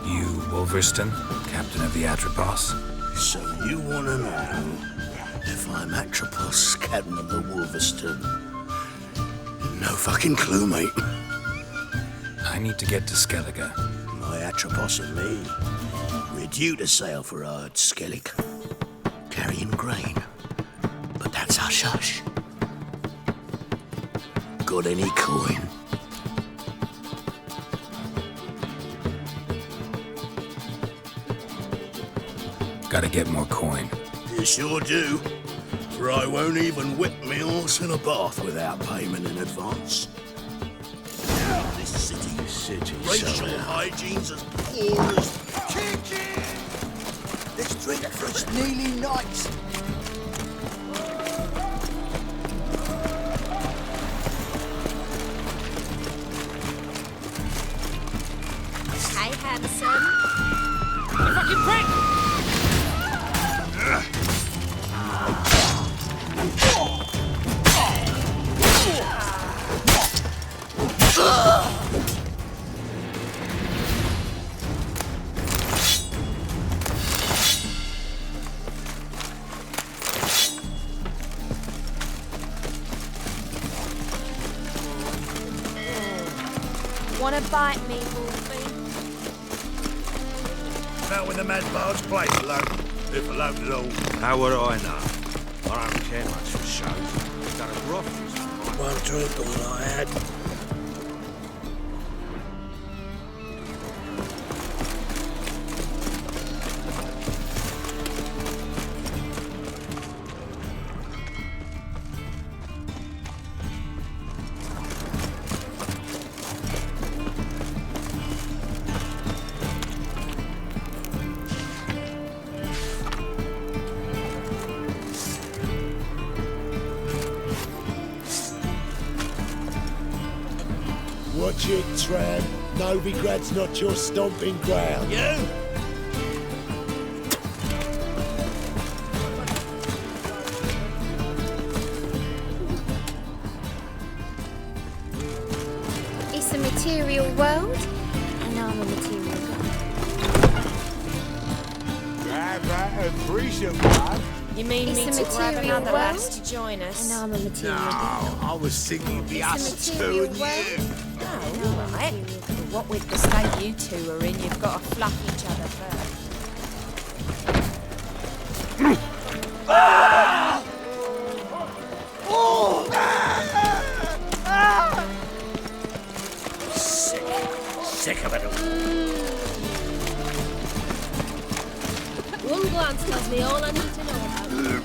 You, Wolverston, captain of the Atropos? So you want to know if I'm Atropos, captain of the Wolverston? No fucking clue, mate. I need to get to Skellige. My Atropos and me, we're due to sail for Ard Skellig, carrying grain. But that's hush-hush. Got any coin? Gotta get more coin. You sure do. For I won't even whip me horse in a bath without payment in advance. This city, racial hygiene's as poor as... Chicken! Let's drink for it's nearly night. Hey, handsome. You fucking prick! Wanna bite me, Wolfie? Out with the mad barge place alone, if alone at all. How would I know? I don't care much for shows. Got a broth. One drink all I had. Watch it, Tram. Novigrad's not your stomping ground. You? It's a material world, and I'm a material god. Grab that appreciate one. You mean It's me a to grab material another world, lass to join us? and I'm a material No, god. I was thinking the It's a us two material and world. you. Oh, all right. But what with the state you two are in, you've got to fluff each other first. Sick of it all. One glance tells me all I need to know about you.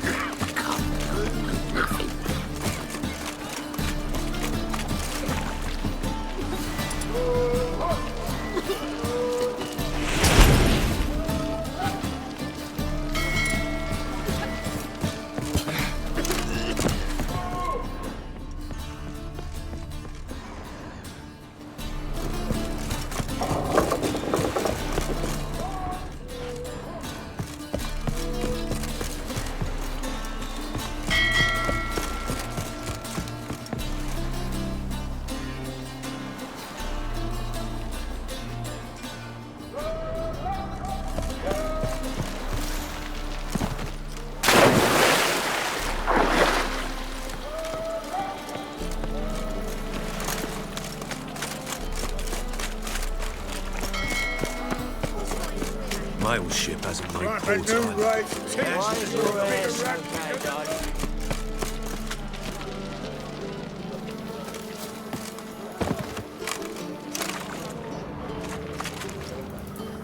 mail ship hasn't made Like a port new either. race test.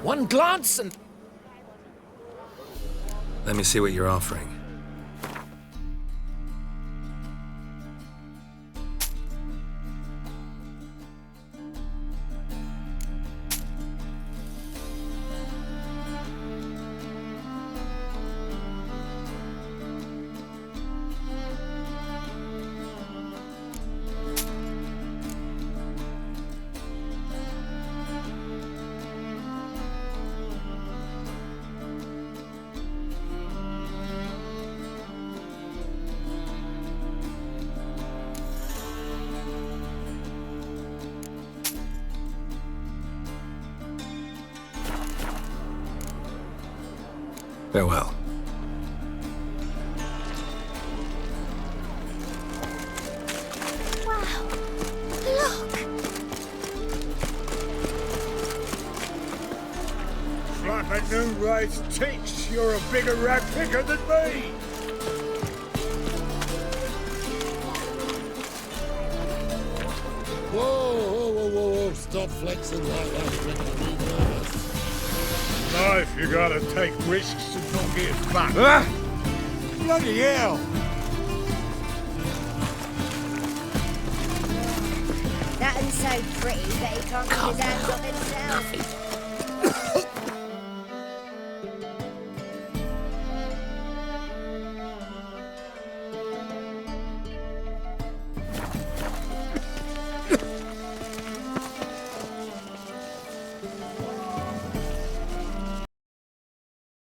One glance and... Let me see what you're offering. Farewell. Wow. Look. Like a new race teach, you're a bigger rat picker than me. Whoa, stop flexing like that, you're making me nervous. Life, you gotta take risks and not get fucked. Bloody hell! That one's so pretty that he can't keep his hands off himself.